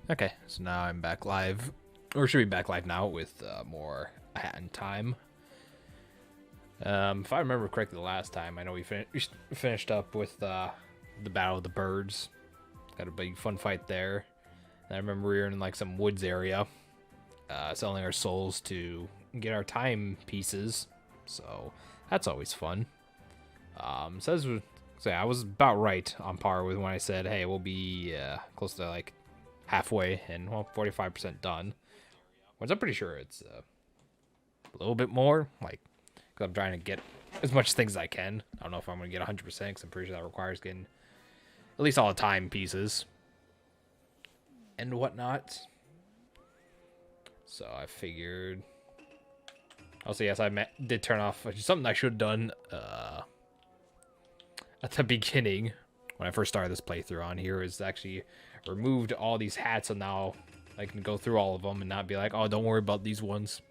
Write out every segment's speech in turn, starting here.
Okay, so now I'm back live, or should be back live now with more Hat in Time. If I remember correctly, the last time I know we finished up with the Battle of the Birds. Got a big fun fight there. And I remember we were in like some woods area, selling our souls to get our time pieces. So that's always fun. So yeah, I was about right on par with when I said, hey, we'll be close to like halfway and well 45% done, which I'm pretty sure it's a little bit more, like, because I'm trying to get as much things as I can. I don't know if I'm gonna get 100% because I'm pretty sure that requires getting at least all the time pieces and whatnot. So I figured also, yes, did turn off something I should have done at the beginning when I first started this playthrough on here, is actually removed all these hats, and now I can go through all of them and not be like, oh, don't worry about these ones.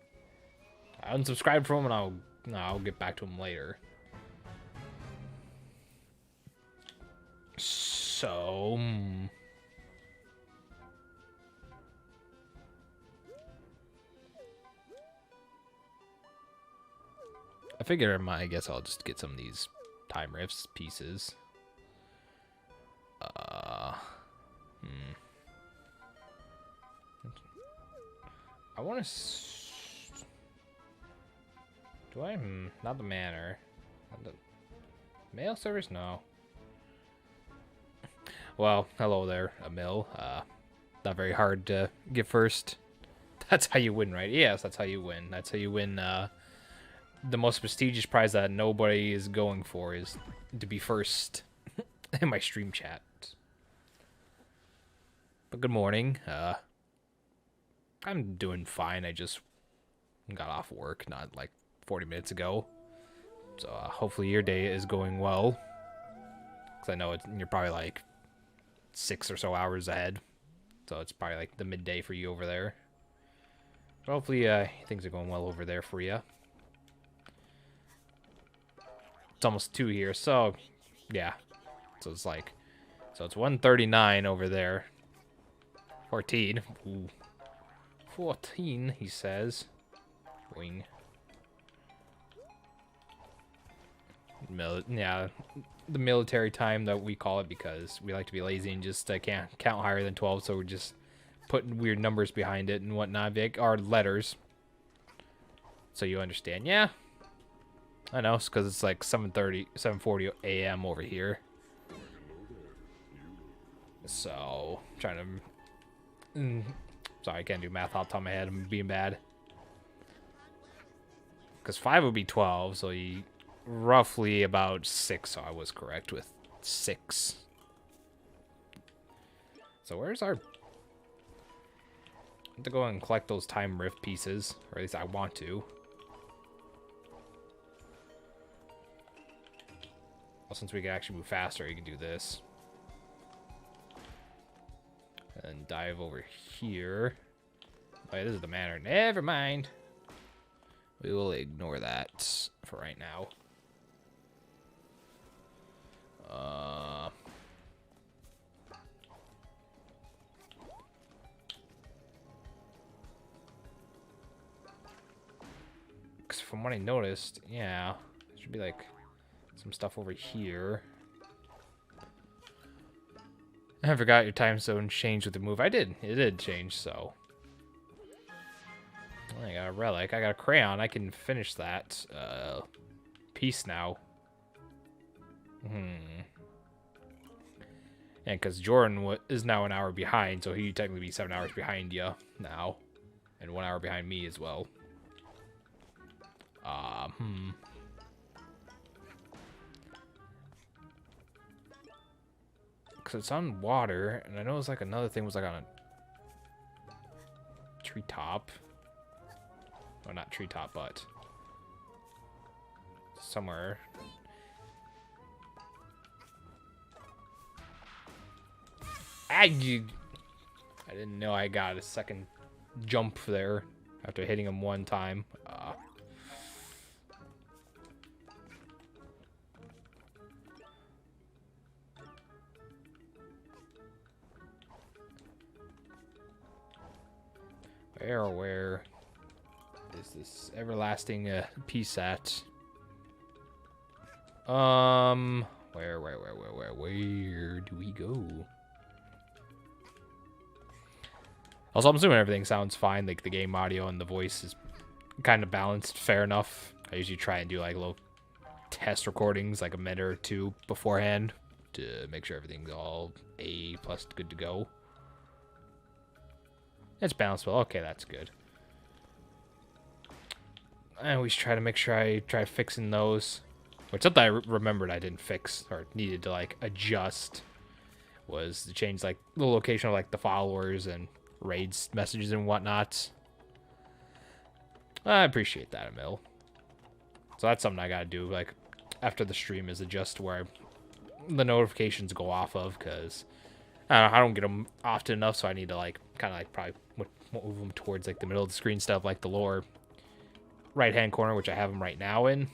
I unsubscribed from them, and I'll get back to them later. So, I figure I guess I'll just get some of these time rifts pieces. I want to. Do I? Not the manor. Not the mail service? No. Well, hello there, Emil. Not very hard to get first. That's how you win, right? Yes, that's how you win. That's how you win. The most prestigious prize that nobody is going for is to be first in my stream chat. But good morning. I'm doing fine. I just got off work not like 40 minutes ago. So hopefully your day is going well. Because I know you're probably like 6 or so hours ahead. So it's probably like the midday for you over there. But hopefully things are going well over there for you. It's almost 2 here, so yeah. So it's 1:39 over there. 14. Ooh. 14, he says. Wing. Yeah, the military time that we call it, because we like to be lazy and just can't count higher than 12, so we're just putting weird numbers behind it and whatnot, or letters. So you understand. Yeah. I know, it's because it's like 7:40 a.m. over here. So, trying to... sorry, I can't do math off the top of my head. I'm being bad. Because 5 would be 12, so you roughly about 6. So I was correct with 6. So where's our... I have to go and collect those time rift pieces, or at least I want to. Well, since we can actually move faster, you can do this. And dive over here. Oh, yeah, this is the manor. Never mind. We will ignore that for right now. Because from what I noticed, yeah, there should be like some stuff over here. I forgot your time zone changed with the move. I did. It did change, so. I got a relic. I got a crayon. I can finish that piece now. And because Jordan is now an hour behind, so he'd technically be 7 hours behind you now. And 1 hour behind me as well. Because it's on water, and I know it's like another thing was like on a treetop. Well, not treetop, but somewhere. I didn't know I got a second jump there after hitting him one time. Where is this everlasting piece at? Where do we go? Also, I'm assuming everything sounds fine. Like the game audio and the voice is kind of balanced, fair enough. I usually try and do like little test recordings, like a minute or two beforehand, to make sure everything's all A+ good to go. It's balanced well. Okay, that's good. I always try to make sure I try fixing those. Which something I remembered I didn't fix or needed to like adjust was to change like the location of like the followers and raids messages and whatnot. I appreciate that, Emil. So that's something I gotta do like after the stream, is adjust where the notifications go off of, because I don't get them often enough, so I need to like kind of like probably move them towards like the middle of the screen stuff, like the lower right hand corner, which I have them right now in.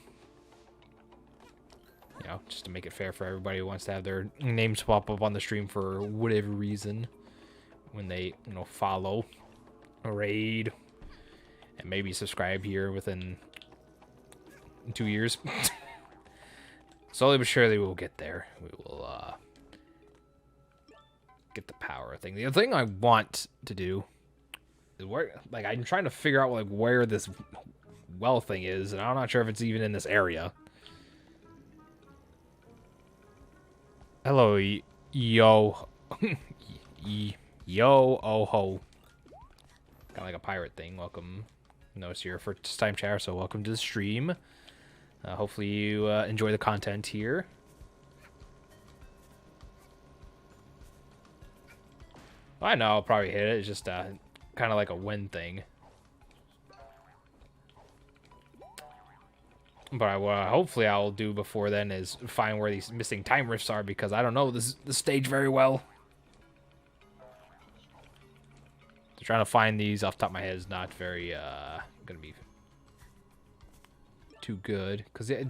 You know, just to make it fair for everybody who wants to have their names pop up on the stream for whatever reason when they, you know, follow a raid and maybe subscribe here within 2 years. Slowly but surely we'll get there. We will get the power thing. The other thing I want to do is where, like, I'm trying to figure out like where this well thing is, and I'm not sure if it's even in this area. Hello, yo. Yo, oh ho. Kind of like a pirate thing. Welcome. Notice you're a first time chatter, so welcome to the stream. Hopefully you enjoy the content here. I know I'll probably hit it. It's just kind of like a win thing. But what hopefully I'll do before then is find where these missing time rifts are, because I don't know this stage very well. So trying to find these off the top of my head is not very gonna be too good, because it.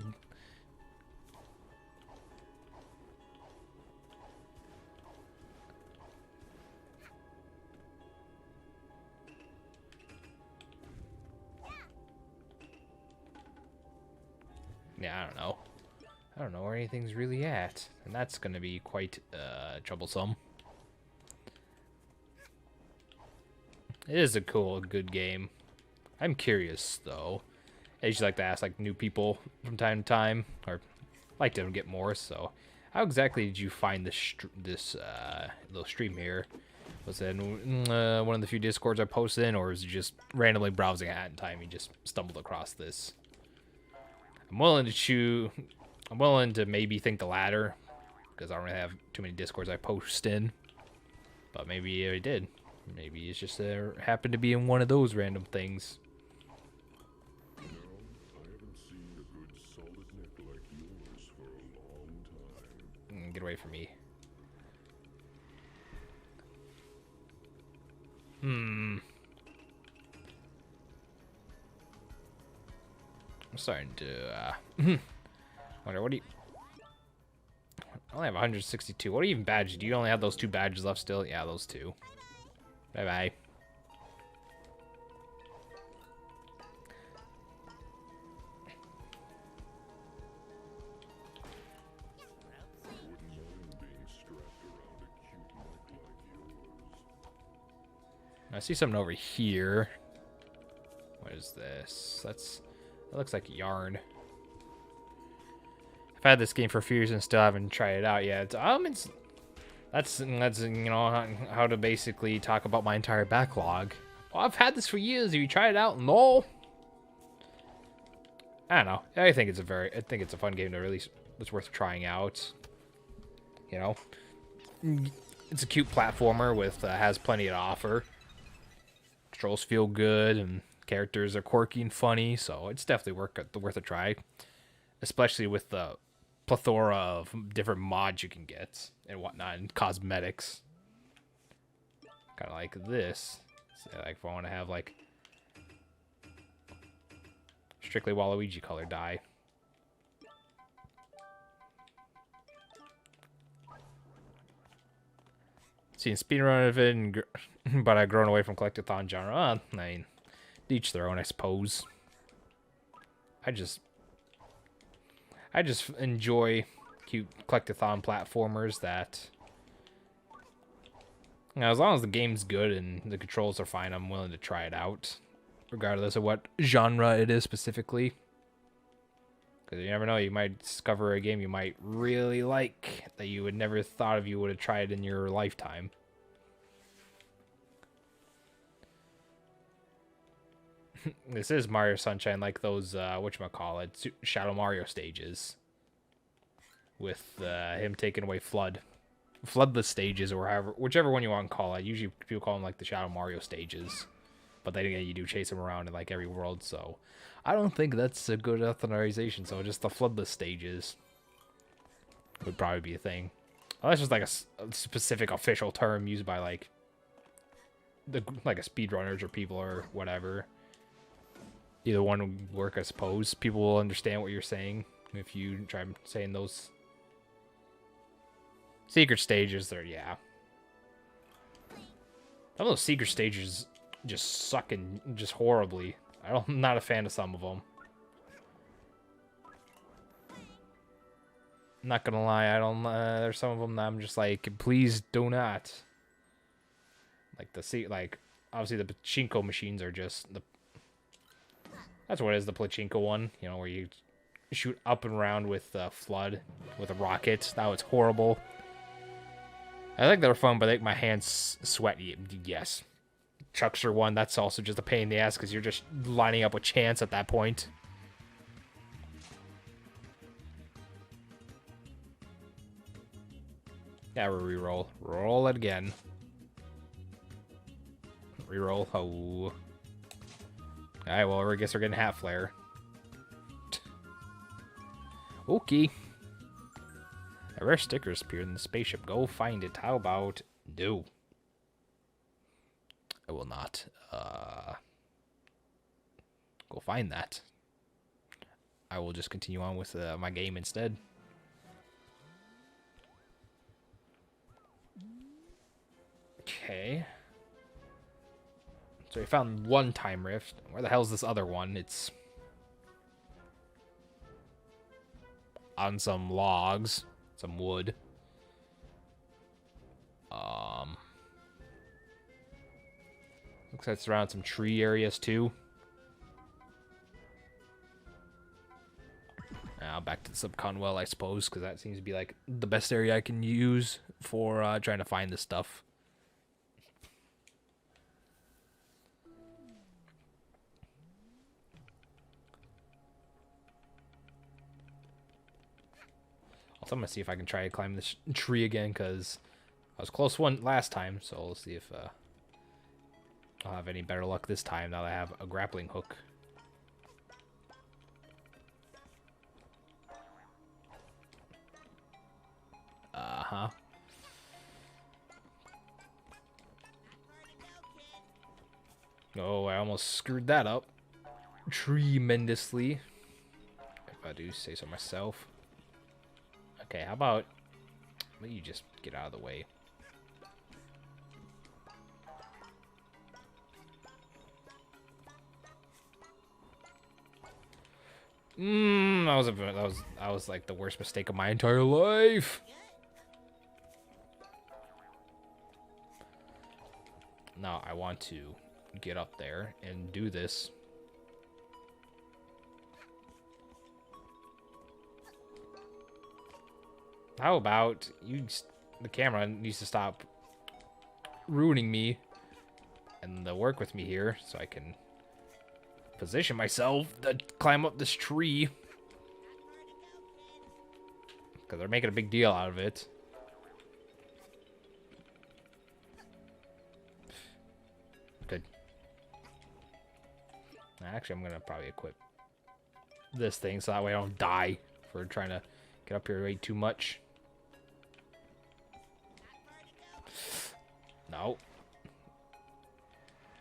Yeah, I don't know. I don't know where anything's really at, and that's gonna be quite troublesome. It is a cool, good game. I'm curious though. I usually like to ask like new people from time to time, or like to get more. So, how exactly did you find this little stream here? Was it in one of the few Discords I posted in, or was it just randomly browsing at in time? You just stumbled across this. I'm willing to maybe think the latter, because I don't really have too many Discords I post in. But maybe I did. Maybe it's just happened to be in one of those random things. No, I haven't seen a good solid neck like yours for a long time. Get away from me. I'm starting to wonder, what do you... I only have 162. What even badges? Do you only have those 2 badges left still? Yeah, those 2. Bye-bye. I see something over here. What is this? That looks like yarn. I've had this game for a few years and still haven't tried it out yet. That's you know how to basically talk about my entire backlog. Well, I've had this for years. Have you tried it out? No. I don't know. I think it's a fun game to release. It's worth trying out. You know, it's a cute platformer with has plenty to offer. Controls feel good and characters are quirky and funny, so it's definitely worth a try. Especially with the plethora of different mods you can get and whatnot, and cosmetics. Kind of like this. So, like if I want to have like strictly Waluigi color dye. seen speedrun of it, but I've grown away from collectathon genre. I mean, each their own, I suppose. I just enjoy cute collectathon platformers that, you know, as long as the game's good and the controls are fine, I'm willing to try it out, regardless of what genre it is specifically. Because you never know, you might discover a game you might really like that you would never thought of you would have tried in your lifetime. This is Mario Sunshine, like those, whatchamacallit, Shadow Mario stages. With him taking away Floodless stages, or whichever one you want to call it. Usually people call them like the Shadow Mario stages. But then again, you do chase him around in like every world, so I don't think that's a good authorization. So just the Floodless stages would probably be a thing. Well, that's just like a specific official term used by like a speedrunners or people or whatever. Either one would work, I suppose. People will understand what you're saying if you try saying those secret stages. There, yeah. Some of those secret stages just suck and just horribly. I'm not a fan of some of them. Not gonna lie, I don't. There's some of them that I'm just like, please do not. Like obviously the pachinko machines are just the. That's what it is, the pachinko one. You know, where you shoot up and around with Flood with a rocket. That was horrible. I think they were fun, but I think my hands sweaty. Yes. Chuckster one, that's also just a pain in the ass because you're just lining up with chance at that point. Yeah, reroll. Roll it again. Reroll. Oh. Alright, well, I guess we're getting half flare. Okay. A rare sticker appeared in the spaceship. Go find it. How about no? I will not go find that. I will just continue on with my game instead. Okay. So we found one time rift. Where the hell is this other one? It's on some logs, some wood. Looks like it's around some tree areas too. Now back to the Subcon well, I suppose, because that seems to be like the best area I can use for trying to find this stuff. Also, I'm gonna see if I can try to climb this tree again, because I was close one last time. So we'll see if I'll have any better luck this time now that I have a grappling hook. Uh-huh. Oh, I almost screwed that up tremendously, if I do say so myself. Okay, how about let you just get out of the way. That was like the worst mistake of my entire life. Now I want to get up there and do this. How about the camera needs to stop ruining me and work with me here so I can position myself to climb up this tree. Because they're making a big deal out of it. Good. Actually, I'm going to probably equip this thing so that way I don't die for trying to get up here way too much. No.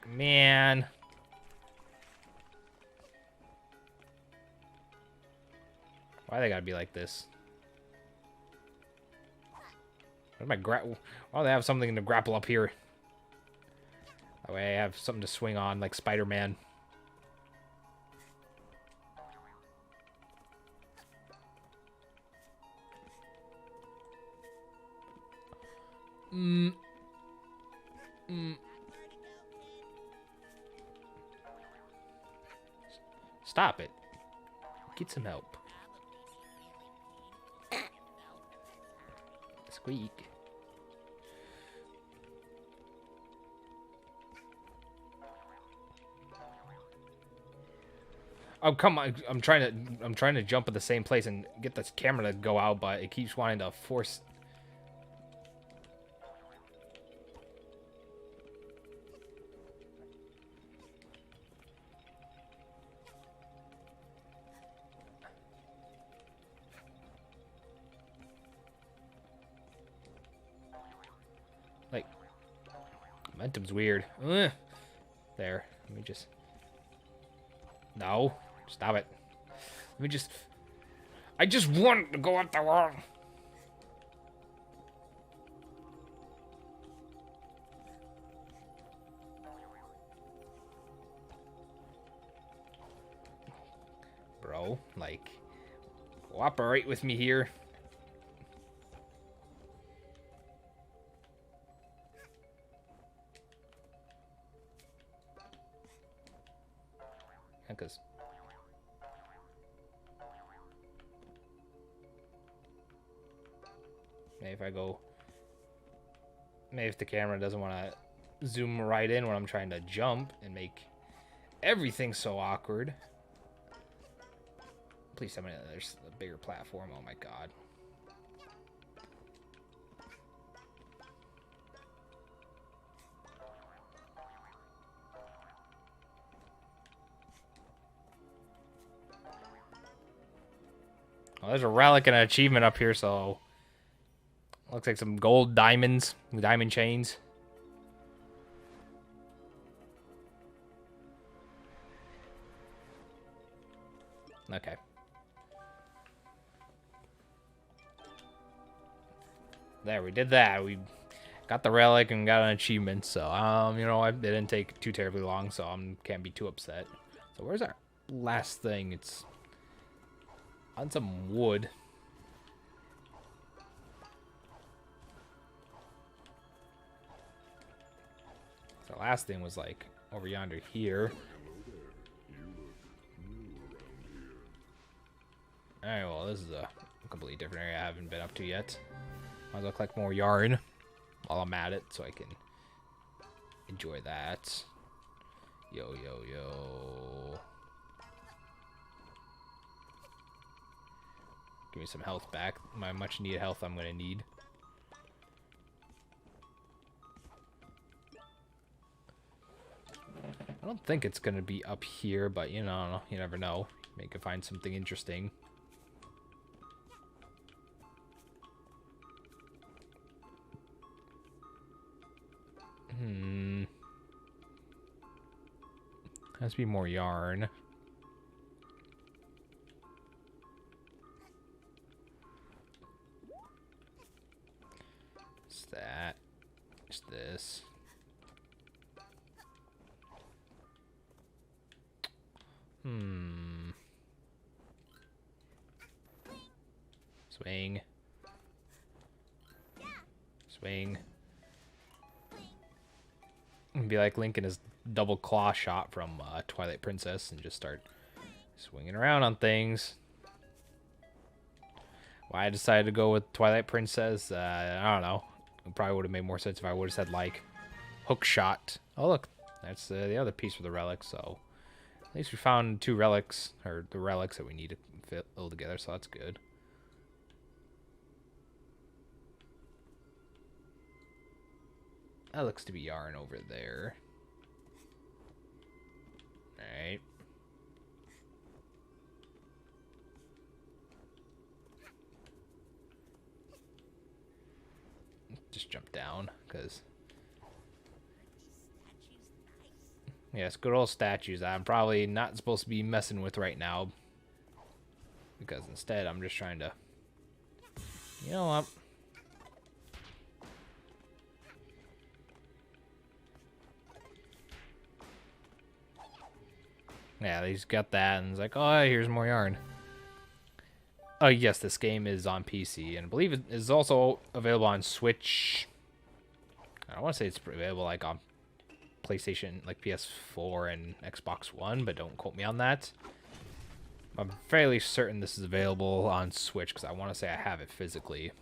Man. Why they gotta be like this? Where's my Why do they have something to grapple up here? That way I have something to swing on, like Spider-Man. Stop it. Get some help. Squeak. Oh, come on. I'm trying to jump at the same place and get this camera to go out, but it keeps wanting to force. Like, momentum's weird. Ugh. There. Let me just. No. Stop it. Let me just. I just want to go up the wall. Bro, like, cooperate with me here. Because maybe if I go, maybe if the camera doesn't want to zoom right in when I'm trying to jump and make everything so awkward. Please tell me that there's a bigger platform. Oh my god. Well, there's a relic and an achievement up here, so looks like some gold diamonds, diamond chains. Okay. There, we did that. We got the relic and got an achievement, so you know, it didn't take too terribly long, so I can't be too upset. So where's our last thing? It's on some wood. So the last thing was like over yonder here. Alright, well, this is a completely different area I haven't been up to yet. Might as well collect more yarn while I'm at it so I can enjoy that. Yo, yo, yo. Give me some health back. My much needed health I'm gonna need. I don't think it's gonna be up here, but you know, you never know. Maybe you can find something interesting. Has to be more yarn. What's that? What's this? Swing. Swing. Be like Link in his double claw shot from Twilight Princess and just start swinging around on things. Why I decided to go with Twilight Princess, I don't know. It probably would have made more sense if I would have said like hook shot. Oh look, that's the other piece for the relic. So at least we found two relics, or the relics that we need to fill together. So that's good. That looks to be yarn over there. Alright. Just jump down, because... Yes, good old statues I'm probably not supposed to be messing with right now. Because instead, I'm just trying to... You know what? Yeah, he's got that, and it's like, oh, here's more yarn. Oh, yes, this game is on PC, and I believe it is also available on Switch. I don't want to say it's available like on PlayStation, like PS4 and Xbox One, but don't quote me on that. I'm fairly certain this is available on Switch because I want to say I have it physically.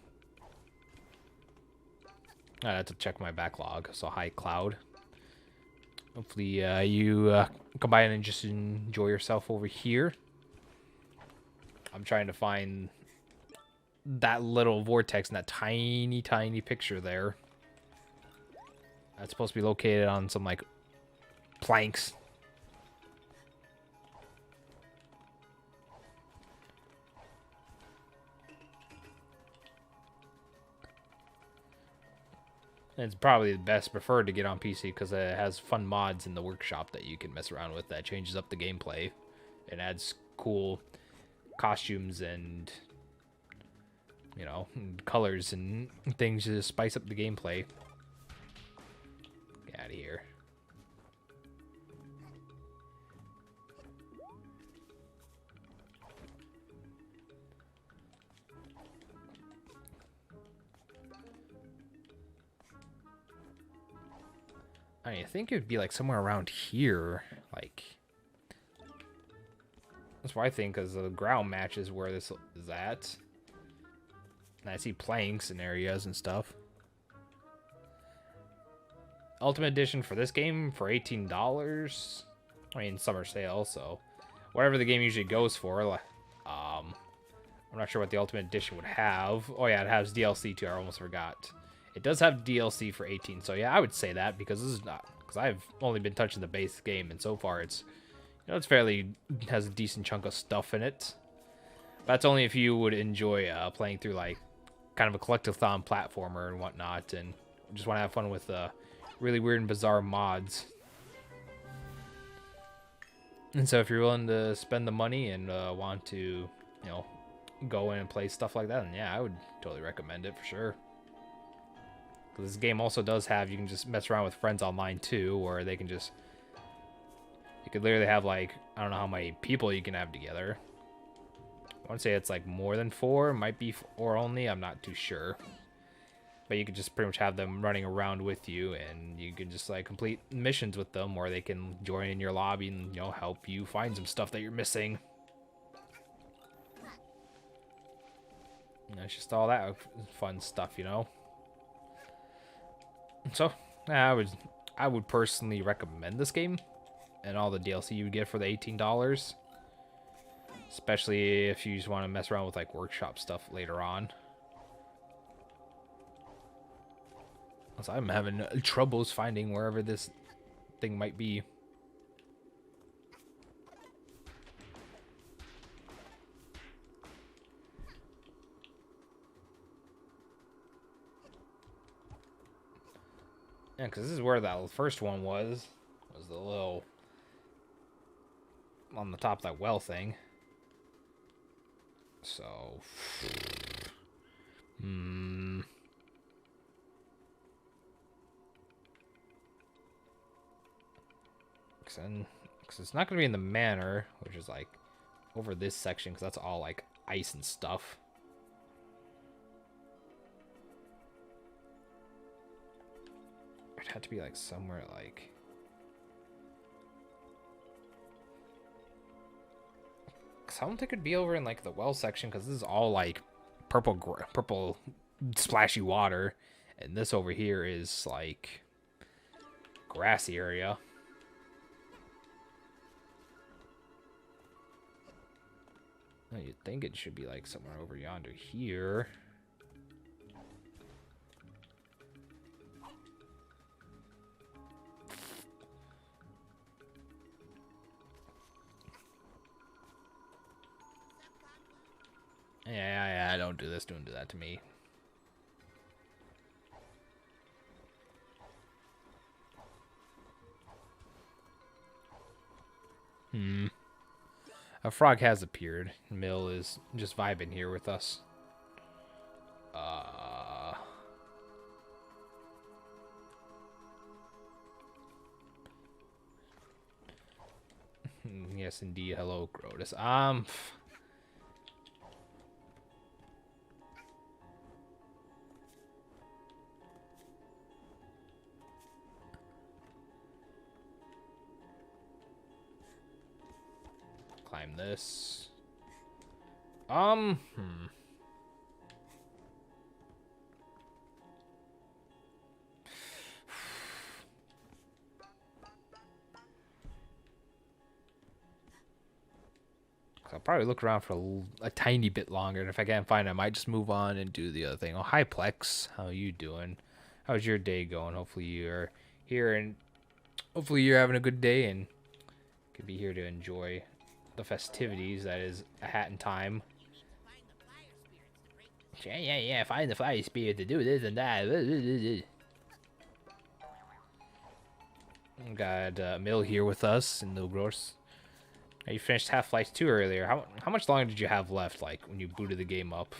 I have to check my backlog. So hi, Cloud. Hopefully you come by and just enjoy yourself over here. I'm trying to find that little vortex in that tiny, tiny picture there. That's supposed to be located on some, like, planks. And it's probably the best preferred to get on PC because it has fun mods in the workshop that you can mess around with that changes up the gameplay. It adds cool costumes and, you know, colors and things to spice up the gameplay. Get out of here. I mean, I think it would be like somewhere around here, like. That's what I think, because the ground matches where this is at. And I see planks and areas and stuff. Ultimate Edition for this game for $18. I mean, summer sale, so whatever the game usually goes for. I'm not sure what the Ultimate Edition would have. Oh yeah, it has DLC too. I almost forgot. It does have DLC for 18, so yeah, I would say that because this is not because I've only been touching the base game, and so far it's, you know, it's fairly has a decent chunk of stuff in it. That's only if you would enjoy playing through like kind of a collectathon platformer and whatnot, and just want to have fun with really weird and bizarre mods. And so if you're willing to spend the money and want to, you know, go in and play stuff like that, then yeah, I would totally recommend it for sure. This game also does have, you can just mess around with friends online too, or they can just, you could literally have like, I don't know how many people you can have together. I want to say it's like more than 4, might be 4 only, I'm not too sure. But you could just pretty much have them running around with you, and you can just like complete missions with them, or they can join in your lobby and, you know, help you find some stuff that you're missing. And it's just all that fun stuff, you know. So, I would personally recommend this game and all the DLC you would get for the $18. Especially if you just want to mess around with like workshop stuff later on. So I'm having troubles finding wherever this thing might be. Yeah, because this is where that first one was the little on the top of that well thing. So, because it's not going to be in the manor, which is like over this section, because that's all like ice and stuff. It'd have to be like somewhere like, because I don't think it'd be over in like the well section, because this is all like purple splashy water, and this over here is like grassy area. Well, you'd think it should be like somewhere over yonder here. Yeah, don't do this. Don't do that to me. A frog has appeared. Mill is just vibing here with us. Yeah, Yes, indeed. Hello, Grotus. Climb this. I'll probably look around for a tiny bit longer, and if I can't find it, I might just move on and do the other thing. Oh, hi, Plex. How you doing? How's your day going? Hopefully you're here, and hopefully you're having a good day, and could be here to enjoy the festivities. That is a hat in time. Yeah. Find the fire spirit to do this and that. Got Mill here with us in No Gross. You finished Half-Life 2 earlier. How much longer did you have left, like, when you booted the game up?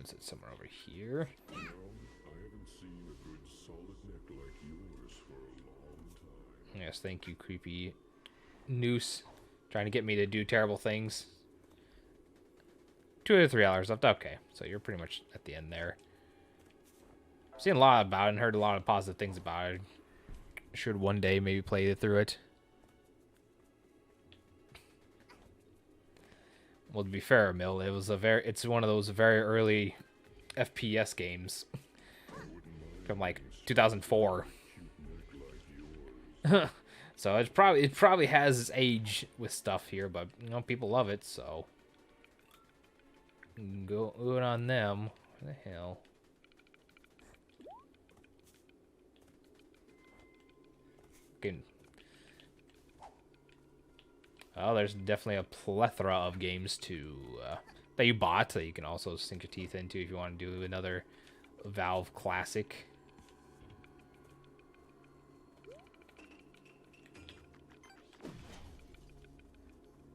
Is it somewhere over here? No, I haven't seen a good solid neck like yours for a long time. Yes, thank you, creepy noose. Trying to get me to do terrible things. 2 or 3 hours left. Okay, so you're pretty much at the end there. Seen a lot about it and heard a lot of positive things about it. Should one day maybe play through it. Well, to be fair, Mill, it's one of those very early FPS games from like 2004. So it probably has its age with stuff here, but you know, people love it, so go good on them. What the hell? Oh, there's definitely a plethora of games that you bought that you can also sink your teeth into if you want to do another Valve classic.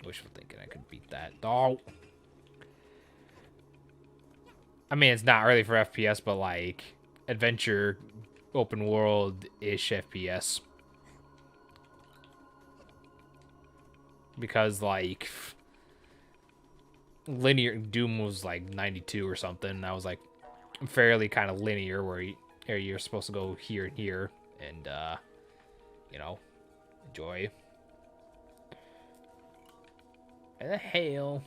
Wishful thinking I could beat that. Oh! I mean, it's not really for FPS, but like adventure, open world-ish FPS. Because like linear Doom was like 92 or something, and I was like fairly kind of linear where you're supposed to go here and here and you know, enjoy. What the hell?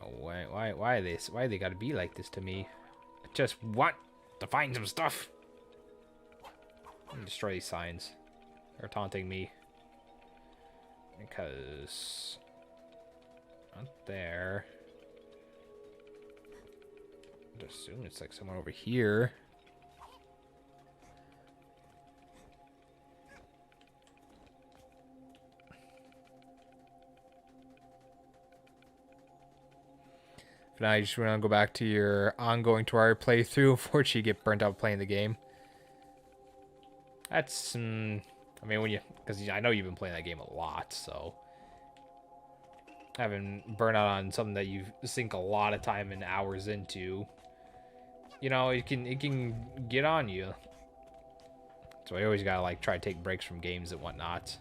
Oh, why they gotta be like this to me? I just want to find some stuff. Destroy these signs. They're taunting me. Because not there. I'd assume it's like somewhere over here. For now, you just want to go back to your ongoing Terraria playthrough. Unfortunately, you get burnt out playing the game. That's, I mean, because I know you've been playing that game a lot, so having burnout on something that you sink a lot of time and hours into, you know, it can get on you. So I always gotta like try to take breaks from games and whatnot.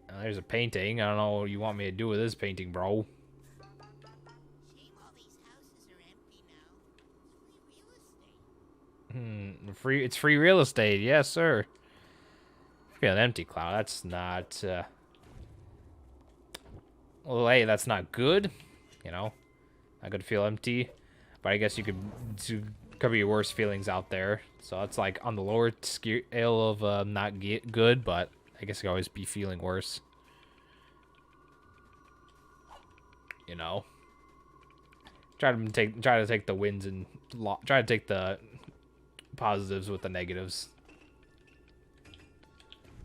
Now, there's a painting. I don't know what you want me to do with this painting, bro. It's free real estate. Yes, sir. Yeah, an empty cloud. That's not well, hey, that's not good. You know, not good to feel empty. But I guess you could cover your worst feelings out there. So it's like on the lower scale of not good, but I guess it could always be feeling worse. You know, try to take the wins and try to take the positives with the negatives.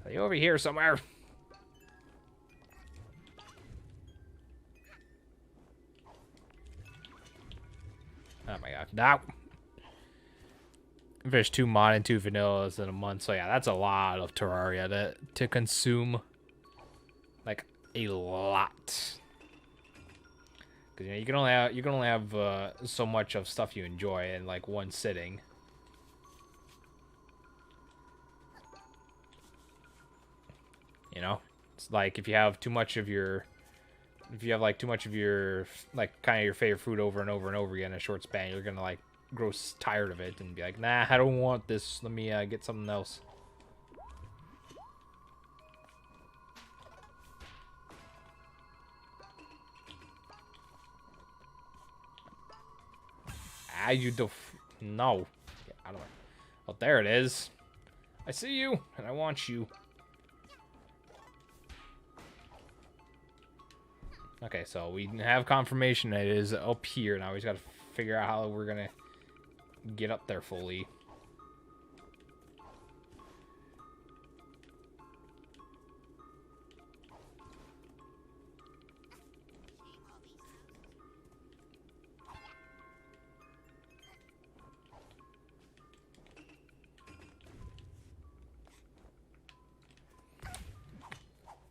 Are you over here somewhere? Oh my god. No. Finished 2 mod and 2 vanillas in a month. So yeah, that's a lot of Terraria to consume. Like, a lot. Because you know you can only have so much of stuff you enjoy in like one sitting. You know, it's like if you have too much of your, if you have like too much of your like kind of your favorite food over and over and over again in a short span, you're gonna like grow tired of it and be like, nah, I don't want this. Let me get something else. Ah, you no. Get out of my... Oh, there it is. I see you, and I want you. Okay, so we have confirmation that it is up here. Now we just gotta figure out how we're gonna get up there fully.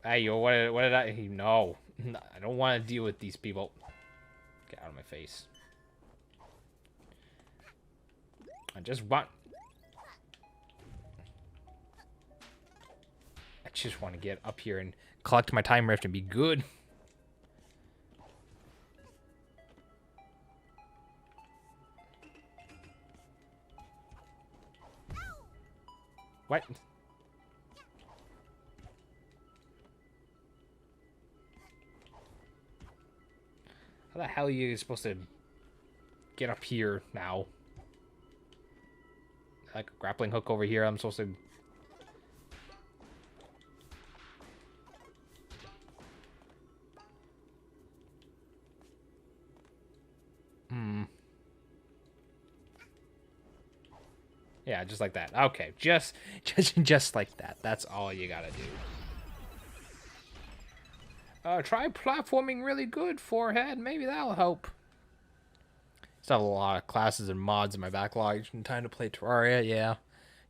Hey, yo, what did I... No. I don't want to deal with these people. Get out of my face. I just want... I just want to get up here and collect my time rift and be good. What? How the hell are you supposed to get up here now? Like a grappling hook over here, I'm supposed to... Yeah, just like that. Okay, just like that. That's all you gotta do. Try platforming really good, forehead. Maybe that'll help. Still have a lot of classes and mods in my backlog in time to play Terraria, yeah.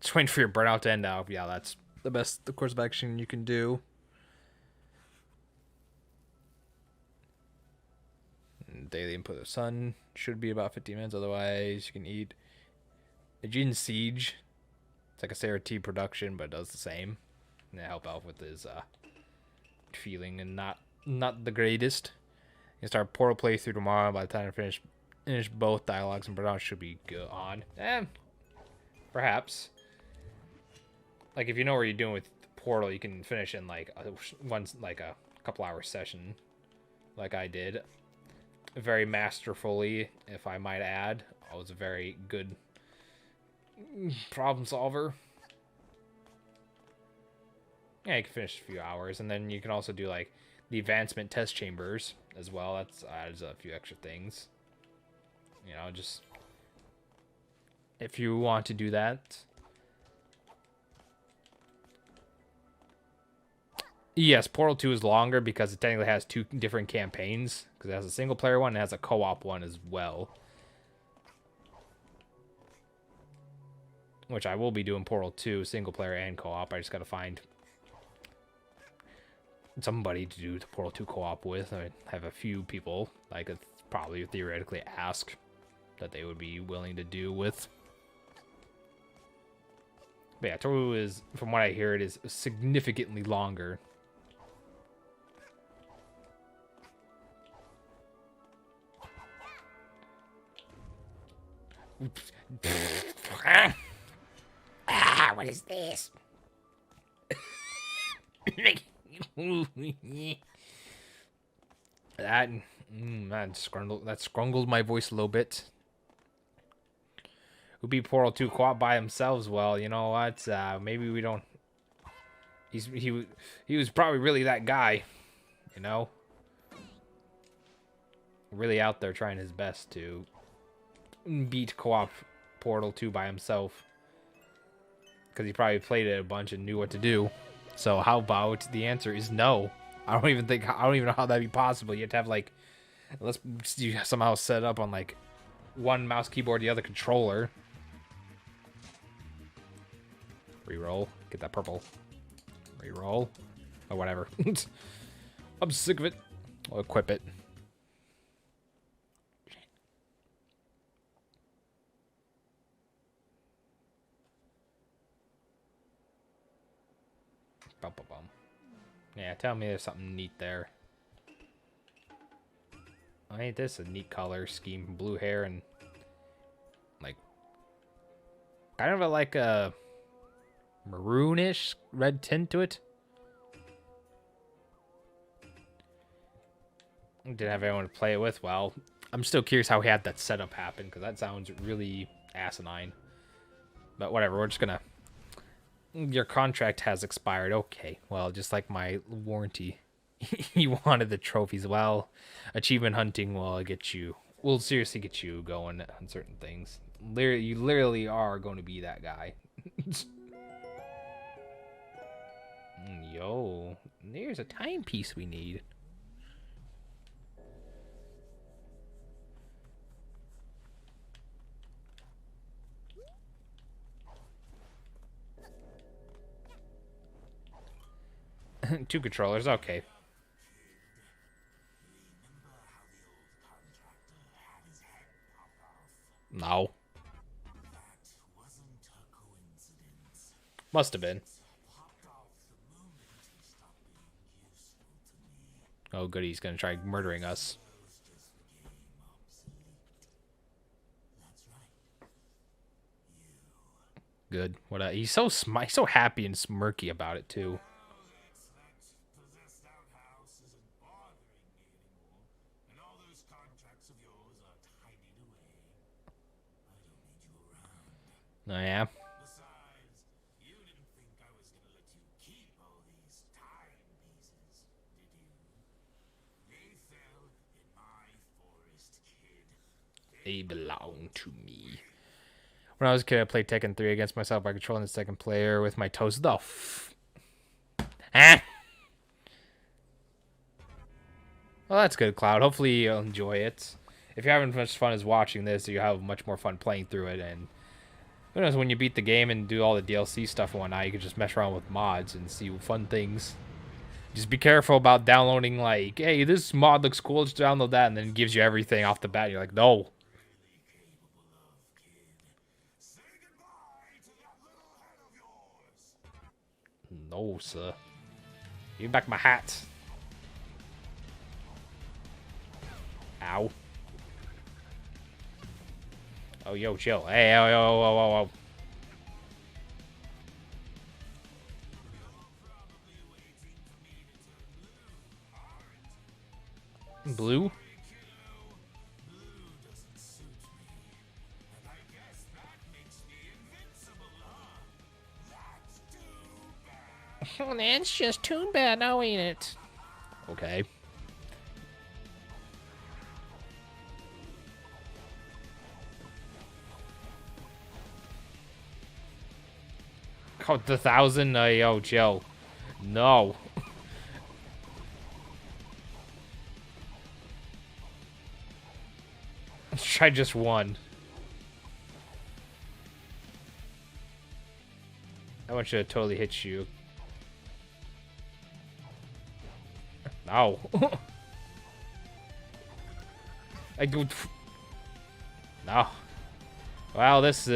Just waiting for your burnout to end out. Yeah, that's the best course of action you can do. And daily input of sun should be about 15 minutes, otherwise you can eat Aegean Siege. It's like a Sarah T production, but it does the same. And help out with his feeling and not the greatest. You can start Portal playthrough tomorrow. By the time I finish both dialogues and burnout should be good on. Perhaps. Like if you know what you're doing with Portal, you can finish in like a couple hour session, like I did. Very masterfully, if I might add. I was a very good problem solver. Yeah, you can finish a few hours, and then you can also do like the advancement test chambers as well. That's adds a few extra things. You know, just if you want to do that. Yes, Portal 2 is longer because it technically has two different campaigns. Because it has a single player one and it has a co-op one as well. Which I will be doing Portal 2, single player and co-op. I just gotta find somebody to do the Portal 2 co-op with. I have a few people I could probably theoretically ask that they would be willing to do with. But yeah, Toru is, from what I hear, it is significantly longer. What is this? that scrungled my voice a little bit. Who beat Portal 2 co-op by themselves? Well, you know what? Maybe we don't. He was probably really that guy, you know. Really out there trying his best to beat co-op Portal 2 by himself. Because he probably played it a bunch and knew what to do. So how about the answer is no. I don't even know how that'd be possible. You have to have like, unless you somehow set up on like one mouse keyboard, the other controller. Reroll. Get that purple. Reroll. Or whatever. I'm sick of it. I'll equip it. Bum, bum, bum. Yeah, tell me there's something neat there. Ain't this a neat color scheme? Blue hair and like kind of like a maroonish red tint to it. Didn't have anyone to play it with. Well, I'm still curious how he had that setup happen because that sounds really asinine. But whatever, we're just gonna. Your contract has expired. Okay, well, just like my warranty. You wanted the trophies. Well, achievement hunting will get you. Will seriously get you going on certain things. You literally are going to be that guy. Yo, there's a timepiece we need. Two controllers, okay. No. Must have been. Oh, good, he's gonna try murdering us. Good. What? He's so he's so happy and smirky about it too. Oh, yeah. Besides, you didn't think I was gonna let you keep all these timepieces, did you? They fell in my forest, kid. They belong to me. When I was a kid, I played Tekken 3 against myself by controlling the second player with my toes. Ah! Well, that's good, Cloud. Hopefully you'll enjoy it. If you're having as much fun as watching this, you have much more fun playing through it. And who knows, when you beat the game and do all the DLC stuff and whatnot, you can just mess around with mods and see fun things. Just be careful about downloading, like, hey, this mod looks cool, just download that, and then it gives you everything off the bat. You're like, no. No, sir. Give me back my hat. Ow. Oh, yo, chill. Hey, oh. Blue? Oh, that's just too bad now, ain't it? Okay. Oh, the 1,000? Yo, Joe. No. Let's try just one. That one should have totally hit you. No. I go. No. Well, this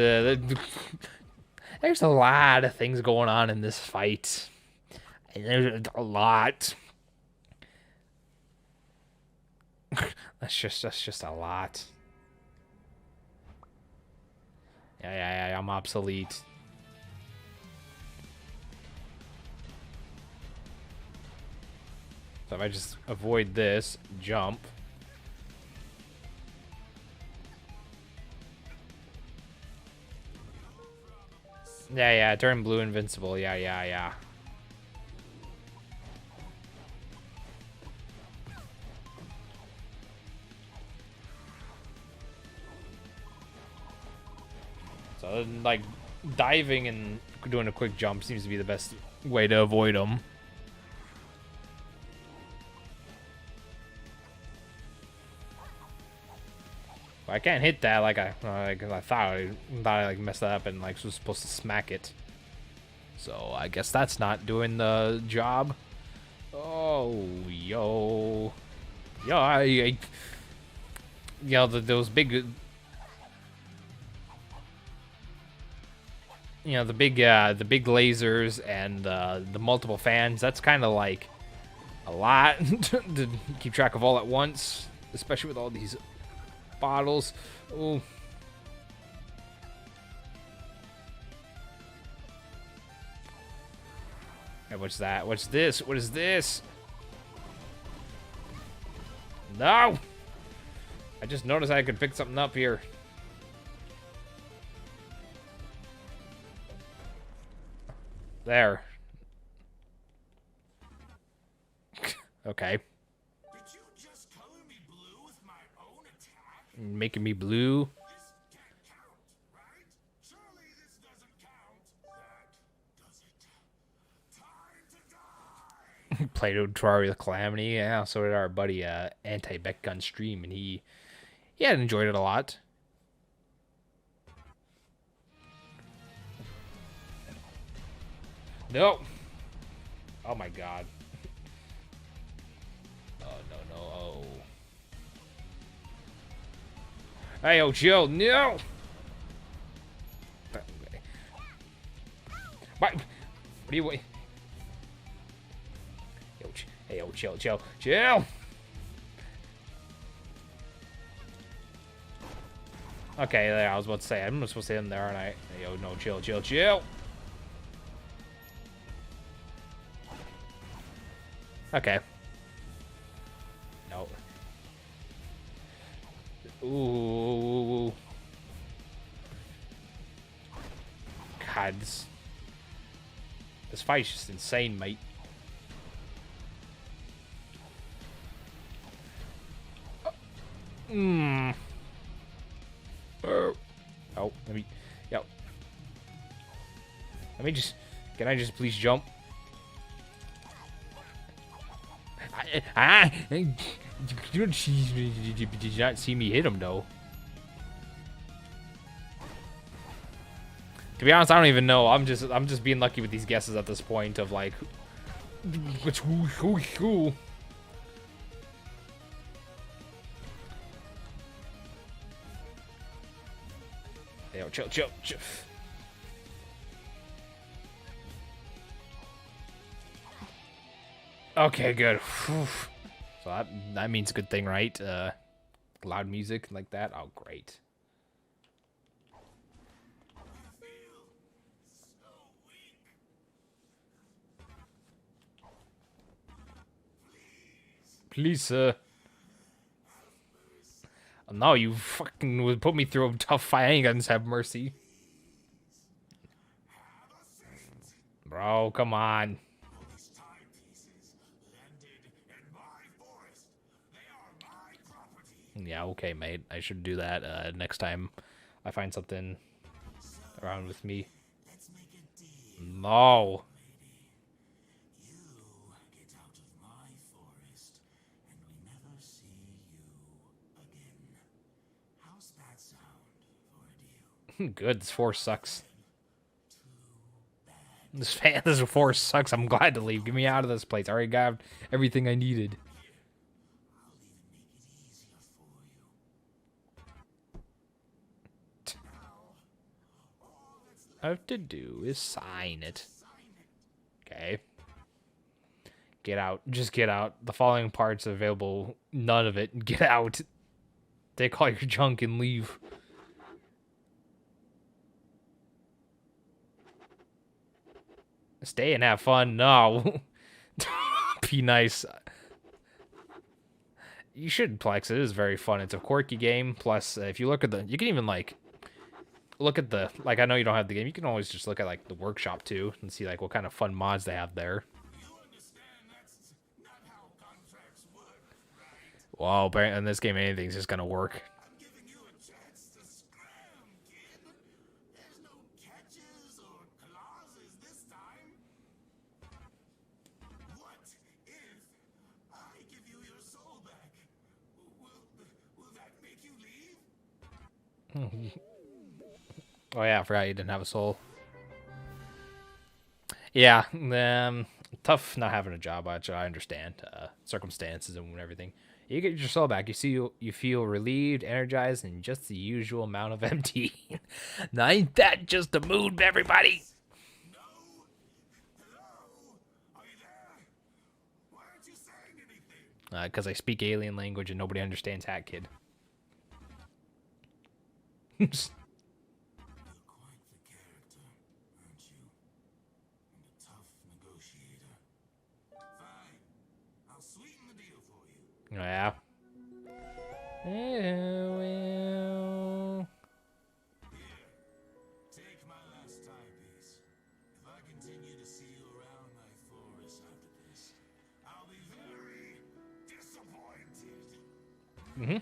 there's a lot of things going on in this fight. There's a lot. That's just a lot. Yeah, I'm obsolete. So if I just avoid this, jump. Yeah, turn blue invincible. Yeah. So, like, diving and doing a quick jump seems to be the best way to avoid them. I can't hit that like I thought. I like messed that up and like was supposed to smack it. So I guess that's not doing the job. Oh, yo. Yo, you know, those big, you know, the big lasers and the multiple fans. That's kind of like a lot to keep track of all at once, especially with all these bottles. Ooh. Hey, what's that? What's this? What is this? No! I just noticed I could pick something up here. There. Okay. Did you just color me blue with my own attack? Making me blue. This can't count, right? Surely this doesn't count. That does it. Time to die! Played Terraria with Calamity. Yeah, so did our buddy Anti-Beck Gun stream, and he had enjoyed it a lot. No. Oh my god. Oh no. Oh. Hey, oh, chill. No. What? What are you wait? Yo, hey, oh, chill. Okay, there. I was about to say I'm not supposed to hit him there, aren't I? Hey, yo, no, chill. Okay. No. Ooh. God, this fight's just insane, mate. Oh, let me. Yo. Let me just. Can I just please jump? You did not see me hit him though. To be honest, I don't even know. I'm just being lucky with these guesses at this point of like, which who. Yo, chill. Okay, good. Whew. So that means a good thing, right? Loud music like that. Oh, great. Please, sir. Oh, no, you fucking would put me through a tough fight. I ain't gonna have mercy. Bro, come on. These timepieces landed in my forest. They are my property. Yeah, okay, mate. I should do that next time I find something around with me. Let's make a deal. No. You get out of my forest, and we never see you again. How's that sound for a deal? Good. This force sucks. This force sucks. I'm glad to leave. Get me out of this place. I already got everything I needed. I'll even make it easier for you. Now, all that's All I have to do is sign it. Okay. Get out. Just get out. The following parts are available. None of it. Get out. Take all your junk and leave. Stay and have fun. No. Be nice. You should, Plex. It is very fun. It's a quirky game. Plus, if you look at you can even like look at like I know you don't have the game. You can always just look at like the workshop too and see like what kind of fun mods they have there. you understand that's not how contracts work, right? Well, apparently in this game, anything's just gonna work. I'm giving you a chance to scram, kid. There's no catches or clauses this time. What if I give you your soul back? Will that make you leave? Oh yeah, I forgot you didn't have a soul. Yeah, tough not having a job, which I understand, circumstances and everything. You get your soul back. You feel relieved, energized, and just the usual amount of empty. Now ain't that just a mood, everybody? No! Hello? Are you there? Why aren't you saying anything? Because I speak alien language and nobody understands Hat Kid. You're quite the character, aren't you? And a tough negotiator. Fine. I'll sweeten the deal for you. Yeah. Well. Here, take my last timepiece. If I continue to see you around my forest after this, I'll be very disappointed. Mm-hmm.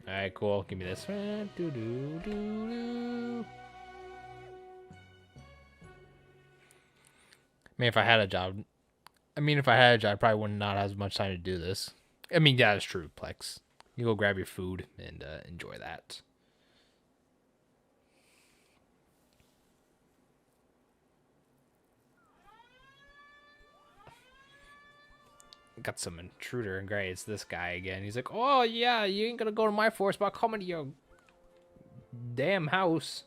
Alright, cool. Give me this. Man, if I had a job, I probably would not have as much time to do this. I mean, yeah, it's true, Plex. You go grab your food and enjoy that. Got some intruder and gray. It's this guy again. He's like, oh yeah, you ain't gonna go to my forest, but I'll come into your damn house.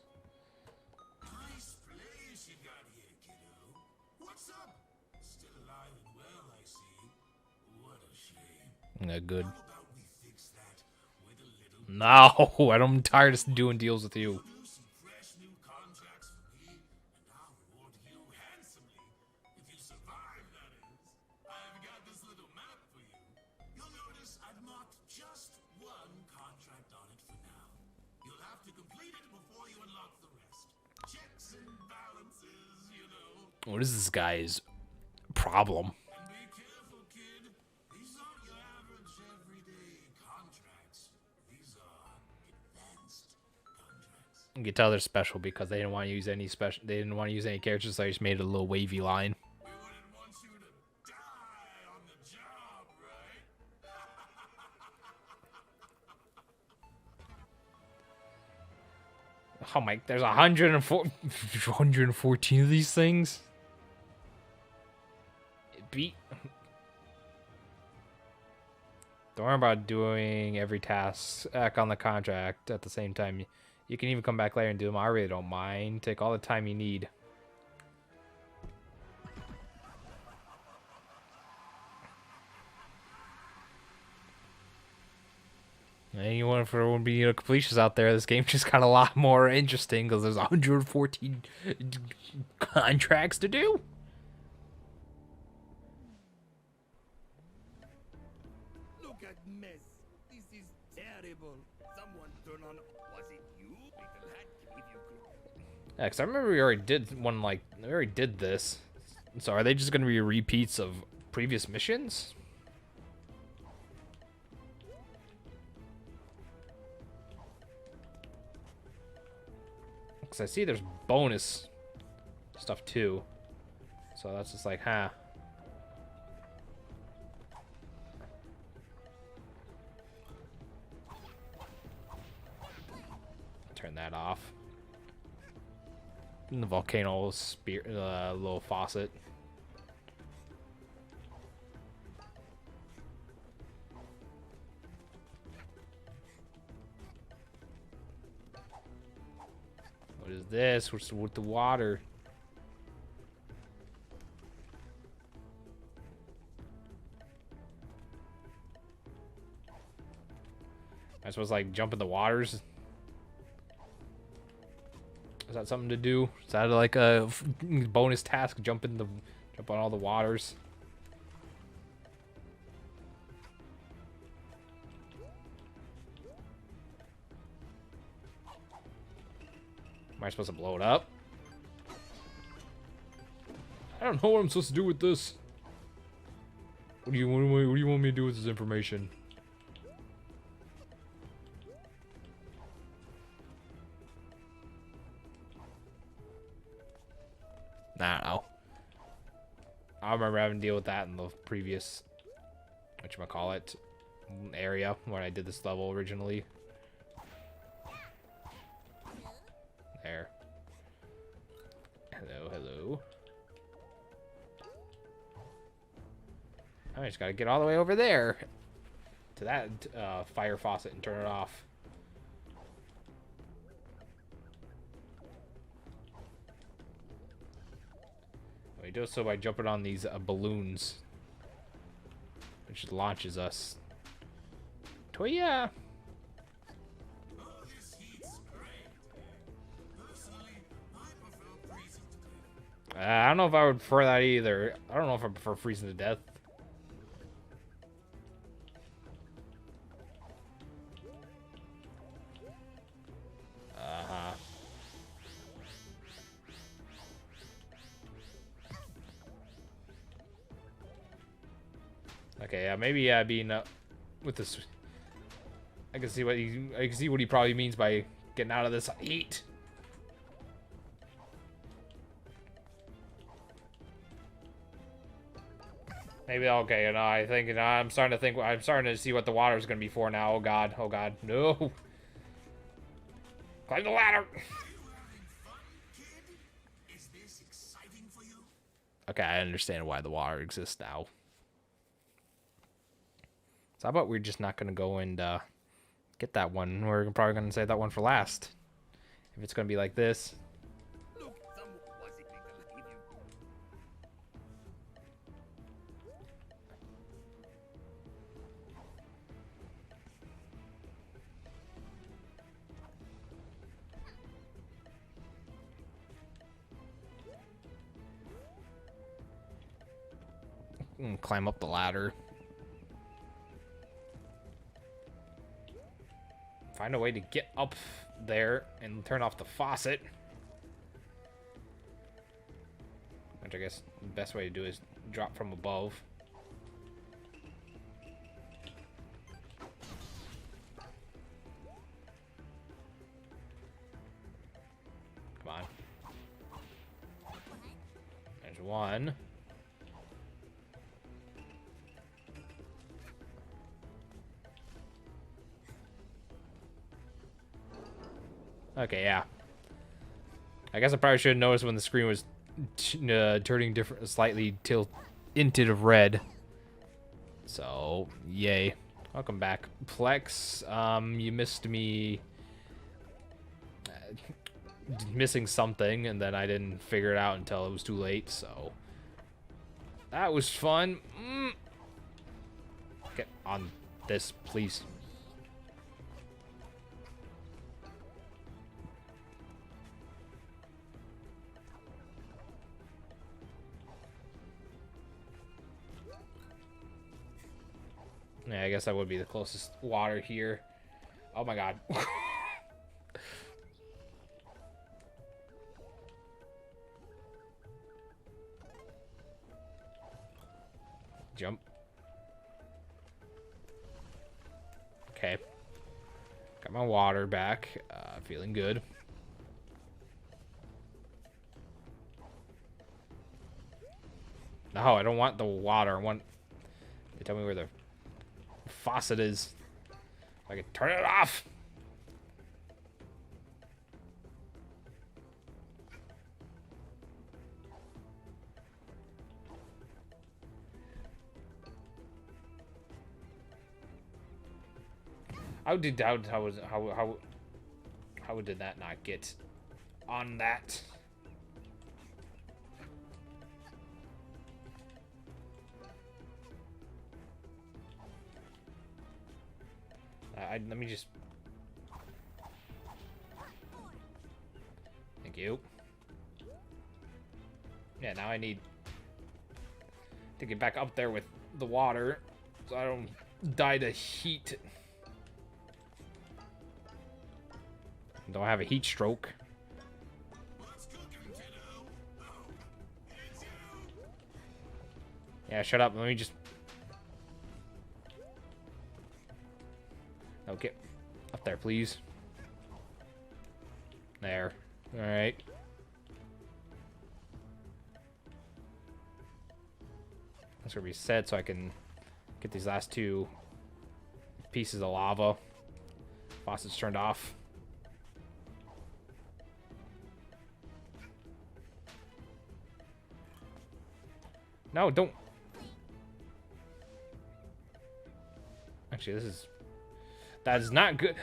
Nice place you got here, kiddo. What's up? Still alive and well, I see. What a shame. Good. How about we fix that with a little No, I'm tired of doing deals with you. do some fresh new contracts for me, and I'll reward you handsomely if you survive, that is. I've got this little map for you. You'll notice I've marked just one contract on it for now. You'll have to complete it before you unlock the rest. Checks and balances, you know. What is this guy's problem? And be careful, kid. These aren't your average everyday contracts. These are advanced contracts. You can tell they're special because they didn't want to use any special. They didn't want to use any characters, so I just made a little wavy line. We wouldn't want you to die on the job, right? Oh my! There's 114 of these things. Beat. Don't worry about doing every task back on the contract at the same time. You can even come back later and do them. I really don't mind. Take all the time you need. Anyone for would be completions out there, this game just got a lot more interesting because there's 114 contracts to do. Look at mess. This is terrible. Someone turn on. Was it you? Little hat gave you good. Yeah, 'cause I remember we already did one, like, we already did this. So are they just going to be repeats of previous missions? Because I see there's bonus stuff too. So that's just like, huh. Turn that off. And the volcano spear, little faucet. What is this? What's with the water? Am I supposed to like jump in the waters? Is that something to do? Is that like a bonus task? Jump on all the waters. Am I supposed to blow it up? I don't know what I'm supposed to do with this. What do you want me to do with this information? I don't know. I remember having to deal with that in the previous, whatchamacallit, area when I did this level originally. There. Hello, hello. I just gotta get all the way over there to that fire faucet and turn it off. We do so by jumping on these balloons, which launches us. Toya! Oh, this heat's great. Personally, I prefer freezing to death. I don't know if I would prefer that either. I don't know if I prefer freezing to death. Uh-huh. Okay, yeah, maybe being with this, I can see what he probably means by getting out of this heat. Maybe okay. You know, I think I'm starting to think. I'm starting to see what the water is going to be for now. Oh God! Oh God! No! Climb the ladder. Are you having fun, kid? Is this exciting for you? Okay, I understand why the water exists now. So how about we're just not going to go and get that one? We're probably going to save that one for last. If it's going to be like this. Look, someone was it because if you Climb up the ladder. Find a way to get up there and turn off the faucet. Which I guess the best way to do is drop from above. Come on. There's one. Okay, yeah. I guess I probably should have noticed when the screen was turning different, slightly tinted of red. So, yay. Welcome back, Plex. You missed me missing something, and then I didn't figure it out until it was too late, so that was fun. Get on this, please. Yeah, I guess that would be the closest water here. Oh my God. Jump. Okay. Got my water back. Feeling good. No, I don't want the water. I want... They tell me where the faucet is. I can turn it off. How did that not get on that? Let me just... Thank you. Yeah, now I need to get back up there with the water so I don't die to heat. Don't have a heat stroke. What's cooking, kiddo? Oh, it's you. Yeah, shut up. Let me just... Okay. Up there, please. There. Alright. That's gonna be set so I can get these last two pieces of lava. Faucet's turned off. No, don't. Actually, that is not good.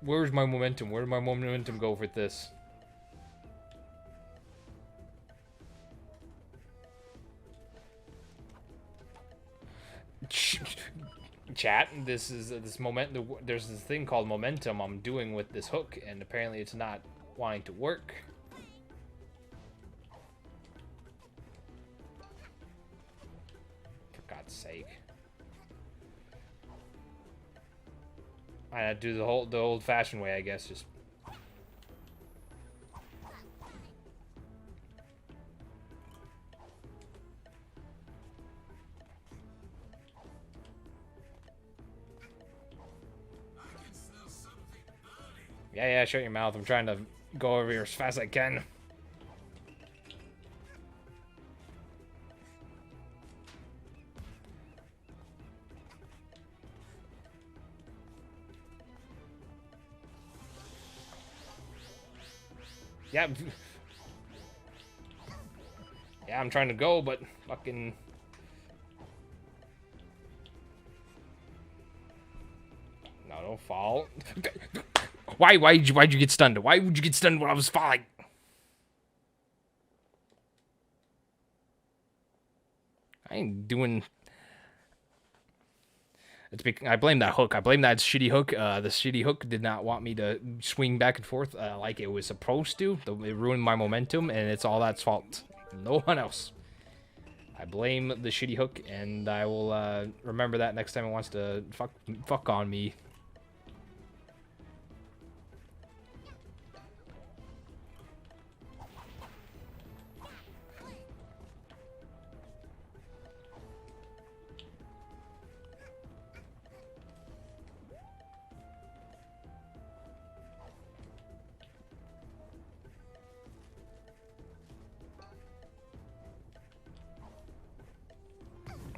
Where's my momentum? Where did my momentum go with this? Chat, this is this moment. There's this thing called momentum I'm doing with this hook, and apparently it's not wanting to work. For God's sake. I had to do the old-fashioned way, I guess. Just yeah, shut your mouth. I'm trying to go over here as fast as I can. Yeah. Yeah, I'm trying to go, but fucking... No, don't fall. Why'd you get stunned? Why would you get stunned when I was falling? I ain't doing... I blame that hook. I blame that shitty hook. The shitty hook did not want me to swing back and forth like it was supposed to. It ruined my momentum, and it's all that's fault. No one else. I blame the shitty hook, and I will remember that next time it wants to fuck on me.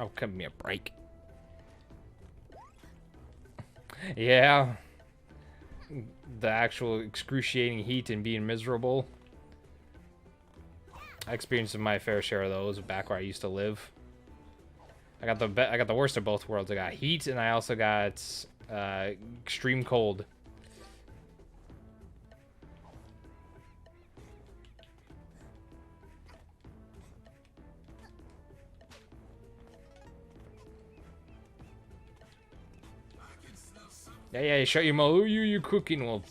Oh, give me a break. Yeah. The actual excruciating heat and being miserable. I experienced my fair share of those back where I used to live. I got the worst of both worlds. I got heat, and I also got extreme cold. Yeah, shut your mouth. Oh, you're cooking. Well,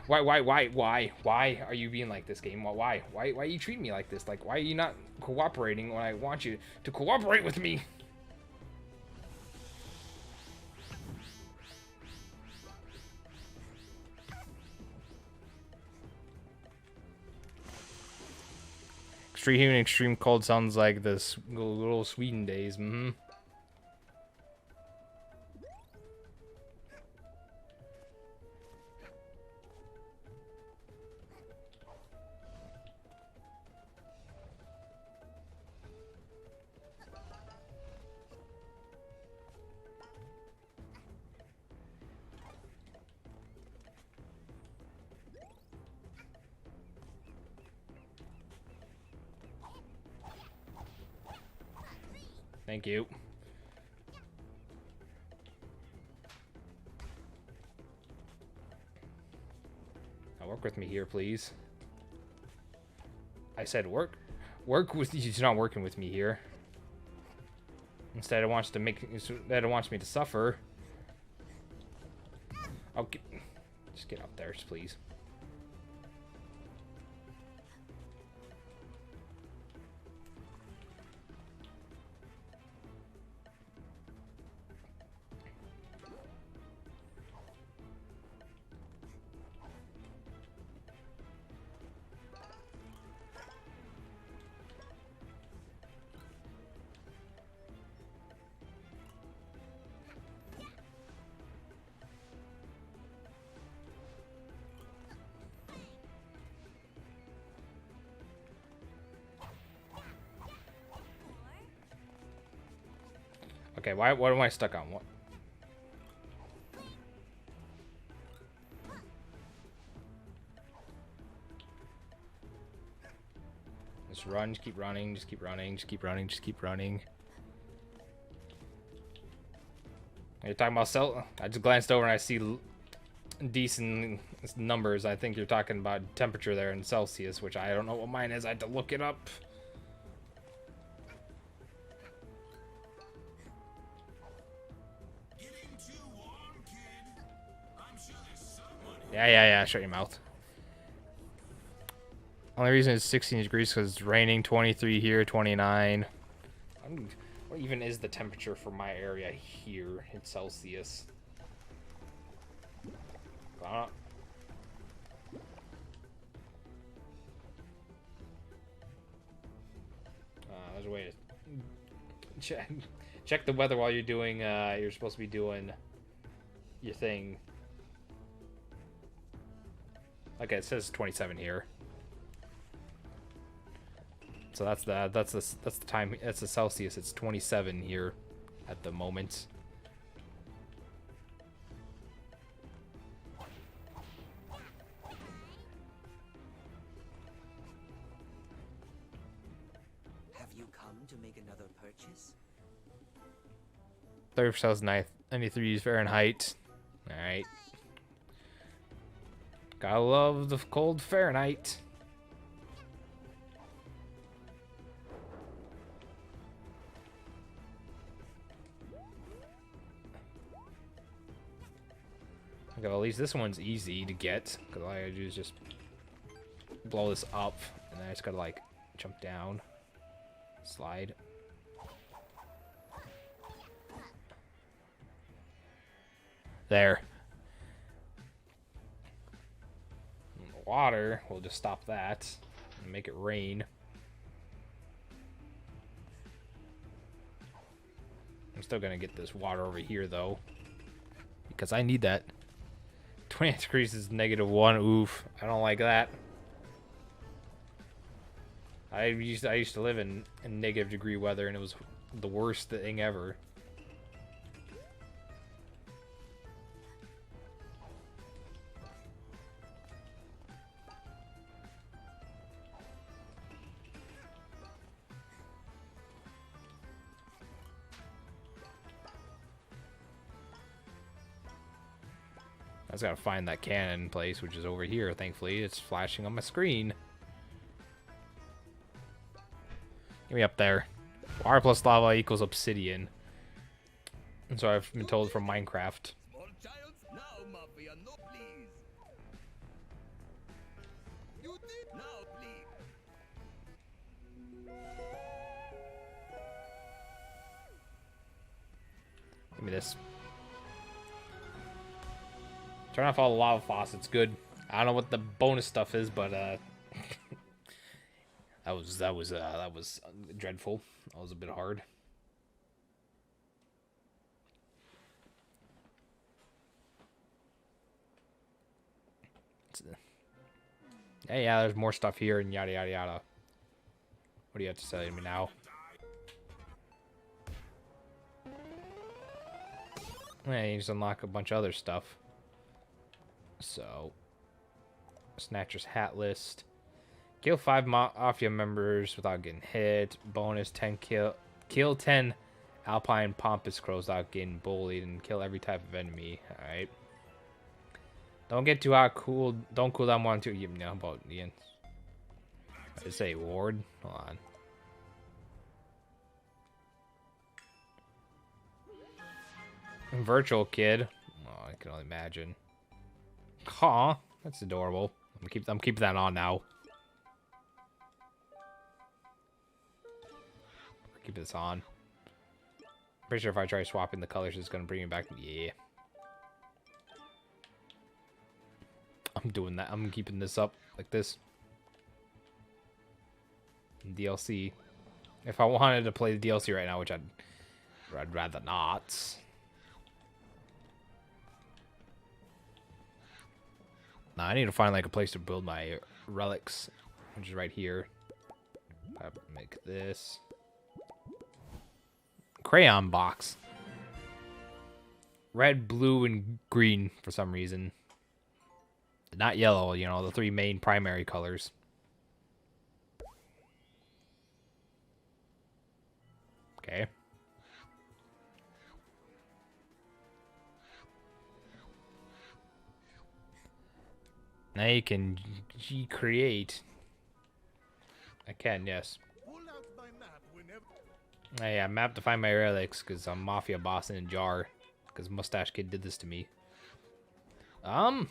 why are you being like this, game? Why are you treating me like this? Like, why are you not cooperating when I want you to cooperate with me? Extreme heat and extreme cold sounds like this little Sweden days. Mm-hmm. Thank you. Now work with me here, please. I said work with you. He's not working with me here. Instead, it wants me to suffer. Okay, just get up there, please. Okay, what am I stuck on? What? Just run, just keep running, just keep running, just keep running, just keep running. You're talking about I just glanced over and I see decent numbers. I think you're talking about temperature there in Celsius, which I don't know what mine is. I had to look it up. Getting too warm, kid. I'm sure there's someone in Yeah. Shut your mouth. Only reason it's 16 degrees because it's raining. 23 here, 29. What even is the temperature for my area here in Celsius? There's a way to check the weather while you're doing. You're supposed to be doing your thing. Okay, it says 27 here. So that's the time. That's the Celsius. It's 27 here at the moment. Have you come to make another purchase? 30,93 Fahrenheit. All right. Gotta love the cold Fahrenheit. Okay, well, at least this one's easy to get, because all I gotta do is just blow this up, and then I just gotta, like, jump down, slide. There. And the water, we'll just stop that and make it rain. I'm still gonna get this water over here, though, because I need that. 20 degrees is -1. Oof, I don't like that. I used to live in negative degree weather, and it was the worst thing ever. I just gotta find that cannon place, which is over here. Thankfully, it's flashing on my screen. Get me up there. Water plus lava equals obsidian. And so I've been told from Minecraft. Small child, now, Mafia, no, please. You did now, please. Give me this. Turn off all the lava faucets. Good. I don't know what the bonus stuff is, but that was dreadful. That was a bit hard. Yeah, there's more stuff here and yada yada yada. What do you have to say to me now? Yeah, you just unlock a bunch of other stuff. So, Snatcher's hat list. Kill 5 Mafia members without getting hit. Bonus 10 kill 10 Alpine Pompous Crows without getting bullied, and kill every type of enemy. Alright. Don't get too hot. Don't cool down 1 2. You know about the end. I say ward. Hold on. Virtual kid. Oh, I can only imagine. Aw, that's adorable. I'm keeping that on now. Keep this on. Pretty sure if I try swapping the colors, it's gonna bring me back. Yeah. I'm doing that. I'm keeping this up like this. DLC. If I wanted to play the DLC right now, which I'd rather not. Now I need to find like a place to build my relics, which is right here. I'll make this crayon box. Red, blue, and green for some reason. Not yellow, you know, the 3 main primary colors. Okay. Now you can create. I can, yes. Pull out my map whenever. Hey, I mapped to find my relics because I'm mafia boss in a jar. Because Mustache Kid did this to me. So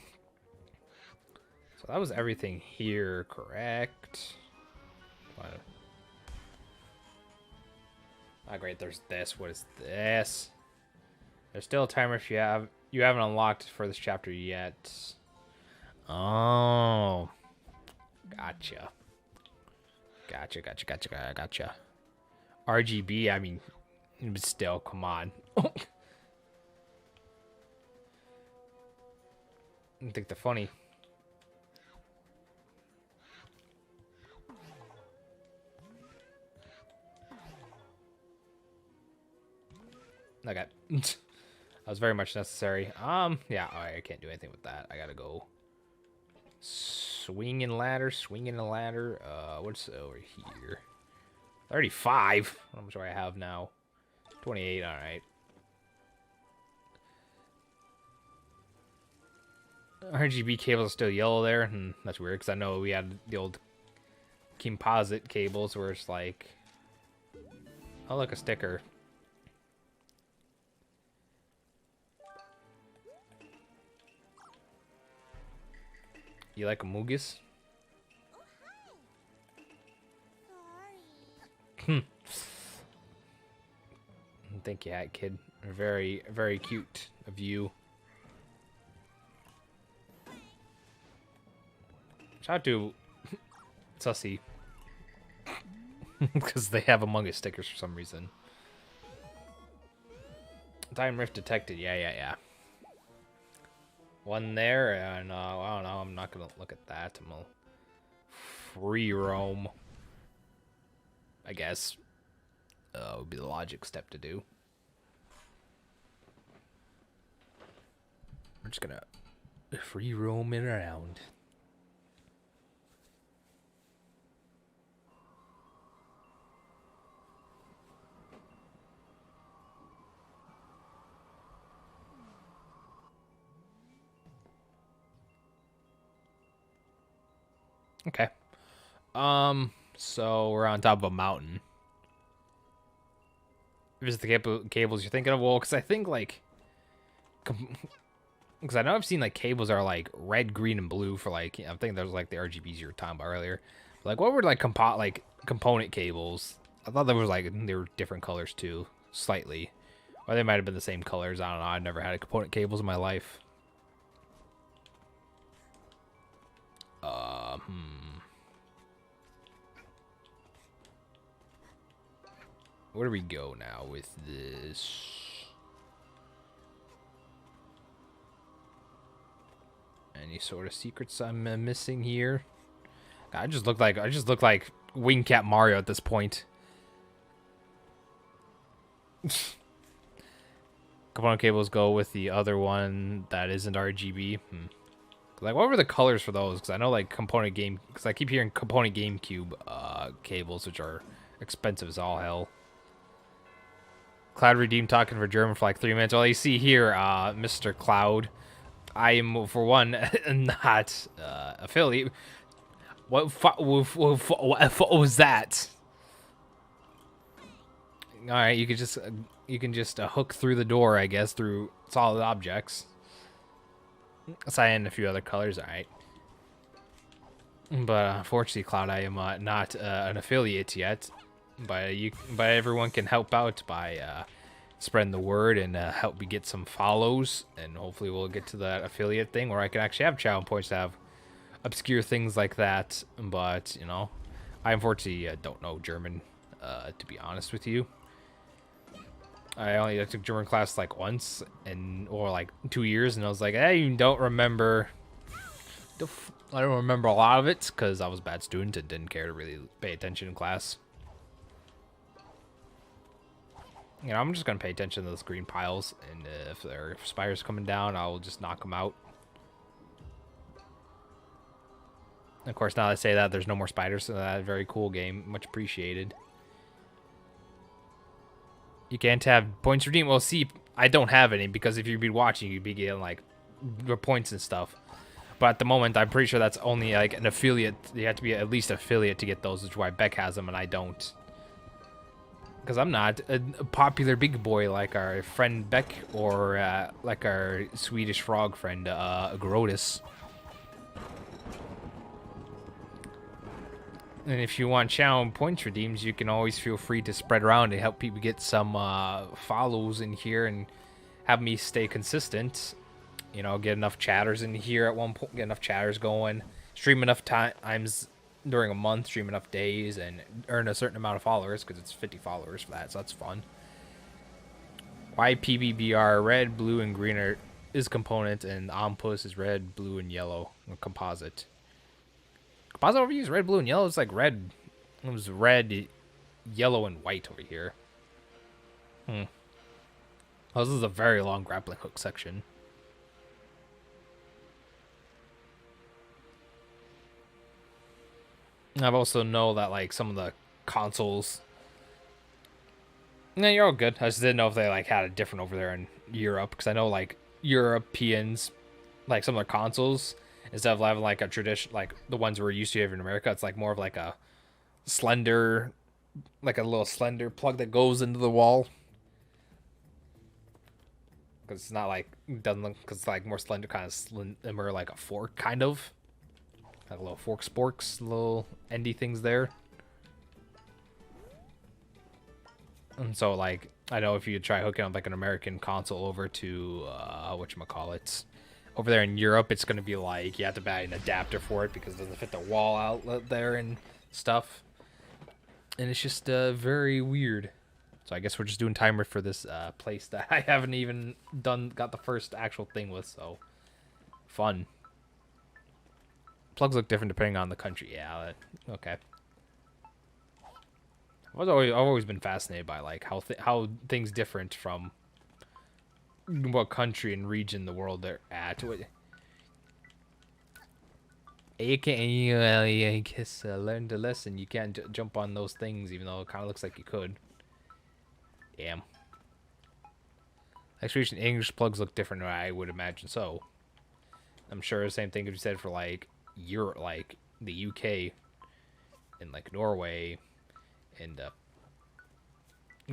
that was everything here, correct? What? Ah, great. There's this. What is this? There's still a timer if you haven't unlocked for this chapter yet. Oh, gotcha. Gotcha. RGB. I mean, but still, come on. I think they're funny. Okay. That was very much necessary. Yeah, I can't do anything with that. I gotta go swinging a ladder. What's over here? 35? How much do I have now? 28, alright. RGB cables are still yellow there. That's weird, because I know we had the old composite cables where it's like... Oh, look, a sticker. You like a Moogus? Thank you, Hat Kid. Very, very cute of you. Shout out to Sussy. Because they have Among Us stickers for some reason. Time Rift detected. Yeah. One there, and I don't know. I'm not gonna look at that. I'm gonna free roam. I guess would be the logic step to do. I'm just gonna free roam it around. Okay. So we're on top of a mountain. Visit the cables you're thinking of? Well, because I think, like... Because I know I've seen, like, cables are, like, red, green, and blue for, like... I think those like, the RGBs you were talking about earlier. Like, what were, like, component cables? I thought there was, like, they were different colors, too. Slightly. Or they might have been the same colors. I don't know. I've never had component cables in my life. Where do we go now with this? Any sort of secrets I'm missing here? I just look like Wingcat Mario at this point. Component cables go with the other one that isn't RGB. Like, what were the colors for those? Because I know, like, because I keep hearing component GameCube cables, which are expensive as all hell. Cloud Redeem talking for German for like 3 minutes. Well, you see here, Mr. Cloud, I am, for one, not affiliate. What was that? All right, you can just hook through the door, I guess, through solid objects. Cyan and a few other colors, all right. But unfortunately, Cloud, I am not an affiliate yet. But everyone can help out by spreading the word and help me get some follows, and hopefully we'll get to that affiliate thing where I can actually have channel points to have obscure things like that. But you know, I unfortunately don't know German, to be honest with you. I took German class like once or like 2 years, and I was like, hey, you don't remember. I don't remember a lot of it because I was a bad student and didn't care to really pay attention in class. You know, I'm just going to pay attention to those green piles, and if there are spiders coming down, I'll just knock them out. Of course, now that I say that, there's no more spiders, so that's a very cool game. Much appreciated. You can't have points redeemed. Well, see, I don't have any, because if you'd be watching, you'd be getting, like, your points and stuff. But at the moment, I'm pretty sure that's only like an affiliate. You have to be at least affiliate to get those, which is why Beck has them and I don't. Because I'm not a popular big boy like our friend Beck or like our Swedish frog friend Grodus. And if you want channel points redeems, you can always feel free to spread around and help people get some follows in here and have me stay consistent. You know, get enough chatters in here at one point, get enough chatters going, stream enough times during a month, stream enough days, and earn a certain amount of followers, because it's 50 followers for that, so that's fun. Why PBBR, red, blue, and green is component, and Ompus is red, blue, and yellow, composite. Composite over here is red, blue, and yellow. It's like red. It was red, yellow, and white over here. Oh, this is a very long grappling hook section. I've also know that like some of the consoles. No, you're all good. I just didn't know if they like had it different over there in Europe, because I know like Europeans, like some of their consoles, instead of having like a tradition, like the ones we're used to here in America, it's like more of like a slender, like a little slender plug that goes into the wall. Because it's not like, doesn't look, because it's like more slender, kind of slimmer, like a fork, kind of. Like little fork sporks, little endy things there. And so, like, I know if you try hooking up like an American console over to, whatchamacallit, over there in Europe, it's going to be like, you have to buy an adapter for it because it doesn't fit the wall outlet there and stuff. And it's just very weird. So I guess we're just doing timer for this place that I haven't even got the first actual thing with, so fun. Plugs look different depending on the country. Yeah, okay. I've always been fascinated by like how things different from what country and region the world they're at. You can't, I guess, learn the lesson. You can't jump on those things, even though it kind of looks like you could. Damn. Actually, English plugs look different. I would imagine so. I'm sure the same thing could be said for like Europe, like the UK, and like Norway, and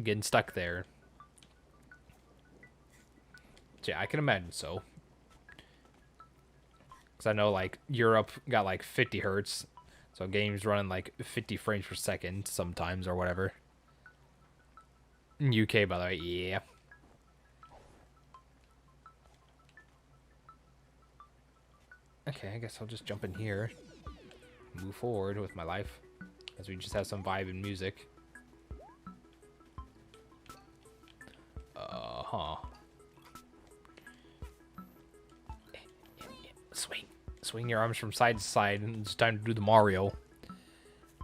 getting stuck there. Yeah, I can imagine so. Because I know like Europe got like 50 hertz, so games running like 50 frames per second sometimes or whatever. UK, by the way, yeah. Okay, I guess I'll just jump in here, move forward with my life, as we just have some vibe and music. Swing your arms from side to side, and it's time to do the Mario.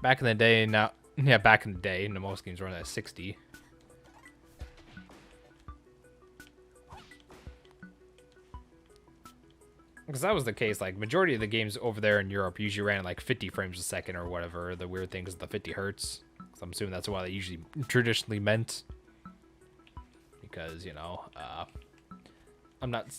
Back in the day, now, yeah, back in the day, most games run at 60. Because that was the case, like, majority of the games over there in Europe usually ran at, like, 50 frames a second or whatever. The weird thing is the 50 hertz. So I'm assuming that's what they usually traditionally meant. Because, you know, I'm not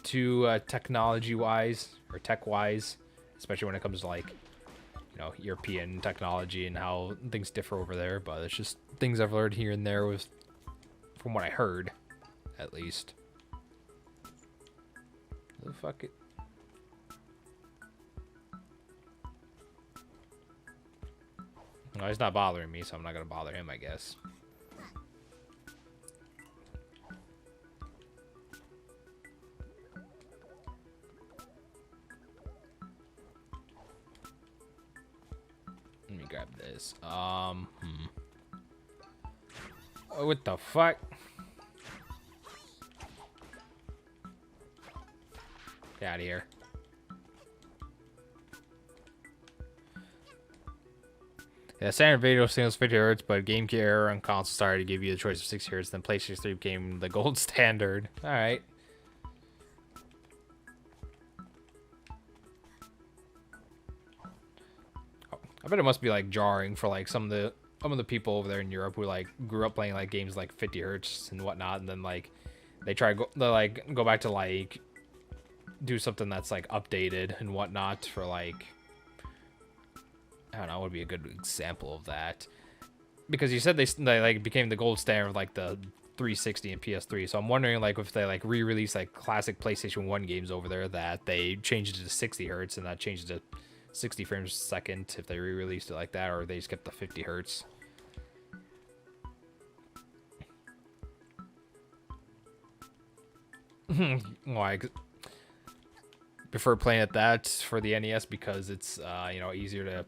too technology-wise, or tech-wise, especially when it comes to, like, you know, European technology and how things differ over there. But it's just things I've learned here and there from what I heard, at least. The fuck it. No, he's not bothering me, so I'm not gonna bother him, I guess. Let me grab this. Oh, what the fuck? Get out of here. Yeah, standard video signals 50 Hz, but GameCube error on console started to give you the choice of 60 Hz, then PlayStation 3 became the gold standard. Alright. Oh, I bet it must be like jarring for like some of the people over there in Europe who like grew up playing like games like 50 Hz and whatnot, and then like they go back to like do something that's like updated and whatnot for like, I don't know, what would be a good example of that? Because you said they like became the gold standard of like the 360 and PS3, so I'm wondering like if they like re-release like classic PlayStation 1 games over there, that they changed it to 60 hertz and that changed it to 60 frames a second if they re-released it like that, or they just kept the 50 hertz. Why? Prefer playing at that for the NES because it's you know, easier to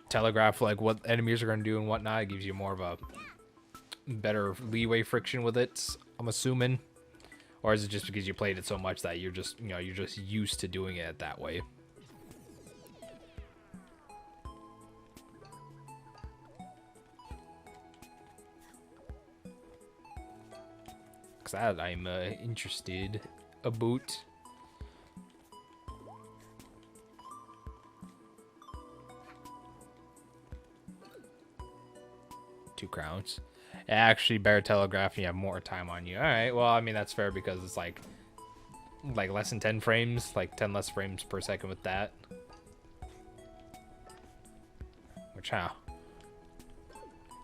telegraph like what enemies are going to do and whatnot. It gives you more of a better leeway friction with it, I'm assuming. Or is it just because you played it so much that you're just, you know, you're just used to doing it that way? Because that I'm interested about. 2 crowns. Actually, better telegraph, you have more time on you. Alright, well, I mean, that's fair because it's like less than 10 frames, like 10 less frames per second with that. Which, how?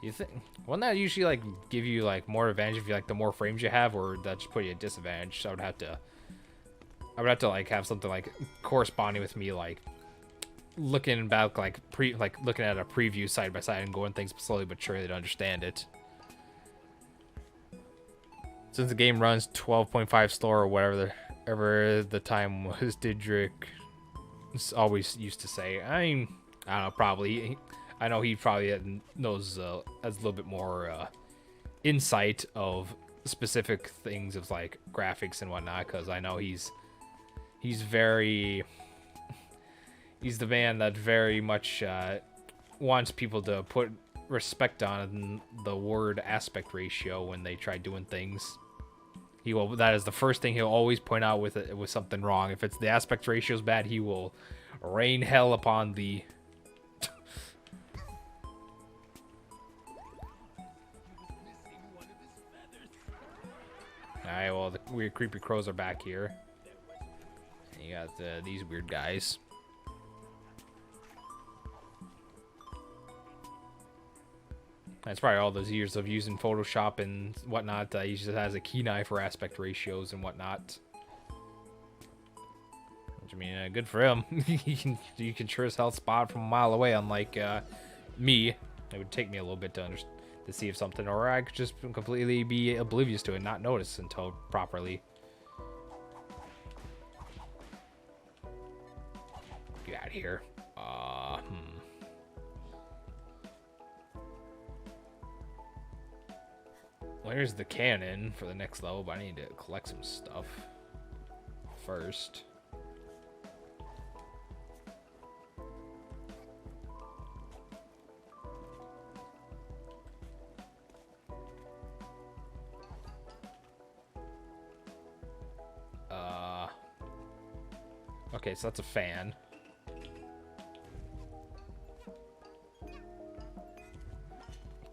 You think, wouldn't that usually like give you like more advantage if you like the more frames you have, or that just put you at disadvantage? So I would have to like have something like corresponding with me like looking back, like looking at a preview side by side and going things slowly but surely to understand it. Since the game runs 12.5 slower or whatever the time was, Didrik always used to say. I don't know, probably. I know he probably knows has a little bit more insight of specific things of like graphics and whatnot, because I know he's very. He's the man that very much wants people to put respect on the word aspect ratio when they try doing things. He will. That is the first thing he'll always point out with something wrong. If it's the aspect ratio is bad, he will rain hell upon the. Alright, well, the weird creepy crows are back here. And you got these weird guys. That's probably all those years of using Photoshop and whatnot. He just has a keen eye for aspect ratios and whatnot. Which, I mean, good for him. you can sure as hell spot from a mile away, unlike me. It would take me a little bit to see if something, or I could just completely be oblivious to it and not notice until properly. Get out of here. Where's the cannon for the next level? But I need to collect some stuff first. Okay, so that's a fan.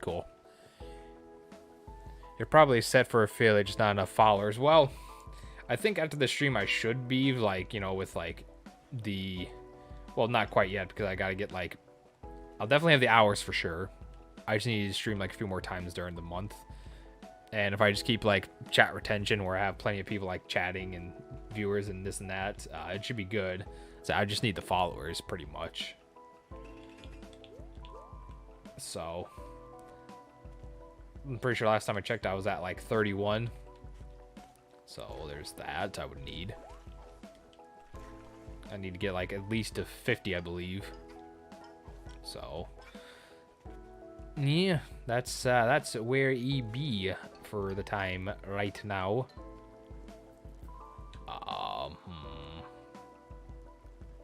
Cool. You're probably set for a failure, just not enough followers. Well, I think after the stream I should be, like, you know, with, like, the... Well, not quite yet, because I gotta get, like... I'll definitely have the hours for sure. I just need to stream, like, a few more times during the month. And if I just keep, like, chat retention, where I have plenty of people, like, chatting and viewers and this and that, it should be good. So I just need the followers, pretty much. So... I'm pretty sure last time I checked I was at like 31. So there's that I would need. I need to get like at least to 50, I believe. So yeah, that's where he be for the time right now.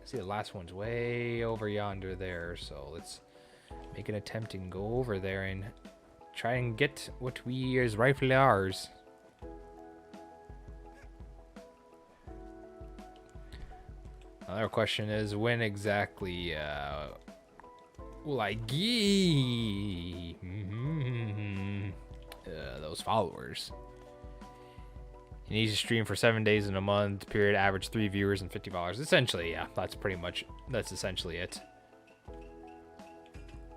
See, the last one's way over yonder there, so let's make an attempt and go over there and try and get what is rightfully ours. Another question is, when exactly will I get those followers? You need to stream for 7 days in a month. Period. Average 3 viewers and $50. Essentially, yeah. That's essentially it.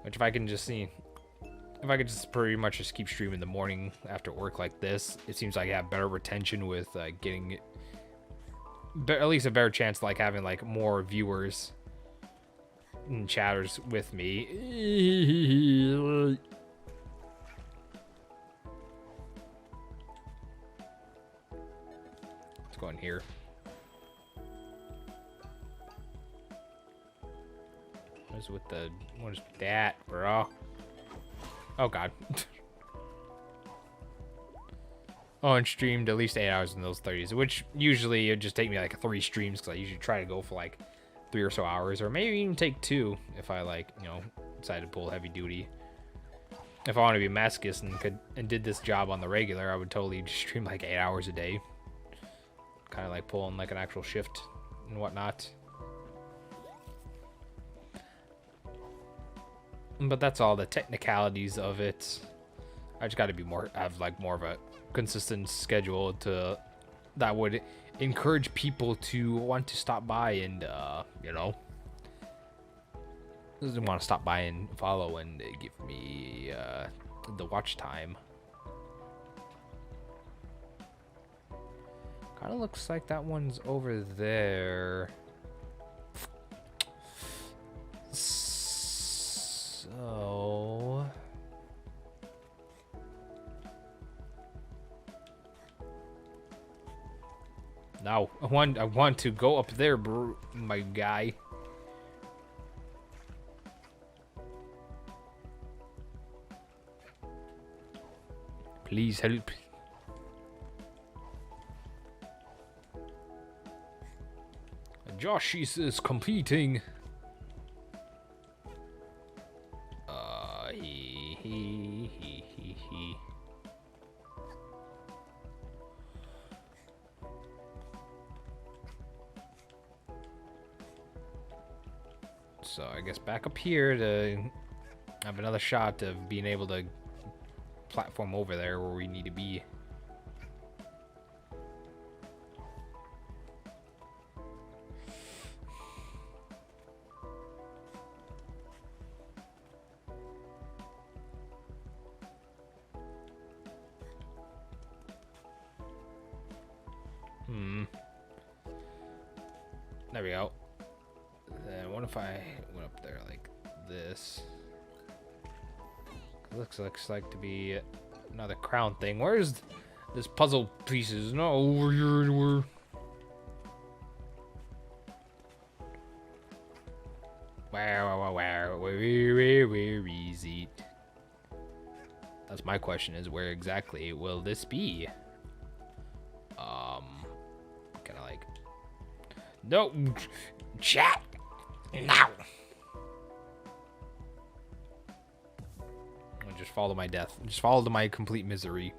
Which if I can just see... If I could just pretty much just keep streaming in the morning after work like this, it seems like I have better retention with getting... at least a better chance of, like, having, like, more viewers and chatters with me. Let's go in here. What is with the... What is that, bro? Oh, God. Oh, and streamed at least 8 hours in those 30s, which usually it would just take me like 3 streams because I usually try to go for like 3 or so hours, or maybe even take 2 if I like, you know, decide to pull heavy duty. If I want to be a masochist and did this job on the regular, I would totally just stream like 8 hours a day. Kind of like pulling like an actual shift and whatnot. But that's all the technicalities of it. I just got to be have like more of a consistent schedule that would encourage people to want to stop by and you know, want to stop by and follow and give me the watch time. Kind of looks like that one's over there. So now I want to go up there, bro, my guy. Please help. Josh is competing. So I guess back up here to have another shot of being able to platform over there where we need to be. There we go. Then what if I went up there like this? It looks like to be another crown thing. Where's this puzzle pieces? No, we're where is it? That's my question, is where exactly will this be? Kind of like, no, chat now. I'll just follow my death. Just follow to my complete misery.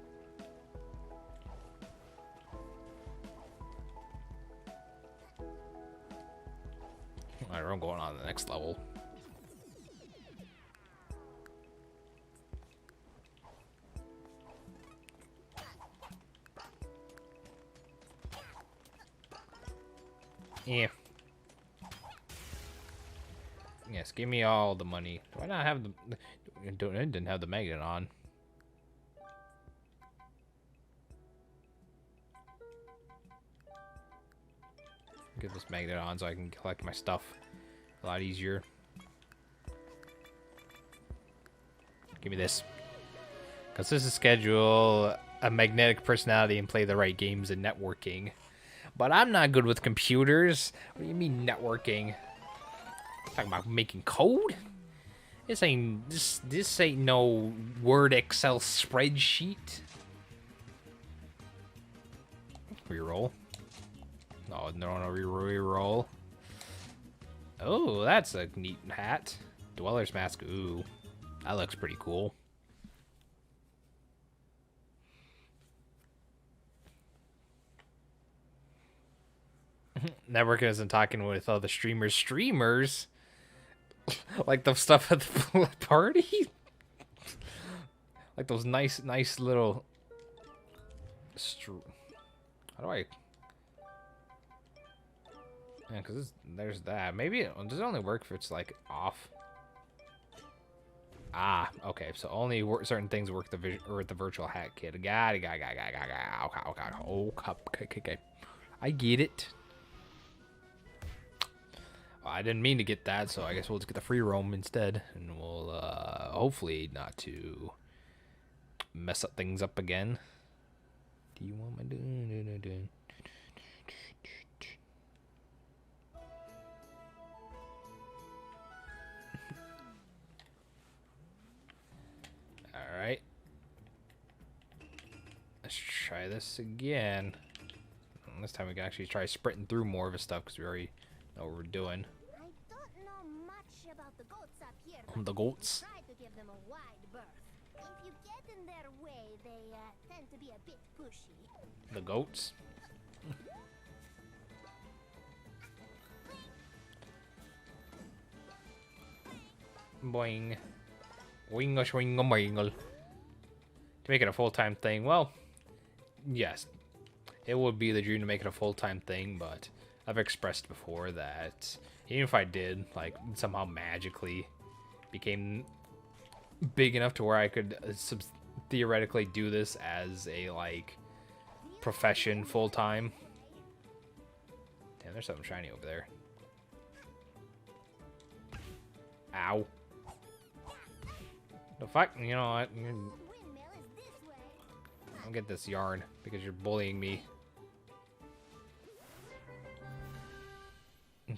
Alright, I'm going on to the next level. Yeah. Yes, give me all the money. Do I not have the... I didn't have the magnet on. Get this magnet on so I can collect my stuff a lot easier. Give me this. Because this is schedule a magnetic personality and play the right games and networking. But I'm not good with computers. What do you mean networking? Talking about making code? This ain't no Word Excel spreadsheet. Reroll. No, reroll. Oh, that's a neat hat. Dweller's mask. Ooh, that looks pretty cool. Networking isn't talking with other streamers. Like the stuff at the party? Like those nice little... How do I? Yeah, because there's that. Maybe does it only work if it's like off? Ah, okay. So only certain things work with the virtual hat kit. Got it. Okay. I get it. Well, I didn't mean to get that, so I guess we'll just get the free roam instead, and we'll hopefully not to mess up things up again. Do you want my do? All right. Let's try this again. This time we can actually try sprinting through more of his stuff because we already know what we're doing. I don't know much about the goats up here. The goats. Try to give them a wide berth. If you get in their way, they tend to be a bit pushy. The goats. Boing. Wingle swingle boingle. To make it a full-time thing, well, yes, it would be the dream to make it a full-time thing, but I've expressed before that even if I did, like, somehow magically became big enough to where I could theoretically do this as a, like, profession full-time. Damn, there's something shiny over there. Ow. The fuck? You know what? I'll get this yarn because you're bullying me.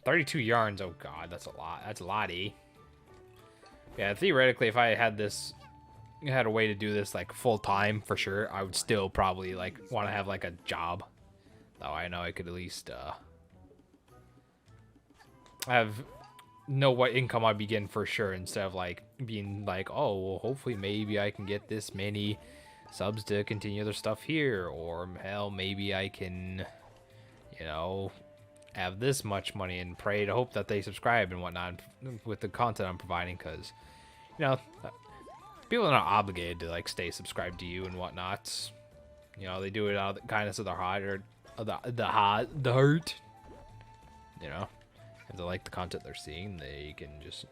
32 yarns. Oh god, that's a lot. That's a lot, eh? Yeah, theoretically, if I had a way to do this like full time for sure, I would still probably like want to have like a job. Though I know I could at least know what income I'd be getting for sure, instead of like being like, oh well, hopefully maybe I can get this many subs to continue their stuff here, or hell, maybe I can, you know, have this much money and pray to hope that they subscribe and whatnot with the content I'm providing, because, you know, people are not obligated to like stay subscribed to you and whatnot. You know, they do it out of the kindness of their heart, or the heart. You know, if they like the content they're seeing, they can just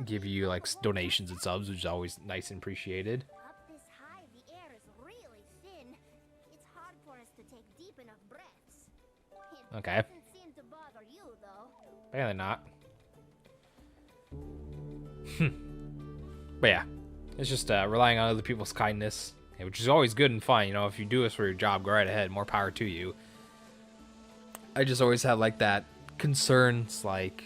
give you like donations and subs, which is always nice and appreciated. Up this high, the air is really thin. It's hard for us to take deep enough breaths. It Okay. doesn't seem to bother you, though. Apparently not. But yeah, it's just relying on other people's kindness, which is always good and fun. You know, if you do this for your job, go right ahead. More power to you. I just always have like that concerns, like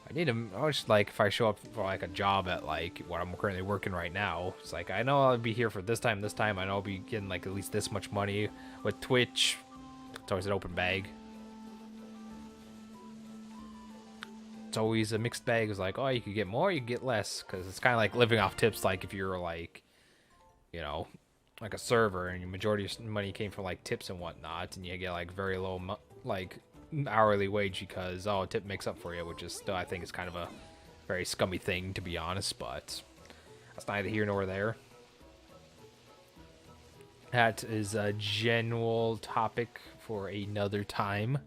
I always like if I show up for like a job at like what I'm currently working right now, it's like I know I'll be here for this time. I know I'll be getting like at least this much money. With Twitch, it's always an open bag. It's always a mixed bag. It's like, oh, you could get more, you could get less, because it's kind of like living off tips. Like if you're like, you know, like a server and your majority of money came from like tips and whatnot, and you get like very low like hourly wage because a tip makes up for you, which is still, I think, is kind of a very scummy thing, to be honest, but that's neither here nor there. That is a general topic for another time.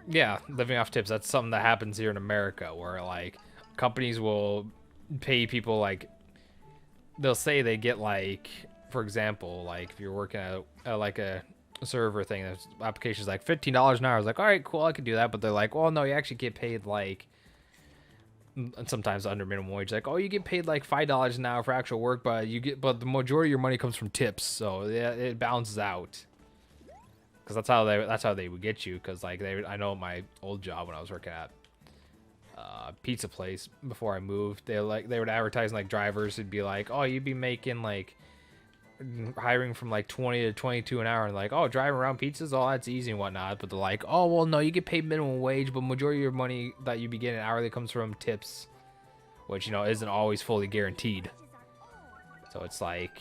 Yeah, living off tips, that's something that happens here in America, where like companies will pay people, like they'll say they get like, for example, like if you're working at like a server thing, there's applications like $15 an hour. It's like, all right, cool, I can do that. But they're like, well, no, you actually get paid like, and sometimes under minimum wage, like, oh, you get paid like $5 an hour for actual work, but the majority of your money comes from tips, so yeah, it balances out. Because that's how they would get you. Because like I know my old job when I was working at pizza place before I moved, they would advertise like drivers. It'd be like, oh, you'd be making like hiring from like 20 to 22 an hour, and like, oh, driving around pizzas, oh, that's easy and whatnot. But they're like, oh, well, no, you get paid minimum wage, but majority of your money that you be getting hourly comes from tips, which, you know, isn't always fully guaranteed. So it's like,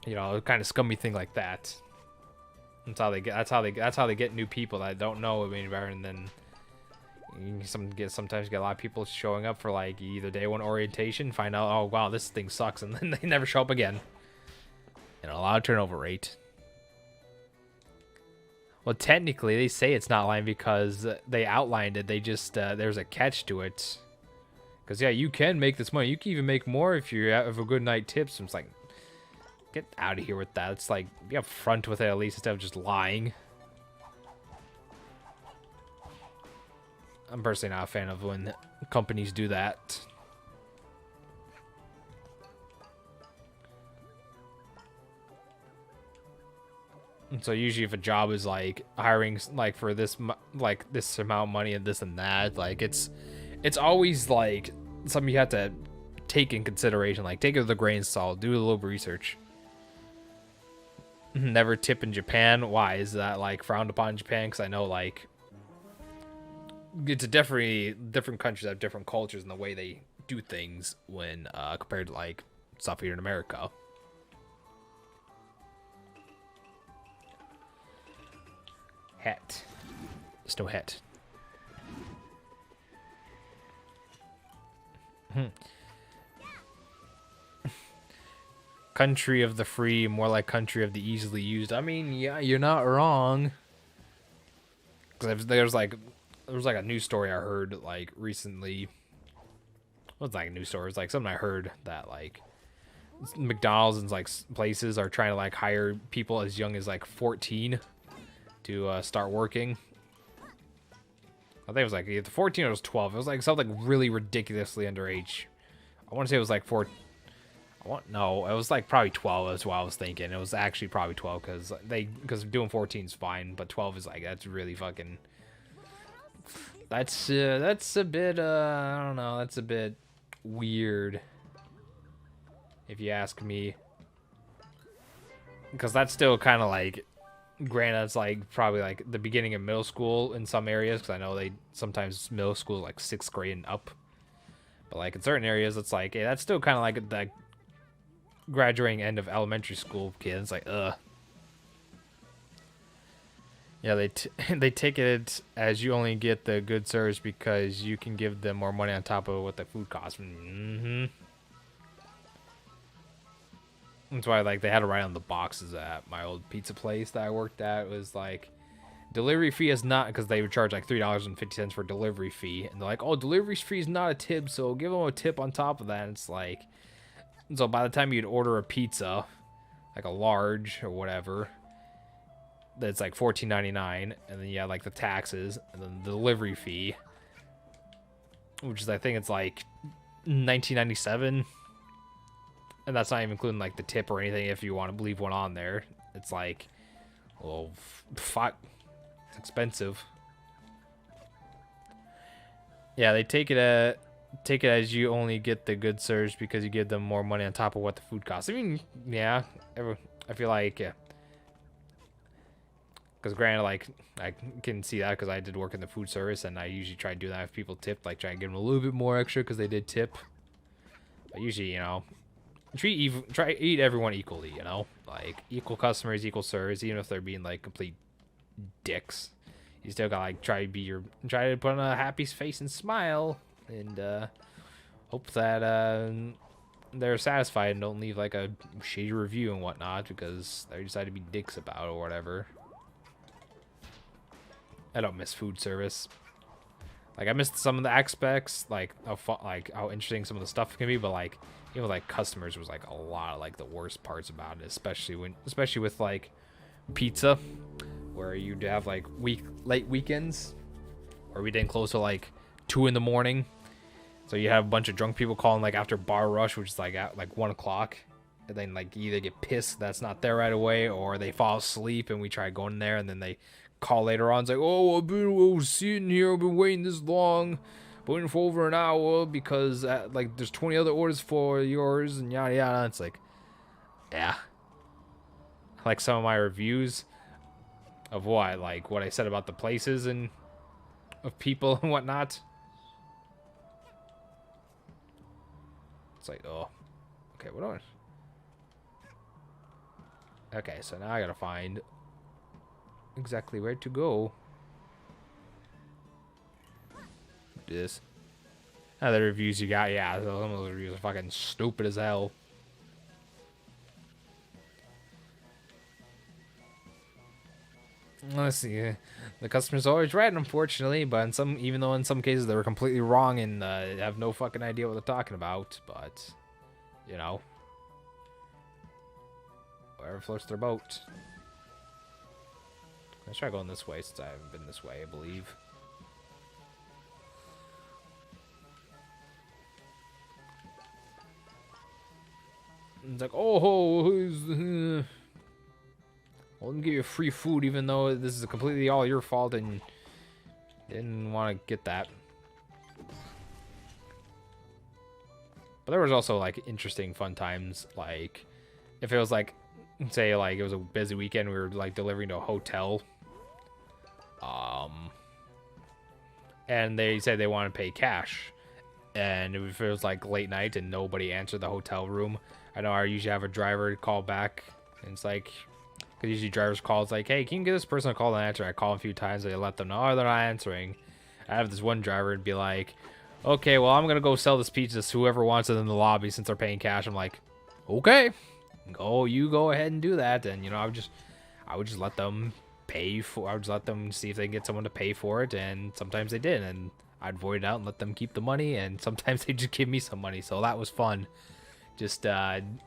you know, kind of scummy thing like that. That's how they get new people that don't know any better, and then, You sometimes get a lot of people showing up for like either day one orientation, find out, oh wow, this thing sucks, and then they never show up again. And a lot of turnover rate. Well, technically, they say it's not lying because they outlined it. They just there's a catch to it. Because yeah, you can make this money. You can even make more if you have a good night tips. And it's like, get out of here with that. It's like, be upfront with it at least instead of just lying. I'm personally not a fan of when companies do that. And so usually if a job is like hiring like for this like this amount of money and this and that, like it's always like something you have to take in consideration. Like take it with a grain of salt, do a little research. Never tip in Japan. Why is that like frowned upon in Japan? Because I know like it's definitely different countries have different cultures in the way they do things when compared to like stuff here in America. Hat. Snow hat. Country of the free, more like country of the easily used. I mean, yeah, you're not wrong. Because there was like a news story I heard like recently. Well, it's like a news story. It's like something I heard that like McDonald's and like places are trying to like hire people as young as like 14 to start working. I think it was like either 14 or it was 12. It was like something really ridiculously underage. I want to say it was like 4. No, it was like probably 12 is what I was thinking. It was actually probably 12 because doing 14 is fine, but 12 is like that's really fucking. That's a bit I don't know. That's a bit weird, if you ask me. Because that's still kind of like. Granted, it's like probably like the beginning of middle school in some areas, because I know they sometimes middle school is like 6th grade and up. But like in certain areas, it's like, hey, that's still kind of like the graduating end of elementary school kids. It's like, yeah, they take it as you only get the good service because you can give them more money on top of what the food costs. That's why like they had to write on the boxes at my old pizza place that I worked at. It was like delivery fee is not, because they would charge like $3.50 for delivery fee, and they're like, oh, delivery fee is not a tip, so give them a tip on top of that. And it's like, so by the time you'd order a pizza, like a large or whatever, that's like $14.99, and then you have like the taxes and then the delivery fee, which is I think it's like $19.97. And that's not even including like the tip or anything if you want to leave one on there. It's like, well, fuck, it's expensive. Yeah, they take it as you only get the good service because you give them more money on top of what the food costs. I mean, yeah, I feel like, yeah. Because granted, like, I can see that because I did work in the food service, and I usually try to do that if people tip, like try and give them a little bit more extra because they did tip. But usually, you know, eat everyone equally, you know, like equal customers, equal service, even if they're being like complete dicks. You still gotta like try to put on a happy face and smile, and hope that they're satisfied and don't leave like a shitty review and whatnot because they decide to be dicks about it or whatever. I don't miss food service. Like I missed some of the aspects, like how interesting some of the stuff can be, but like even with like customers was like a lot of like the worst parts about it, especially with like pizza, where you'd have like late weekends, where we didn't close till like 2 in the morning, so you have a bunch of drunk people calling like after bar rush, which is like at like 1 o'clock, and then like you either get pissed that's not there right away, or they fall asleep and we try going there, and then they call later on. It's like, oh, I've been sitting here, I've been waiting this long, waiting for over an hour because like there's 20 other orders for yours and yada yada. It's like, yeah, like some of my reviews of what I said about the places and of people and whatnot. It's like, oh, okay, what do I? Okay, so now I gotta find exactly where to go. this. The reviews you got, yeah, some of those reviews are fucking stupid as hell. Let's see. The customer's always right, unfortunately, but even though in some cases they were completely wrong and have no fucking idea what they're talking about, but you know, whatever floats their boat. Let's try going this way since I haven't been this way, I believe. It's like, oh, I'll give you free food, even though this is completely all your fault and didn't want to get that. But there was also like interesting fun times, like if it was like, say like it was a busy weekend, we were like delivering to a hotel, and they said they want to pay cash, and if it was like late night and nobody answered the hotel room, I know I usually have a driver call back, and it's like, because usually drivers call, it's like, hey, can you get this person a call and answer? I call them a few times, they let them know, oh, they're not answering. I have this one driver and be like, okay, well, I'm gonna go sell this pizza to whoever wants it in the lobby since they're paying cash. I'm like, okay, you go ahead and do that. And you know, I would just let them pay for. I would just let them see if they can get someone to pay for it, and sometimes they did, and I'd void it out and let them keep the money, and sometimes they just give me some money. So that was fun. Just I'm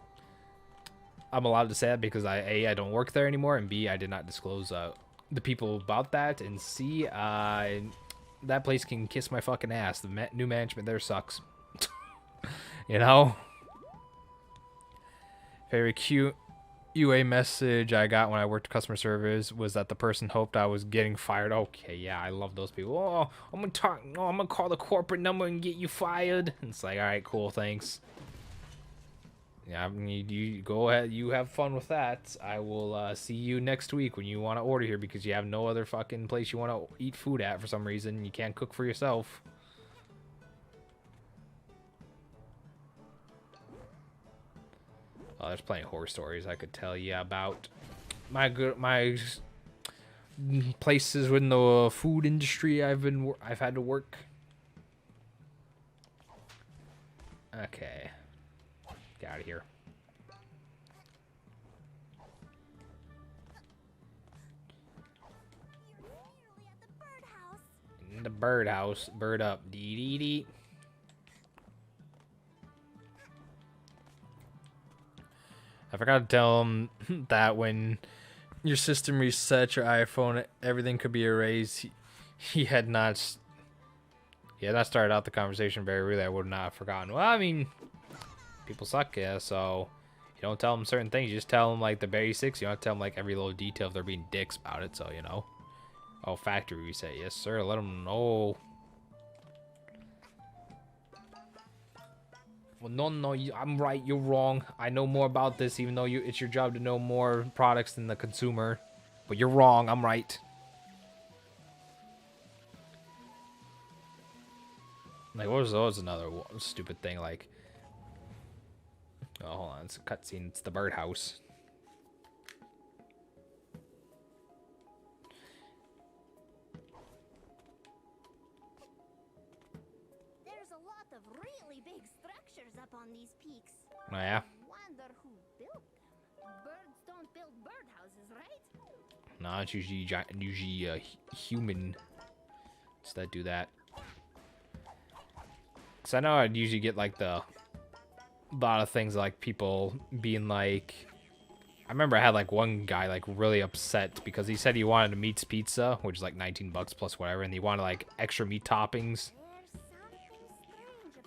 allowed to say that because I don't work there anymore, and B, I did not disclose the people about that, and C, that place can kiss my fucking ass. The new management there sucks. You know? Very cute UA message I got when I worked customer service was that the person hoped I was getting fired. Okay, yeah, I love those people. Oh, I'm gonna call the corporate number and get you fired. And it's like, all right, cool, thanks. Yeah, I mean, you go ahead, you have fun with that. I will see you next week when you want to order here because you have no other fucking place you want to eat food at for some reason. You can't cook for yourself. Oh, there's plenty of horror stories I could tell you about my places in the food industry I've had to work. Okay. Get out of here. In the birdhouse. Bird up. Dee dee dee. I forgot to tell him that when your system resets your iPhone, everything could be erased. He had not started out the conversation very really. I would not have forgotten. Well, I mean, people suck, yeah, so you don't tell them certain things. You just tell them like the basics. You don't tell them like every little detail if they're being dicks about it, so you know. Oh, factory reset. Yes, sir. Let them know. Well, no, I'm right. You're wrong. I know more about this, even though it's your job to know more products than the consumer. But you're wrong. I'm right. Like, what was another stupid thing? Like, oh, hold on. It's a cutscene. It's the birdhouse. There's a lot of really big structures up on these peaks. Oh, yeah? Wonder who built them. Birds don't build birdhouses, right? No, it's usually human that do that. Cause I know I'd usually get like a lot of things like people being like, I remember I had like one guy like really upset because he said he wanted a meats pizza, which is like $19 plus whatever, and he wanted like extra meat toppings.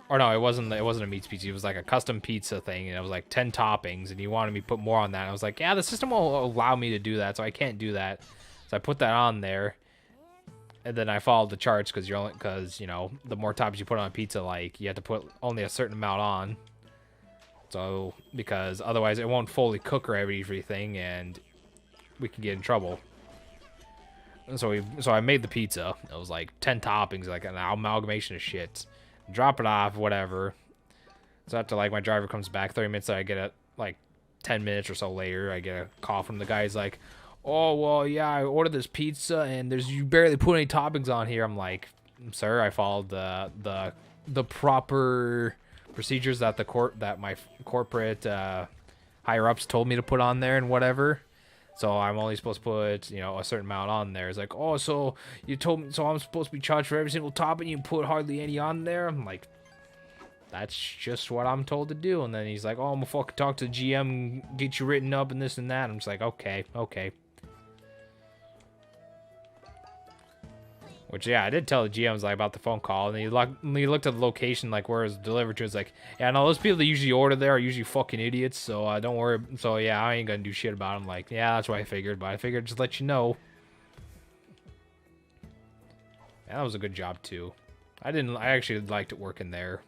Or no, it wasn't a meats pizza. It was like a custom pizza thing, and it was like 10 toppings, and he wanted me to put more on that. And I was like, yeah, the system will allow me to do that, so I can't do that. So I put that on there, and then I followed the charts because you know, the more toppings you put on a pizza, like you have to put only a certain amount on. So because otherwise it won't fully cook or everything, and we can get in trouble. And so I made the pizza. It was like 10 toppings, like an amalgamation of shit. Drop it off, whatever. So after like my driver comes back 30 minutes, I get it like 10 minutes or so later, I get a call from the guy. He's like, oh well, yeah, I ordered this pizza and you barely put any toppings on here. I'm like, sir, I followed the proper procedures that my corporate higher ups told me to put on there and whatever. So I'm only supposed to put, you know, a certain amount on there. It's like, oh, so you told me, so I'm supposed to be charged for every single topping, you put hardly any on there. I'm like, that's just what I'm told to do. And then he's like, oh, I'm gonna fucking talk to the GM, get you written up and this and that. I'm just like, okay. Which, yeah, I did tell the GMs, like, about the phone call, and he looked at the location, like, where it was delivered to. It's like, yeah, no, those people that usually order there are usually fucking idiots, so don't worry. So, yeah, I ain't gonna do shit about them. Like, yeah, that's what I figured, but I figured just let you know. Yeah, that was a good job, too. I actually liked it working there.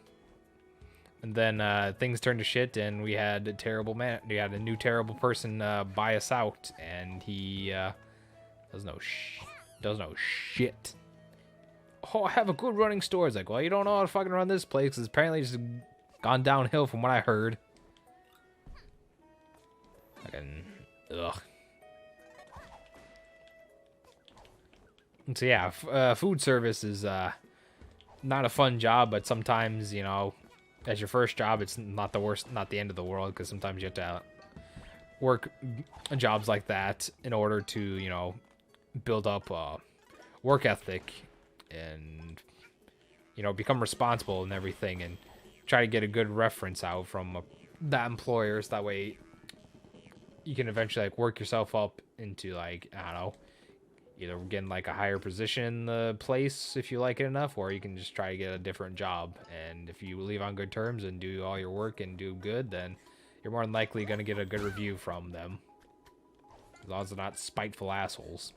And then things turned to shit, and we had a new terrible person buy us out, and he does no shit. Oh, I have a good running store. It's like, well, you don't know how to fucking run this place, because it's apparently just gone downhill from what I heard. Fucking, ugh. So yeah, food service is not a fun job, but sometimes, you know, as your first job, it's not the worst, not the end of the world, because sometimes you have to work jobs like that in order to, you know, build up work ethic and, you know, become responsible and everything, and try to get a good reference out from that employer, so that way you can eventually, like, work yourself up into, like, I don't know, either getting, like, a higher position in the place if you like it enough, or you can just try to get a different job. And if you leave on good terms and do all your work and do good, then you're more than likely going to get a good review from them, as long as they're not spiteful assholes.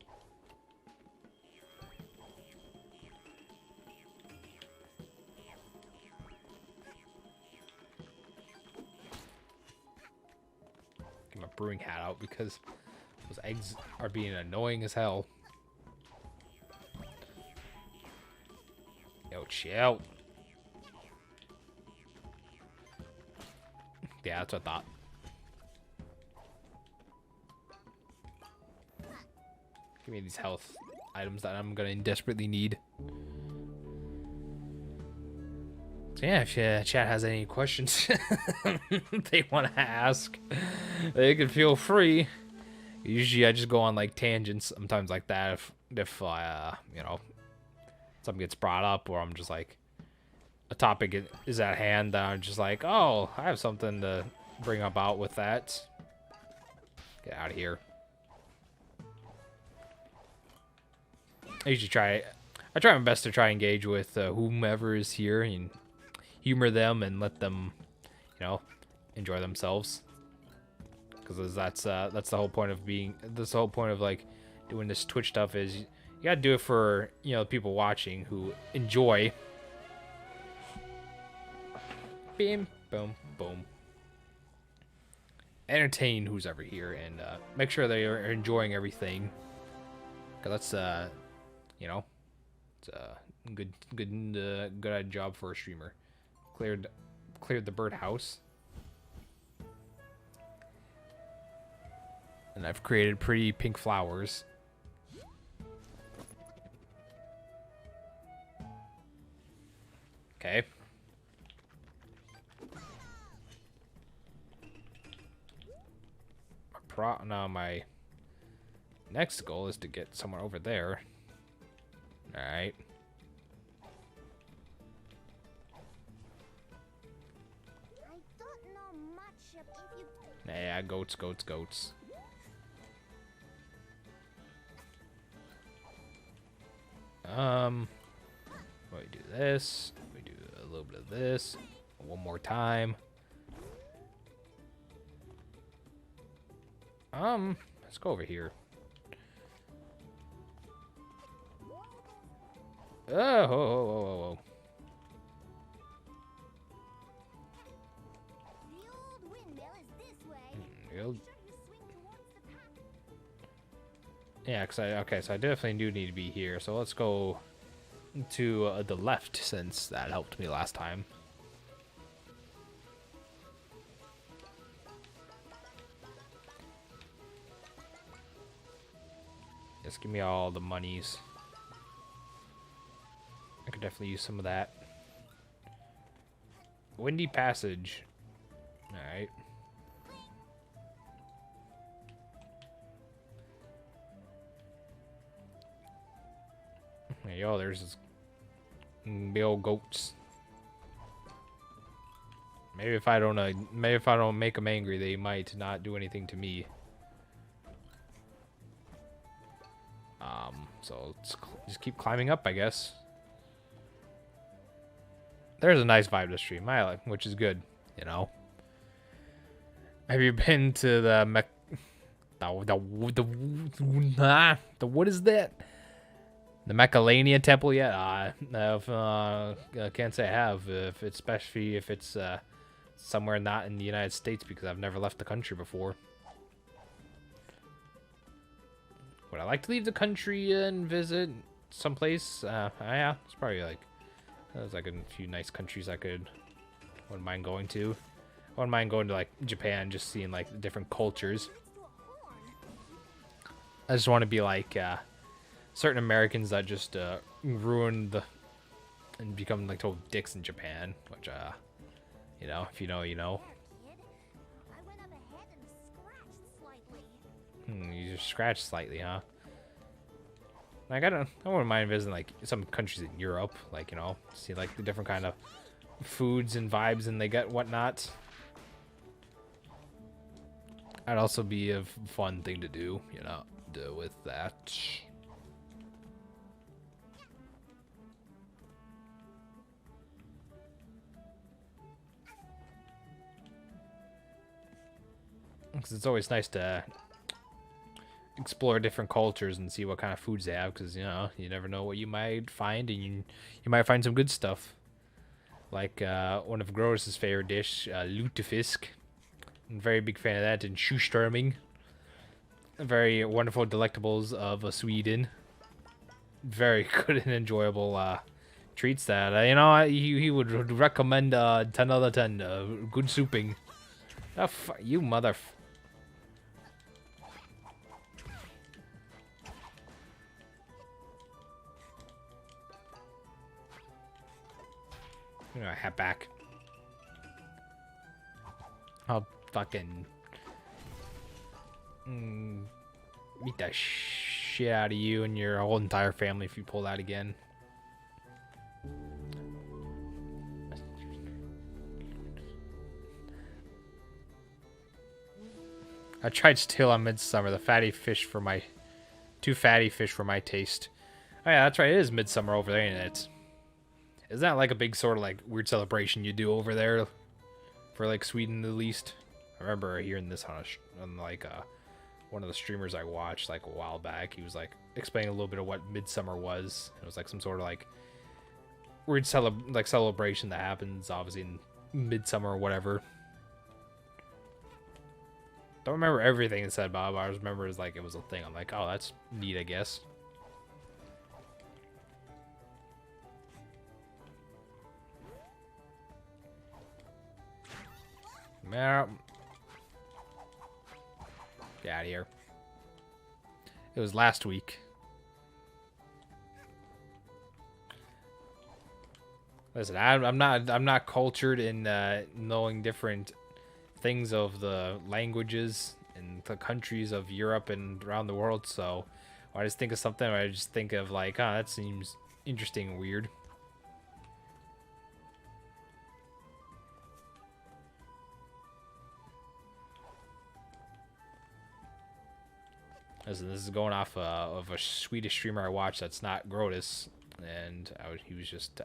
Get my brewing hat out because those eggs are being annoying as hell. Yo, chill. Yeah, that's what I thought. Give me these health items that I'm gonna desperately need. So yeah, if chat has any questions they want to ask, they can feel free. Usually I just go on, like, tangents sometimes like that if you know, something gets brought up, or I'm just like, a topic is at hand, that I'm just like, oh, I have something to bring about with that. Get out of here. I try my best to try and engage with whomever is here and humor them and let them, you know, enjoy themselves. Because that's the whole point of like doing this Twitch stuff, is you gotta do it for, you know, people watching who enjoy. Bim, boom, boom. Entertain who's ever here, and make sure they are enjoying everything. Cause that's you know, it's a good job for a streamer. Cleared the birdhouse. And I've created pretty pink flowers. Okay. My next goal is to get someone over there. All right. I don't know much if you... Yeah, goats. We do this. We do a little bit of this. One more time. Let's go over here. Oh, whoa. The old windmill is this way. The old- Be sure you swing towards the path. Yeah, so I definitely do need to be here. So let's go to the left, since that helped me last time. Just give me all the monies. could definitely use some of that. Windy Passage. Alright. There you go, there's this big old goats. Maybe if I don't make them angry, they might not do anything to me. So let's just keep climbing up, I guess. There's a nice vibe to stream, I like, which is good, you know. Have you been to the what is that? The Macalania Temple yet? I can't say I have. If it's especially if it's somewhere not in the United States, because I've never left the country before. Would I like to leave the country and visit someplace? Yeah, it's probably like there's like a few nice countries I wouldn't mind going to. I wouldn't mind going to like Japan, just seeing like the different cultures. I just want to be like certain Americans that just ruin and become like total dicks in Japan, which you know, if you know, you know. I went up ahead and scratched slightly. You just scratched slightly, huh? Like I wouldn't mind visiting like some countries in Europe, like, you know, see like the different kind of foods and vibes and they get whatnot. That'd also be a fun thing to do, you know, with that. Because it's always nice to explore different cultures and see what kind of foods they have, because, you know, you never know what you might find, and you might find some good stuff. Like one of Gross's favorite dish, lutefisk. I'm a very big fan of that, and Schuströmming. Very wonderful delectables of Sweden. Very good and enjoyable treats that, you know, he would recommend 10 out of 10. Good souping. Oh, you mother... I'm gonna head back. I'll fucking beat the shit out of you and your whole entire family if you pull that again. I tried still on Midsummer, the fatty fish for my... Too fatty fish for my taste. Oh yeah, that's right, it is Midsummer over there, ain't it? Is that like a big sort of like weird celebration you do over there? For like Sweden at least? I remember hearing this on like one of the streamers I watched like a while back. He was like explaining a little bit of what Midsummer was. It was like some sort of like weird celebration that happens obviously in Midsummer or whatever. Don't remember everything it said, Bob. I just remember it was like it was a thing. I'm like, oh, that's neat, I guess. Man, get out of here. It was last week. Listen, I'm not cultured in knowing different things of the languages and the countries of Europe and around the world. So when I just think of something, I just think of like, oh, that seems interesting and weird. Listen, this is going off of a Swedish streamer I watched that's not Grotus, and he was just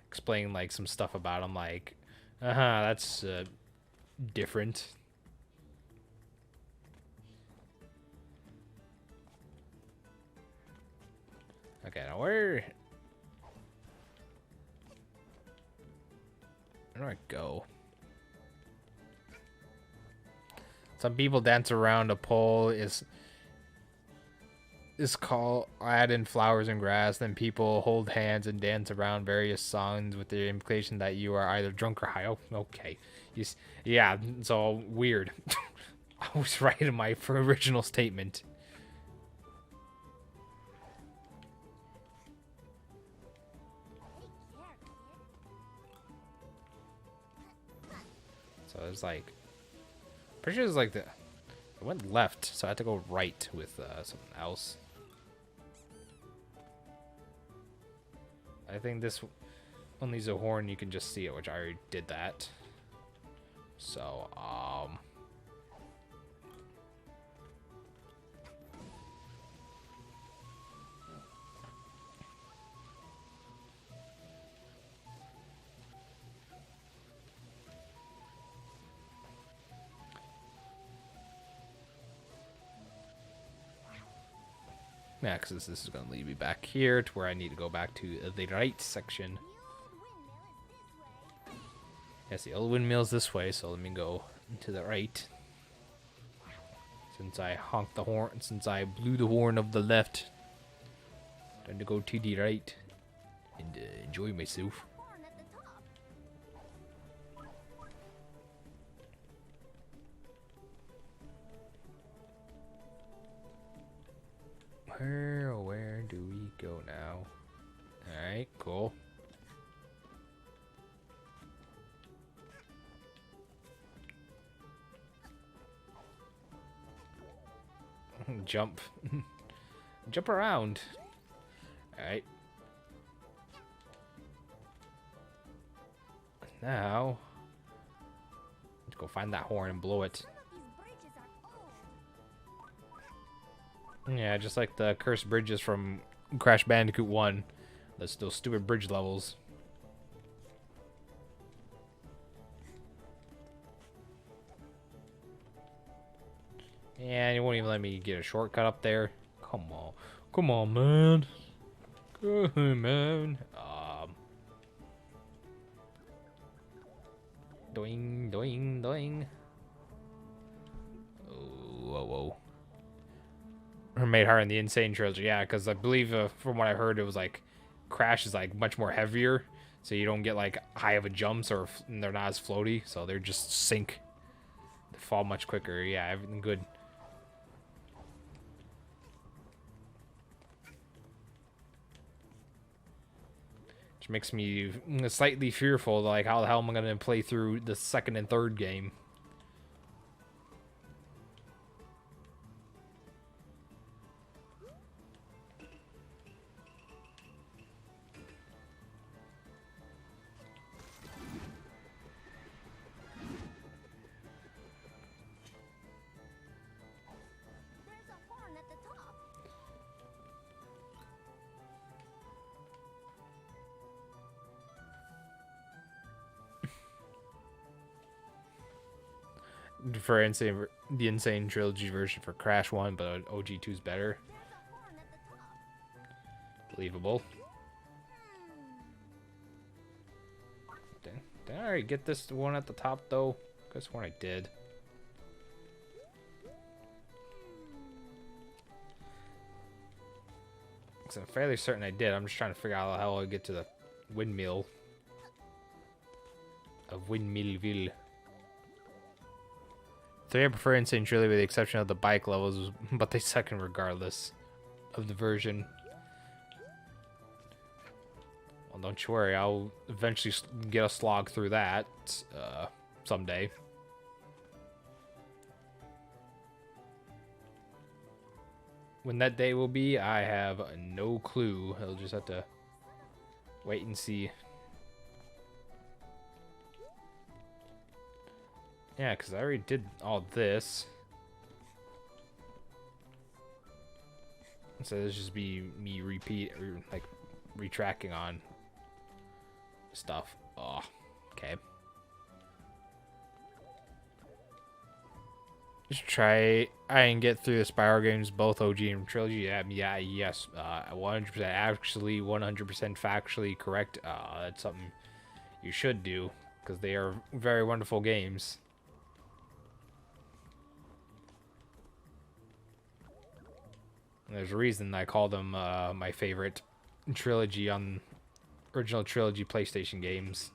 explaining like some stuff about him, like, that's different. Okay, now where do I go? Some people dance around a pole is called add in flowers and grass. Then people hold hands and dance around various songs with the implication that you are either drunk or high. Oh, okay. Yeah, it's all weird. I was right in my original statement. So it's like, pretty sure it's like it went left, so I had to go right with something else. I think this one needs a horn. You can just see it, which I already did that. So yeah, because this is going to lead me back here to where I need to go back to the right section. Yes, the old windmill's this way, so let me go to the right. Since I honked the horn, since I blew the horn of the left, time to go to the right and enjoy myself. Where do we go now? Alright, cool. Jump. Jump around. Alright. Now, let's go find that horn and blow it. Yeah, just like the cursed bridges from Crash Bandicoot 1. Those stupid bridge levels. Yeah, you won't even let me get a shortcut up there. Come on. Come on, man. Come on, man. Doing, doing, doing. Oh, whoa, whoa. Or made her in the Insane Trilogy, yeah, because I believe from what I heard, it was like Crash is like much more heavier, so you don't get like high of a jumps, or they're not as floaty, so they're just sink. They fall much quicker. Yeah, everything good. Which makes me slightly fearful, like how the hell am I gonna play through the second and third game? For the Insane Trilogy version for Crash 1, but OG 2's better. Believable. Did I already get this one at the top, though? Guess one I did. Because I'm fairly certain I did. I'm just trying to figure out how I get to the windmill of Windmillville. So I prefer Insane Trilogy with the exception of the bike levels, but they second regardless of the version. Well, don't you worry, I'll eventually get a slog through that someday. When that day will be, I have no clue. I'll just have to wait and see. Yeah, because I already did all this. So this just be me retracking on stuff. Oh, okay. Just try and get through the Spyro games, both OG and Trilogy. Yeah, yes. 100% actually, 100% factually correct. That's something you should do because they are very wonderful games. There's a reason I call them my favorite trilogy on original trilogy PlayStation games.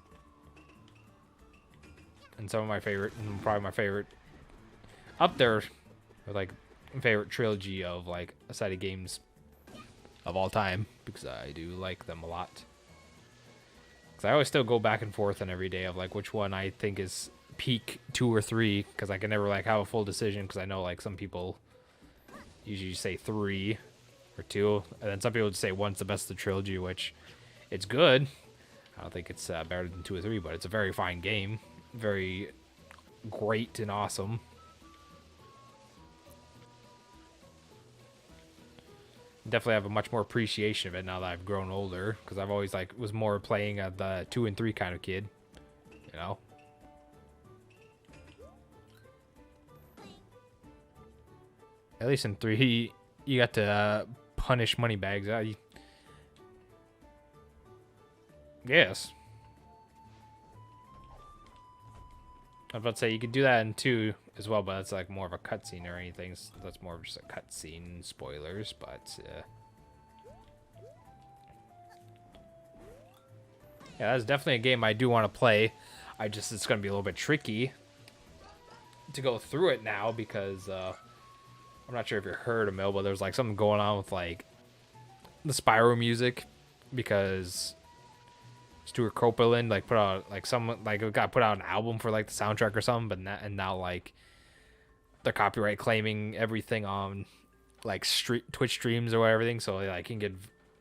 And some of my favorite, and probably my favorite up there with like favorite trilogy of like a set of games of all time, because I do like them a lot. Because I always still go back and forth on every day of like which one I think is peak 2 or 3 because I can never like have a full decision because I know like some people usually say 3 or 2, and then some people would say 1's the best of the trilogy, which it's good. I don't think it's better than 2 or 3, but it's a very fine game, very great and awesome. Definitely have a much more appreciation of it now that I've grown older, because I've always like was more playing the 2 and 3 kind of kid, you know. At least in 3, you got to punish moneybags. Yes. I was about to say you could do that in 2 as well, but that's like more of a cutscene or anything. So that's more of just a cutscene, spoilers. But yeah, that's definitely a game I do want to play. It's gonna be a little bit tricky to go through it now because I'm not sure if you heard of Mill, but there's like something going on with like the Spyro music because Stuart Copeland like put out like it got put out an album for like the soundtrack or something, but now like they're copyright claiming everything on like Twitch streams or everything, so they like can get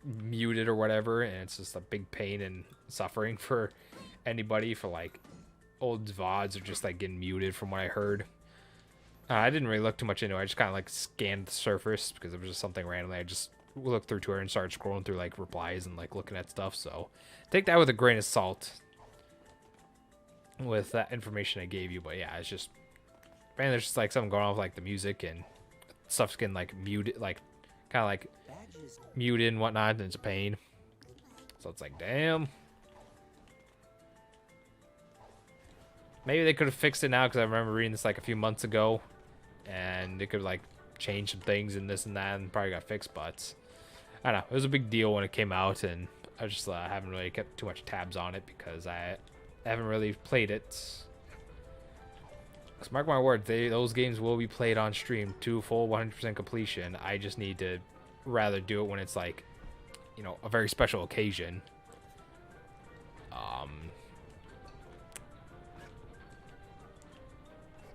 muted or whatever, and it's just a big pain and suffering for anybody for like old VODs or just like getting muted from what I heard. I didn't really look too much into it. I just kind of like scanned the surface because it was just something randomly. I just looked through Twitter and started scrolling through like replies and like looking at stuff. So take that with a grain of salt with that information I gave you. But yeah, it's just, man, there's just like something going on with like the music and stuff's getting like muted, like kind of like muted and whatnot, and it's a pain. So it's like, damn. Maybe they could have fixed it now because I remember reading this like a few months ago, and they could like change some things and this and that, and probably got fixed. But I don't know, it was a big deal when it came out, and I just haven't really kept too much tabs on it because I haven't really played it. Cause mark my words, those games will be played on stream to full 100% completion. I just need to rather do it when it's like, you know, a very special occasion.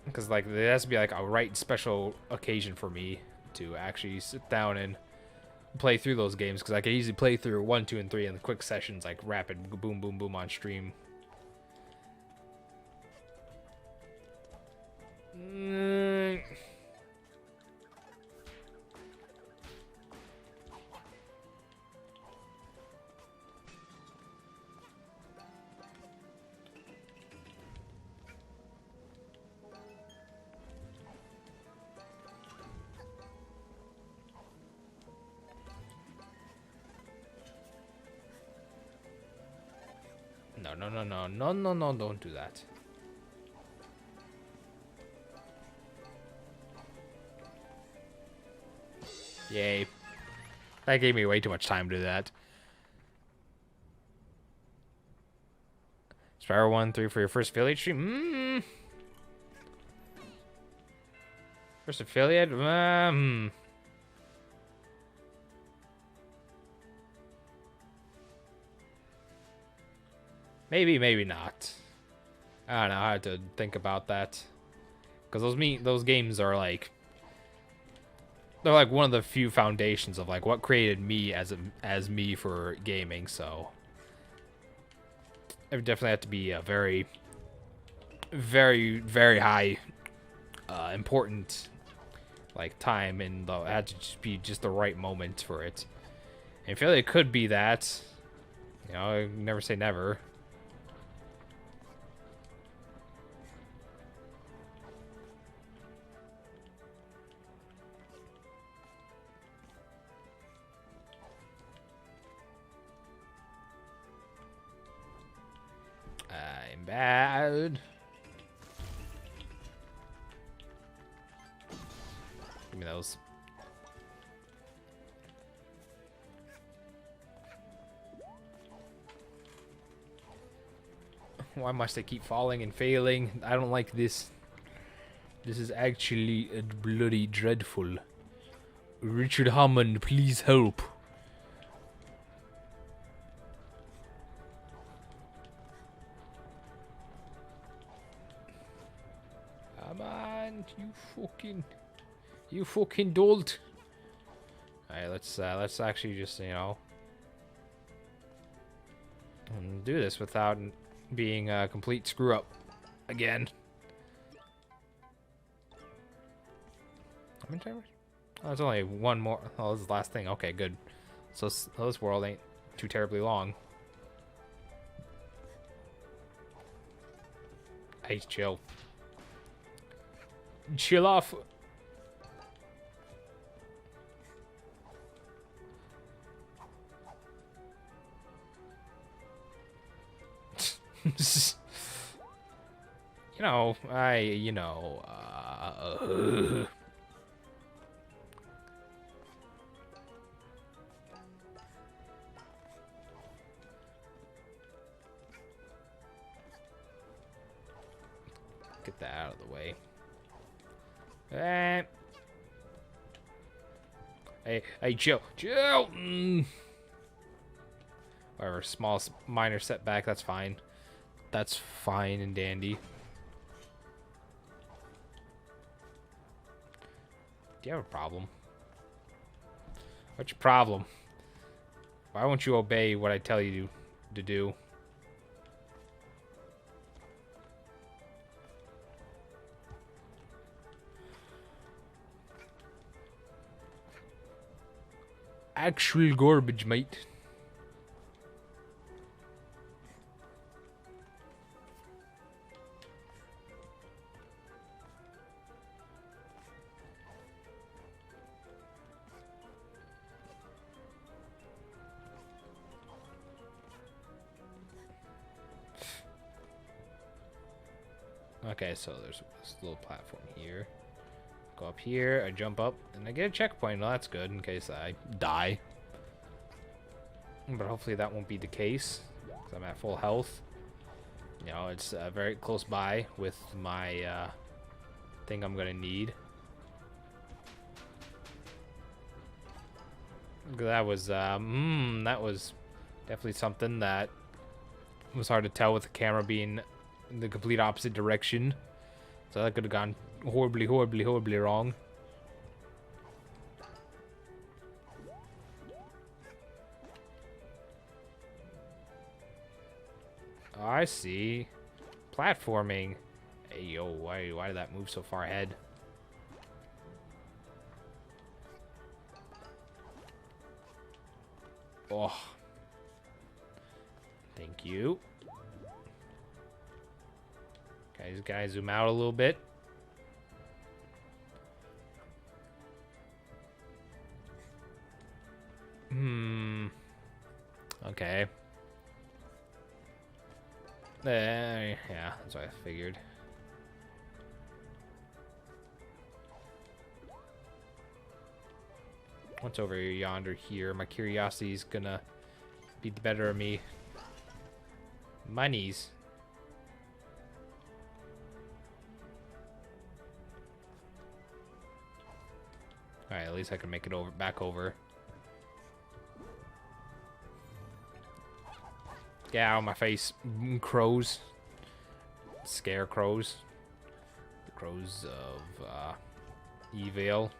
Because like there has to be like a right special occasion for me to actually sit down and play through those games, because I can easily play through 1, 2, and 3 in the quick sessions, like rapid boom, boom, boom on stream. No, don't do that. Yay. That gave me way too much time to do that. Spyro 1, 3 for your first affiliate stream? First affiliate? Maybe, maybe not. I don't know. I have to think about that. Because those games are like, they're like one of the few foundations of like what created me as me for gaming. So it would definitely have to be a very, very, very high, important like time, and it had to just be just the right moment for it. And I feel like it could be that. You know, I never say never. I'm bad. Give me those. Why must I keep falling and failing? I don't like this. This is actually bloody dreadful. Richard Hammond, please help. You fucking dolt. Alright, let's actually just, you know, do this without being a complete screw up again. How many timers? Oh, there's only one more. Oh, this is the last thing. Okay, good. So this world ain't too terribly long. Hey, chill. Chill off. You know, get that out of the way. Hey, chill. Whatever, small, minor setback, that's fine. That's fine and dandy. Do you have a problem? What's your problem? Why won't you obey what I tell you to do? Actual garbage, mate. Okay, so there's this little platform here. Go up here, I jump up, and I get a checkpoint. Well, that's good in case I die. But hopefully that won't be the case, because I'm at full health. You know, it's very close by with my thing I'm going to need. That was definitely something that was hard to tell with the camera being in the complete opposite direction. So that could have gone horribly, horribly, horribly wrong. Oh, I see. Platforming. Hey, yo, why did that move so far ahead? Oh. Thank you. Guys, zoom out a little bit. Okay. Yeah, that's what I figured. What's over yonder here? My curiosity's gonna be the better of me. Monies. Alright, at least I can make it over back over. Get out of my face, crows. Scarecrows. The crows of evil.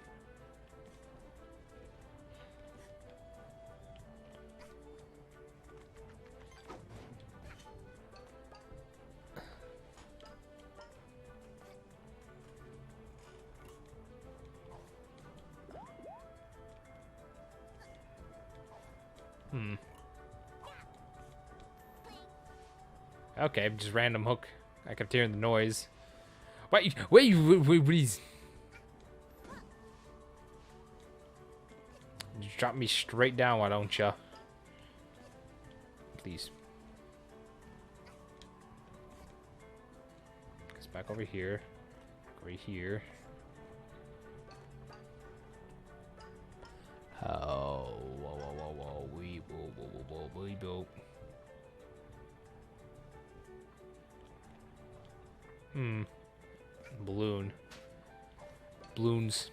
Okay, just random hook. I kept hearing the noise. Wait, please. Just drop me straight down, why don't ya? Please. It's back over here. Right here. Oh, whoa, wee, whoa. Balloon. Balloons.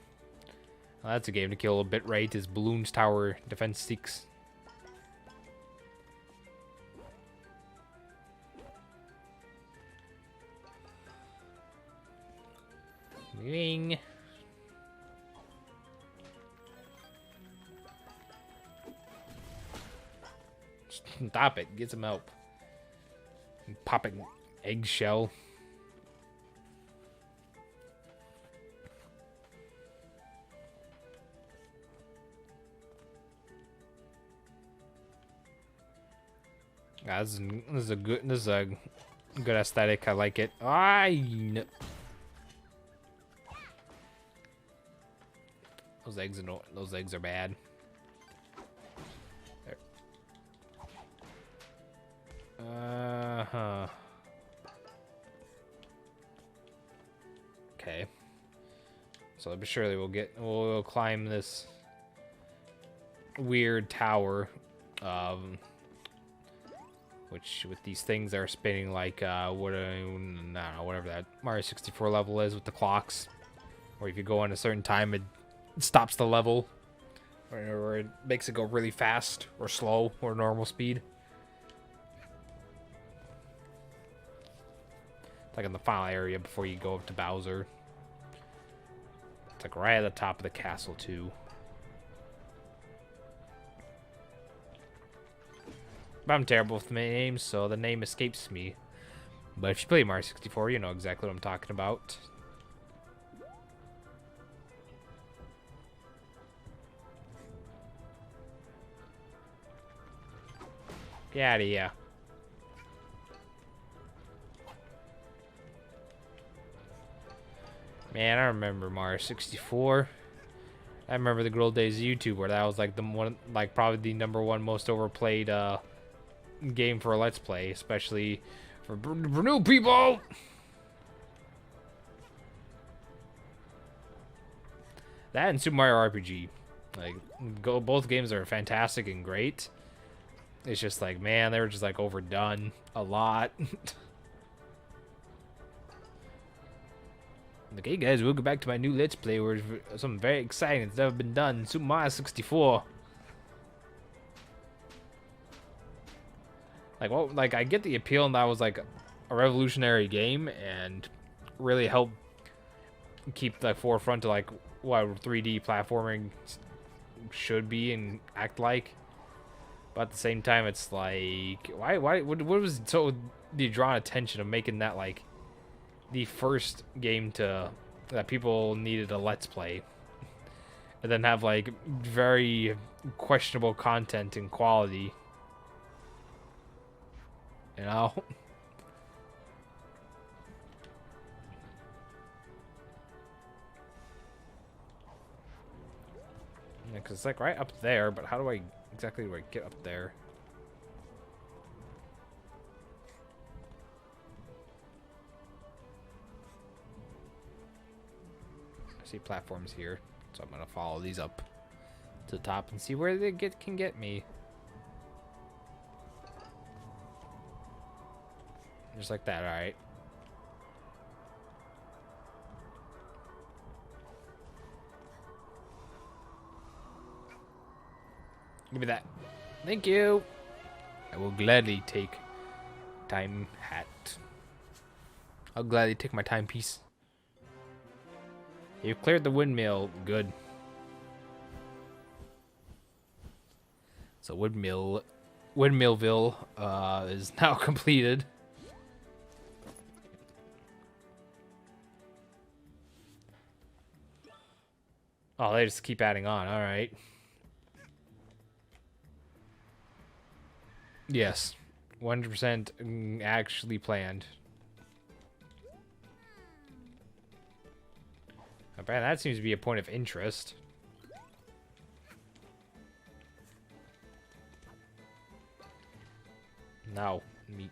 Well, that's a game to kill a bit rate. Is Balloons Tower Defense 6. Ring. Stop it. Get some help. Popping eggshell. This is a good aesthetic. I like it. Those eggs are bad. There. Okay. So surely we'll climb this weird tower, which with these things that are spinning like I don't know, whatever that Mario 64 level is with the clocks, or if you go on a certain time it stops the level, or it makes it go really fast or slow or normal speed. It's like in the final area before you go up to Bowser. It's like right at the top of the castle too. But I'm terrible with names, so the name escapes me. But if you play Mario 64, you know exactly what I'm talking about. Get out of here. Man, I remember Mario 64. I remember the good old days of YouTube where that was like the one, like probably the #1 most overplayed game for a Let's Play, especially for new people. That and Super Mario RPG, like, both games are fantastic and great. It's just like, man, they were just like overdone a lot. Like, hey guys, welcome back to my new Let's Play where something very exciting that's never been done. Super Mario 64. Like, well, like I get the appeal, and that was like a revolutionary game and really helped keep the forefront to like what 3D platforming should be and act like. But at the same time, it's like, what was so the drawn attention of making that like the first game that people needed a Let's Play, and then have like very questionable content and quality, you know? Yeah, 'cause it's like right up there, but how do I exactly get up there? I see platforms here, so I'm gonna follow these up to the top and see where they can get me. Just like that, alright. Give me that. Thank you. I will gladly take time hat. I'll gladly take my timepiece. You've cleared the windmill. Good. So Windmillville is now completed. Oh, they just keep adding on. All right. Yes, 100% actually planned. Man, that seems to be a point of interest. No, me.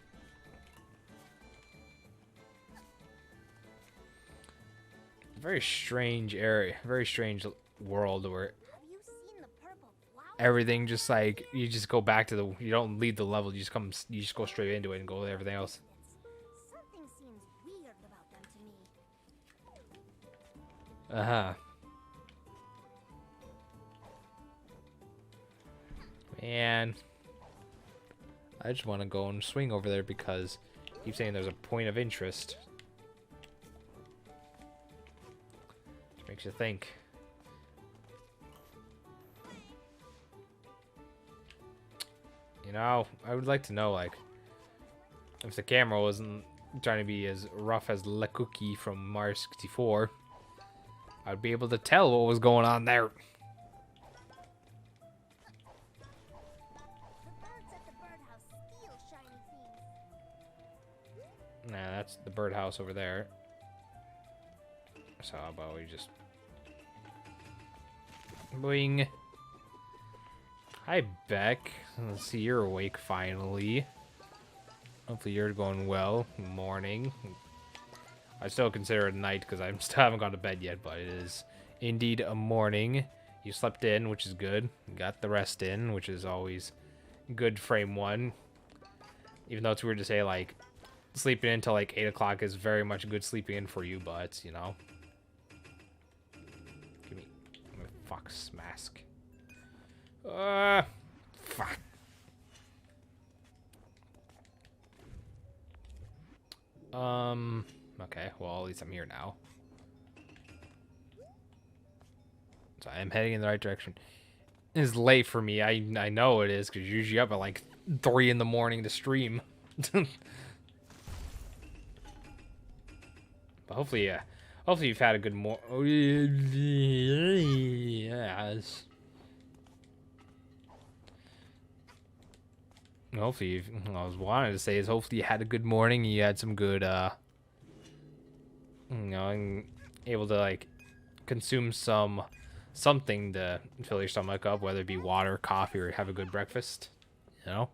Very strange area, very strange world where everything just like, you just go back to you don't leave the level, you just go straight into it and go with everything else. Something seems weird about them to me. Uh-huh. Man, I just want to go and swing over there because I keep saying there's a point of interest. Makes you think. You know, I would like to know, like, if the camera wasn't trying to be as rough as Le Cookie from Mario 64, I'd be able to tell what was going on there. The birds at the birdhouse steal shiny things. Nah, that's the birdhouse over there. So how about we just... Boing. Hi, Beck. Let's see, you're awake finally. Hopefully you're going well. Morning. I still consider it night because I still haven't gone to bed yet, but it is indeed a morning. You slept in, which is good. You got the rest in, which is always good frame one. Even though it's weird to say, like, sleeping until like 8 o'clock is very much good sleeping in for you, but, you know. Give me Fox mask. Fuck. Okay, well, at least I'm here now. So I am heading in the right direction. It's late for me. I know it is, because you're usually up at like 3 in the morning to stream. But hopefully, hopefully you've had a good yes. Hopefully, I was wanting to say is hopefully you had a good morning. And you had some good, you know, and able to like consume something to fill your stomach up, whether it be water, coffee, or have a good breakfast. You know,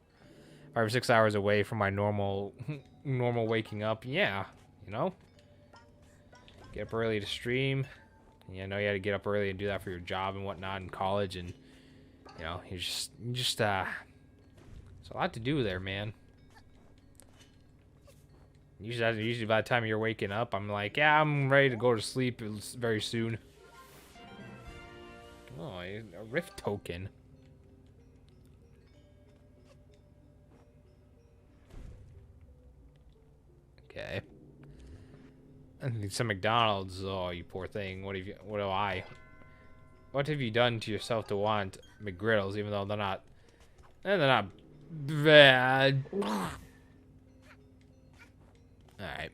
5 or 6 hours away from my normal waking up. Yeah, you know, get up early to stream. Yeah, I know you had to get up early and do that for your job and whatnot in college, and you know, you just it's a lot to do there, man. Usually by the time you're waking up, I'm like, yeah, I'm ready to go to sleep very soon. Oh, a rift token. Okay. I need some McDonald's. Oh, you poor thing. What have you done to yourself to want McGriddles, even though they're not bad. Alright.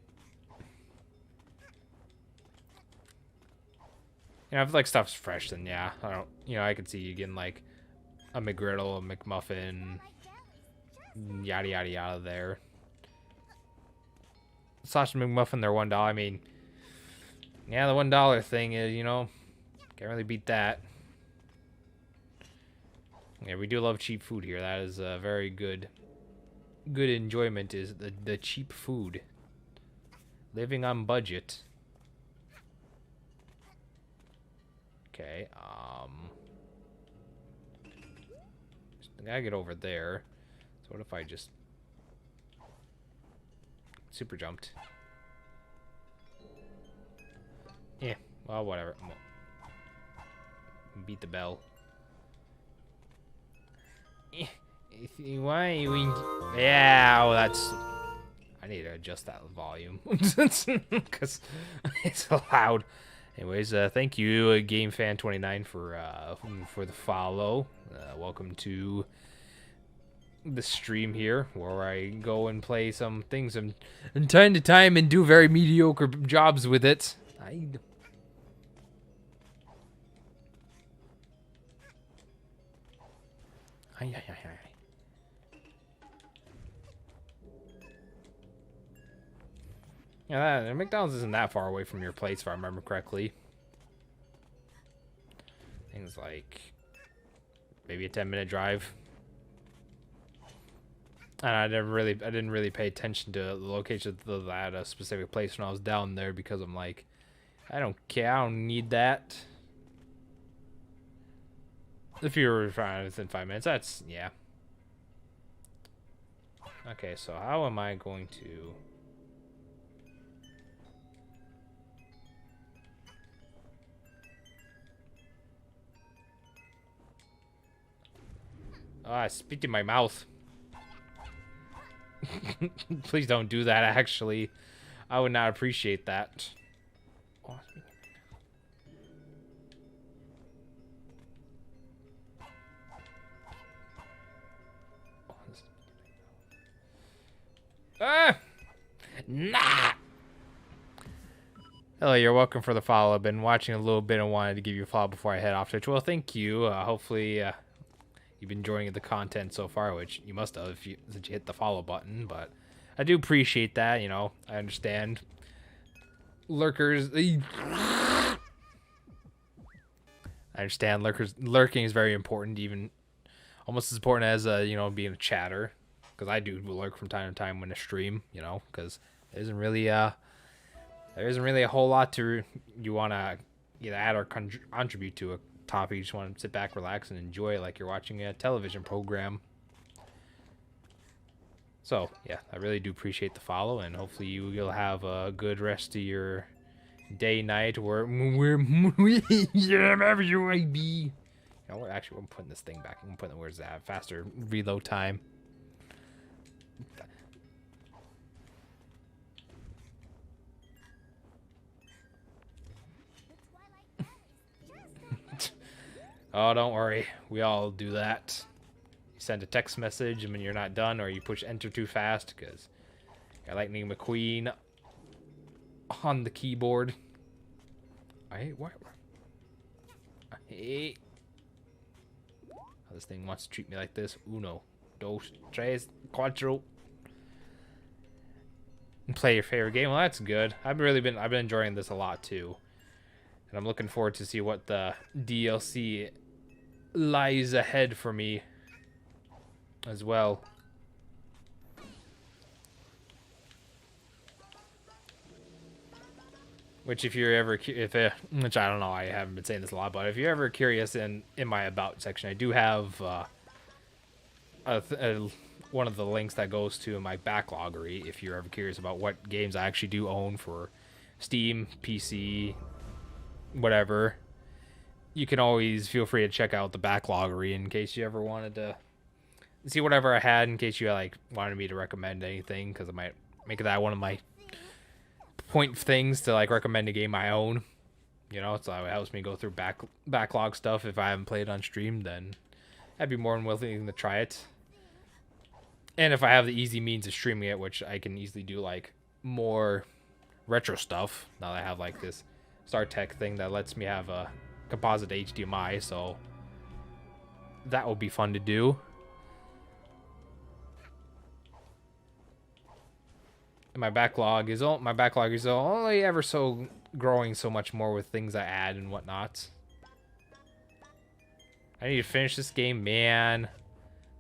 You know, if like stuff's fresh, then yeah, I don't. You know, I could see you getting like a McGriddle, a McMuffin, yada yada yada. There. Sausage McMuffin, they're $1. I mean, yeah, the $1 thing is, you know, can't really beat that. Yeah, we do love cheap food here. That is a very good enjoyment, is the cheap food. Living on budget. Okay, I gotta get over there. So what if I just super jumped? Yeah, well, whatever. Beat the bell. Why you? Yeah, well, that's. I need to adjust that volume because it's loud. Anyways, thank you, GameFan29, for the follow. Welcome to the stream here, where I go and play some things from time to time and do very mediocre jobs with it. Yeah, McDonald's isn't that far away from your place, if I remember correctly. Things like maybe a 10-minute drive. And I didn't really pay attention to the location of that specific place when I was down there, because I'm like, I don't care, I don't need that. If you were within 5 minutes, that's, yeah. Okay, so how am I going to... Oh, I spit in my mouth. Please don't do that, actually. I would not appreciate that. Ah! Nah! Hello, you're welcome for the follow. I've been watching a little bit and wanted to give you a follow before I head off Twitch. Well, thank you. Hopefully, you've been enjoying the content so far, which you must have since you hit the follow button, but I do appreciate that, you know. I understand. Lurkers... I understand lurking is very important, even almost as important as, you know, being a chatter. Because I do lurk from time to time when I stream, you know, because there isn't really a whole lot to you want to either add or contribute to a topic. You just want to sit back, relax, and enjoy it like you're watching a television program. So, yeah, I really do appreciate the follow, and hopefully you'll have a good rest of your day, night, or wherever you may be. You know what? Actually, I'm putting this thing back. I'm putting where's that faster reload time. Oh, don't worry. We all do that. You send a text message and when you're not done, or you push enter too fast because you're Lightning McQueen on the keyboard. I hate what? I hate. Oh, this thing wants to treat me like this. Uno, dos, tres, cuatro. And play your favorite game. Well, that's good. I've been enjoying this a lot too. And I'm looking forward to see what the DLC lies ahead for me as well. Which if you're ever which I don't know, I haven't been saying this a lot, but if you're ever curious in my about section, I do have one of the links that goes to my backloggery if you're ever curious about what games I actually do own for Steam, PC, whatever. You can always feel free to check out the backloggery in case you ever wanted to see whatever I had, in case you like wanted me to recommend anything, because I might make that one of my point things to like recommend a game I own. You know, so it helps me go through backlog stuff. If I haven't played on stream, then I'd be more than willing to try it. And if I have the easy means of streaming it, which I can easily do like more retro stuff, now that I have like this StarTech thing that lets me have a composite HDMI, so that will be fun to do. And my backlog is only ever so growing so much more with things I add and whatnot. I need to finish this game, man.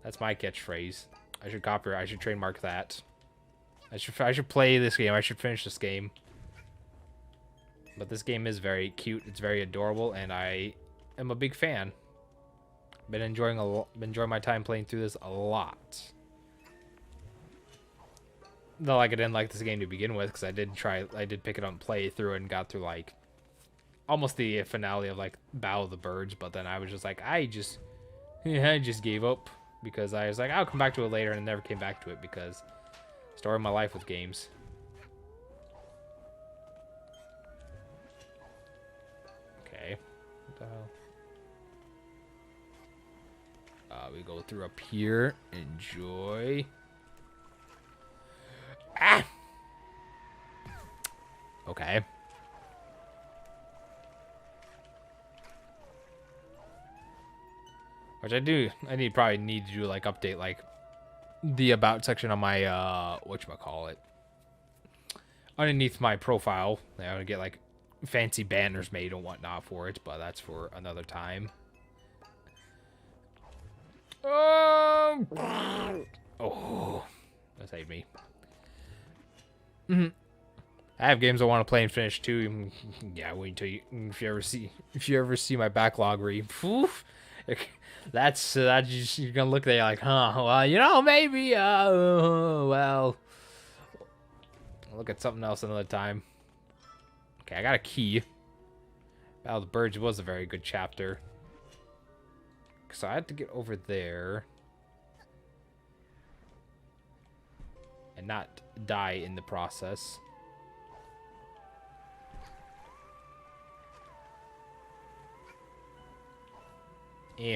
That's my catchphrase. I should trademark that. I should play this game. I should finish this game. But this game is very cute. It's very adorable, and I am a big fan. Been enjoying my time playing through this a lot. Though like I didn't like this game to begin with, because I did pick it up and play through it and got through like almost the finale of like Battle of the Birds, but then I was just like I just gave up, because I was like I'll come back to it later, and never came back to it because story of my life with games. Okay. What the hell? We go through up here. Enjoy. Ah! Okay. Which I probably need to do like update like the about section on my whatchamacallit. Underneath my profile. I want to get like fancy banners made and whatnot for it, but that's for another time. Oh, that saved me. I have games I want to play and finish too. Yeah, wait until if you ever see my backlog read. That's you're gonna look there like, huh? Well, you know, maybe. Well, I'll look at something else another time. Okay, I got a key. Battle of the Birds was a very good chapter. So I had to get over there and not die in the process. Eh.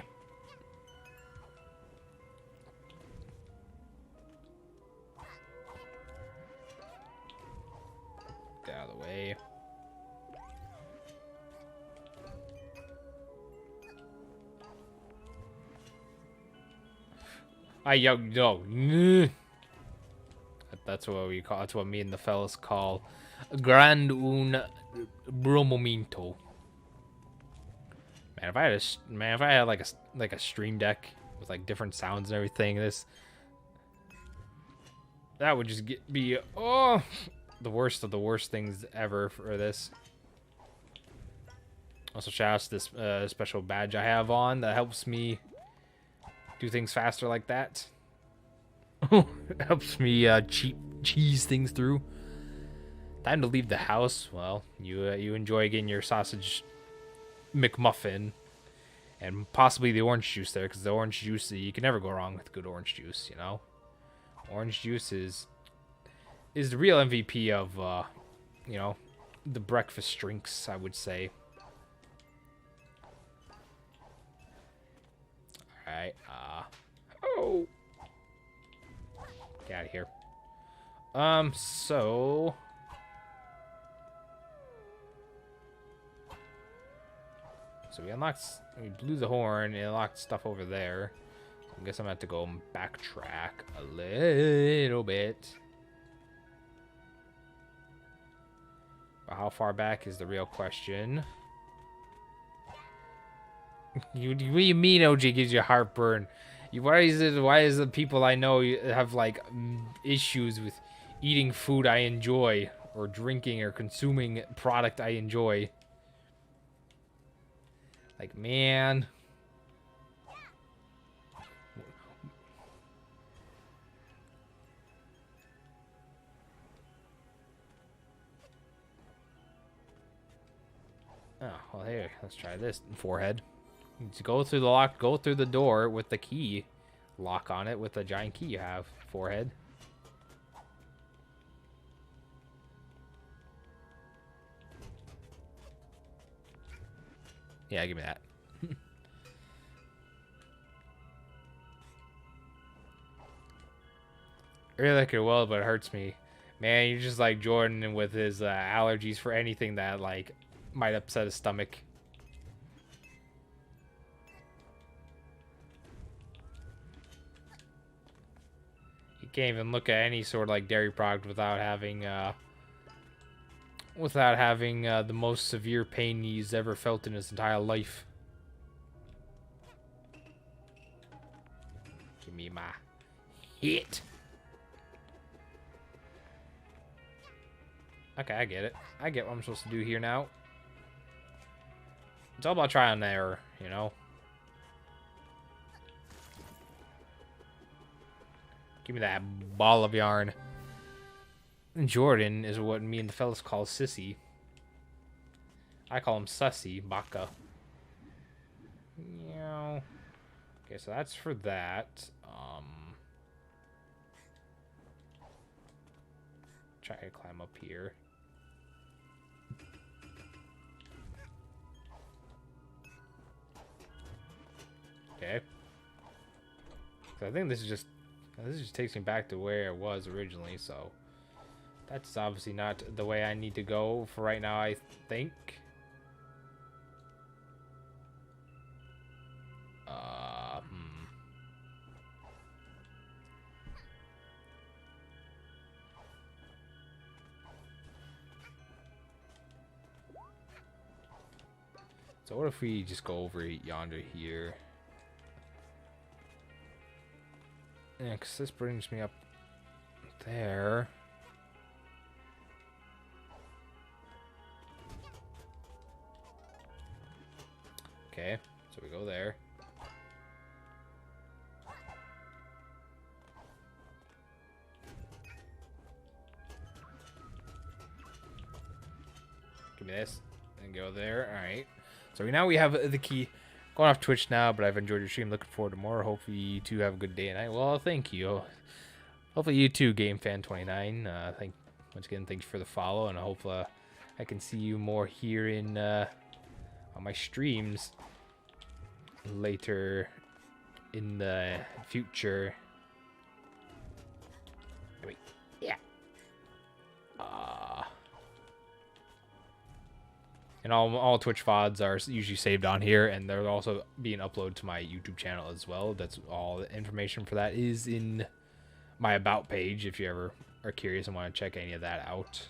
Yo. That's what we call. That's what me and the fellas call grand un bromomento. Man, if I had like a stream deck with like different sounds and everything, that would just be the worst of the worst things ever for this. Also, shout out to this special badge I have on that helps me do things faster like that. Helps me cheese things through. Time to leave the house. Well, you enjoy getting your sausage McMuffin and possibly the orange juice there, because the orange juice, you can never go wrong with good orange juice. You know, orange juice is the real MVP of you know, the breakfast drinks, I would say. All right. Oh. Get out of here. So we blew the horn, it unlocked stuff over there. So I guess I'm gonna have to go backtrack a little bit. But how far back is the real question. What do you mean OG gives you heartburn? Why is the people I know have like issues with eating food I enjoy or drinking or consuming product I enjoy? Like, man. Oh, well, here, let's try this. Forehead. To go through the lock, go through the door with the key lock on it with the giant key you have. Forehead. Yeah, give me that. I really like it well, but it hurts me. Man, you're just like Jordan with his allergies for anything that like might upset his stomach. He can't even look at any sort of like dairy product without having the most severe pain he's ever felt in his entire life. Give me my hit. Okay, I get it. I get what I'm supposed to do here now. It's all about trial and error, you know? Give me that ball of yarn. Jordan is what me and the fellas call Sissy. I call him Sussy, Baka. Yeah. Okay, so that's for that. Try to climb up here. Okay. So I think this just takes me back to where it was originally, so that's obviously not the way I need to go for right now, I think. So what if we just go over yonder here? Yeah, because this brings me up there. Okay, so we go there. Give me this and go there. All right. So now we have the key. Going off Twitch now, but I've enjoyed your stream. Looking forward to more. Hopefully you two have a good day and night. Well, thank you. Hopefully you too, GameFan29. Once again, thanks for the follow, and hopefully I can see you more here in on my streams later in the future. Wait, yeah. And all Twitch VODs are usually saved on here, and they're also being uploaded to my YouTube channel as well. That's all the information for that is in my About page, if you ever are curious and want to check any of that out.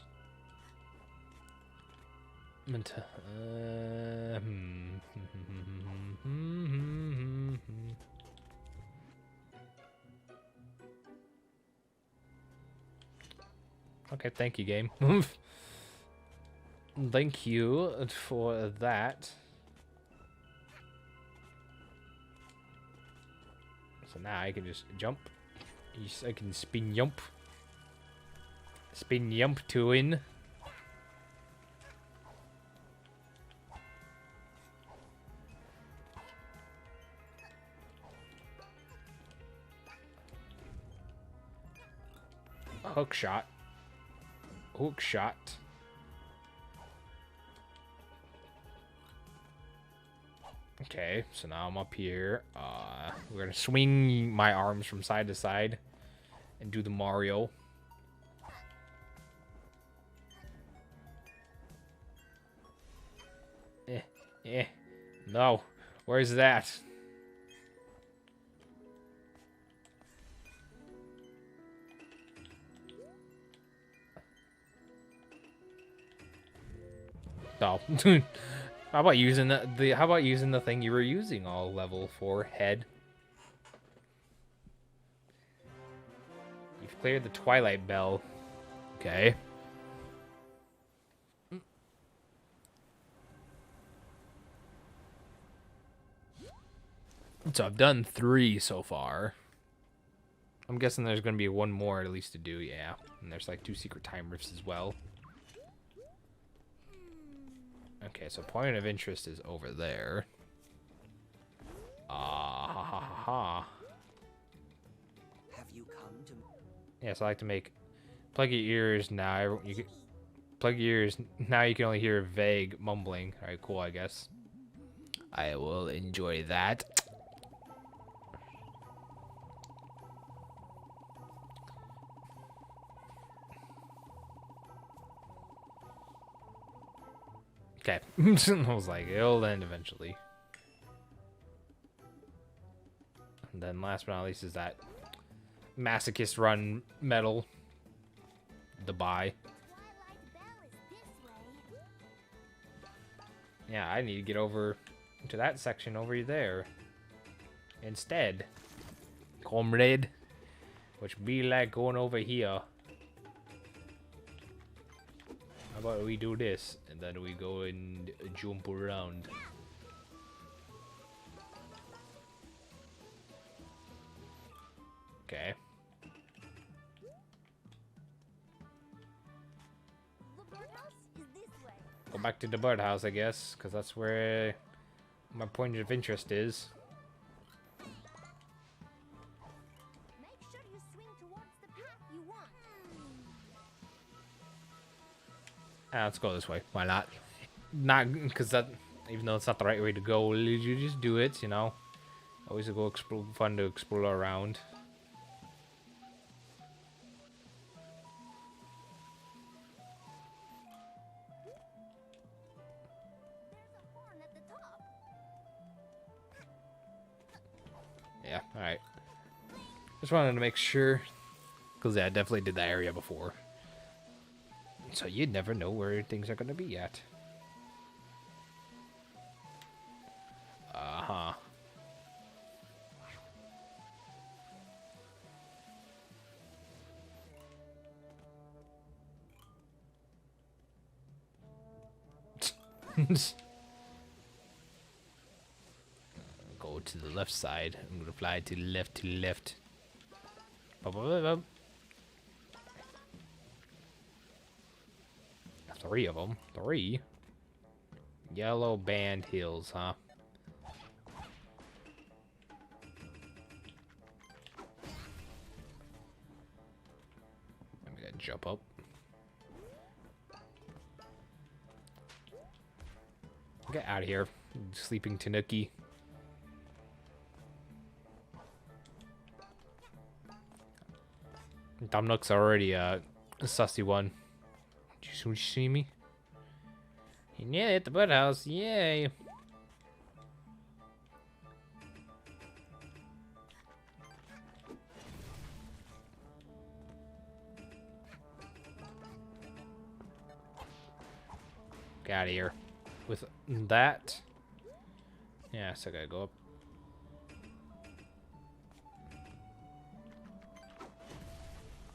Okay, thank you, game. Thank you for that. So now I can just jump. I can spin jump. Spin jump to in. Hook shot. Hook shot. Okay, so now I'm up here. We're gonna swing my arms from side to side and do the Mario. No. Where's that? Oh. How about using the thing you were using all level 4 head? You've cleared the Twilight Bell. Okay. So I've done 3 so far. I'm guessing there's going to be one more at least to do, yeah. And there's like 2 secret time rifts as well. Okay, so point of interest is over there. Have you come to? Yes, I like to make. Plug your ears now. You can plug your ears now. You can only hear vague mumbling. All right, cool. I guess I will enjoy that. Okay. I was like, it'll end eventually. And then last but not least is that Masochist Run medal. The buy. Yeah, I need to get over to that section over there. Instead. Comrade. Which be like going over here. How about we do this, and then we go and jump around. Okay. The birdhouse is this way. Go back to the birdhouse, I guess, because that's where my point of interest is. Make sure you swing towards the path you want. Let's go this way. Why not? Not because that, even though it's not the right way to go, you just do it, you know. Always go explore, fun to explore around. There's a horn at the top. Yeah, alright. Just wanted to make sure. Because, yeah, I definitely did that area before. So you'd never know where things are going to be at. Uh-huh. Go to the left side. I'm going to fly to the left, to the left. Ba-ba-ba-ba. 3 of them. 3? Yellow Band Hills, huh? I'm gonna jump up. Get out of here, sleeping Tanuki. Domnook's already a sussy one. Did you see me? You nearly hit the birdhouse. Yay. Get out of here. With that. Yeah, so I gotta go up.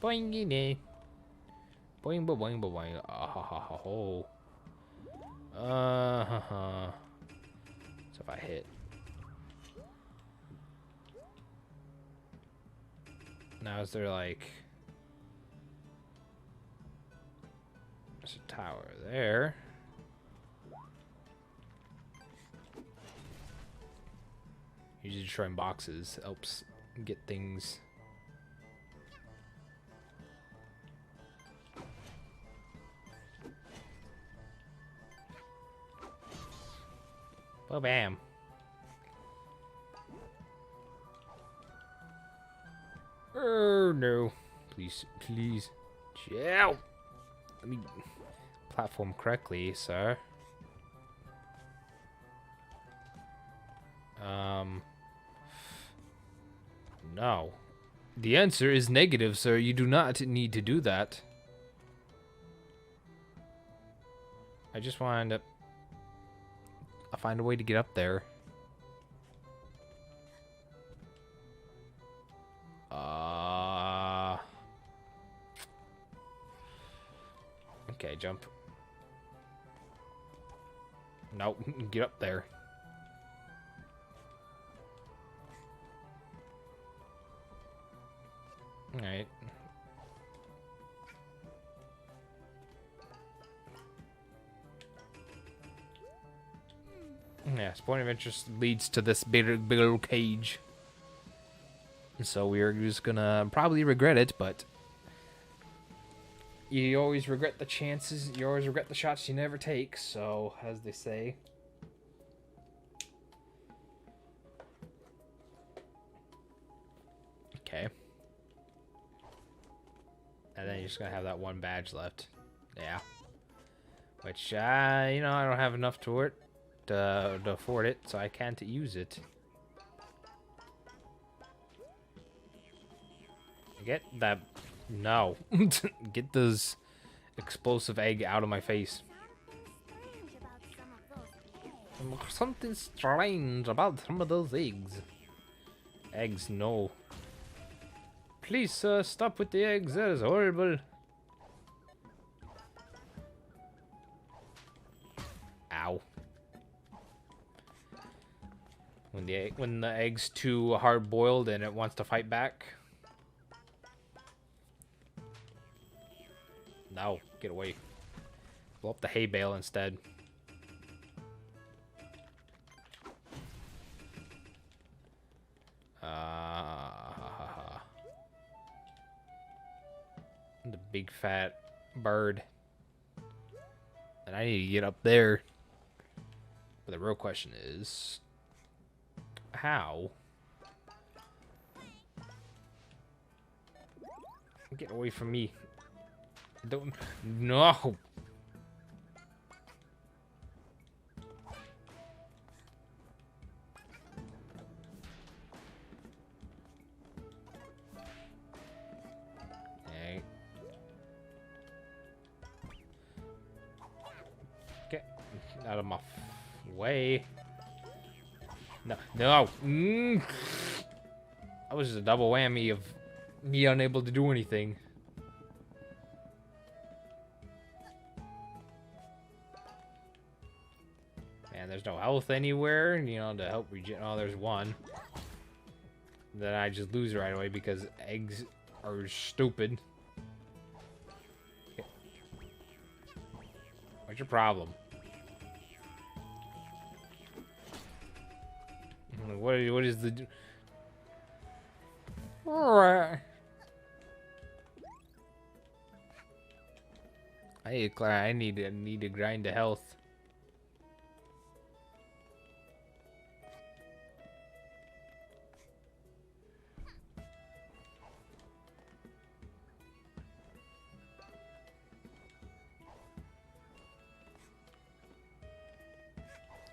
Boingy day. Boing ba boing ba boing. Ah ha ha ha ho. Ha ha. So if I hit. Now is there like there's a tower there. Usually destroying boxes helps get things. Well, bam. Oh no. Please, please. Chill. Let me platform correctly, sir. No. The answer is negative, sir. You do not need to do that. I just wanted to... I'll find a way to get up there. Okay, jump. Nope, get up there. Alright. Yes, point of interest leads to this big little cage. So we're just gonna probably regret it, but you always regret the chances, you always regret the shots you never take, so, as they say. Okay. And then you're just gonna have that one badge left. Yeah. Which, you know, I don't have enough to it, to afford it, so I can't use it. Get that... No. Get those explosive egg out of my face. Something strange about some of those eggs. Eggs, no. Please, sir, stop with the eggs. That is horrible. Ow. When the egg's too hard boiled and it wants to fight back. No, get away. Blow up the hay bale instead. The big fat bird. And I need to get up there. But the real question is, how? Get away from me. Don't. No. Hey. Get out of my way. No. No. That was just a double whammy of me unable to do anything. And there's no health anywhere, you know, to help regen. Oh, there's one. Then I just lose right away because eggs are stupid. Okay. What's your problem? What is the... I need to grind the health.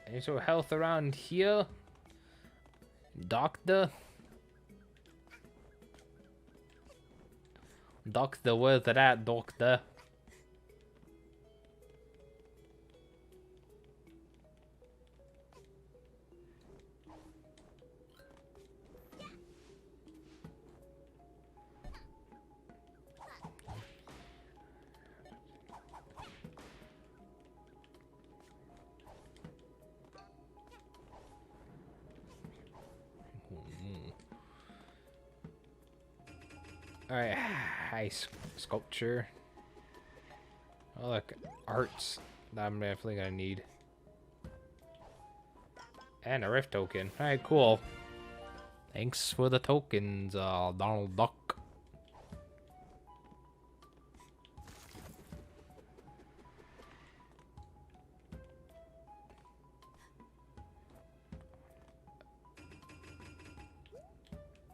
Any sort of health around here? Doctor? Doctor, where's that at, doctor? Alright, high sculpture. Oh look, arts that I'm definitely gonna need. And a rift token. Alright, cool. Thanks for the tokens, Donald Duck.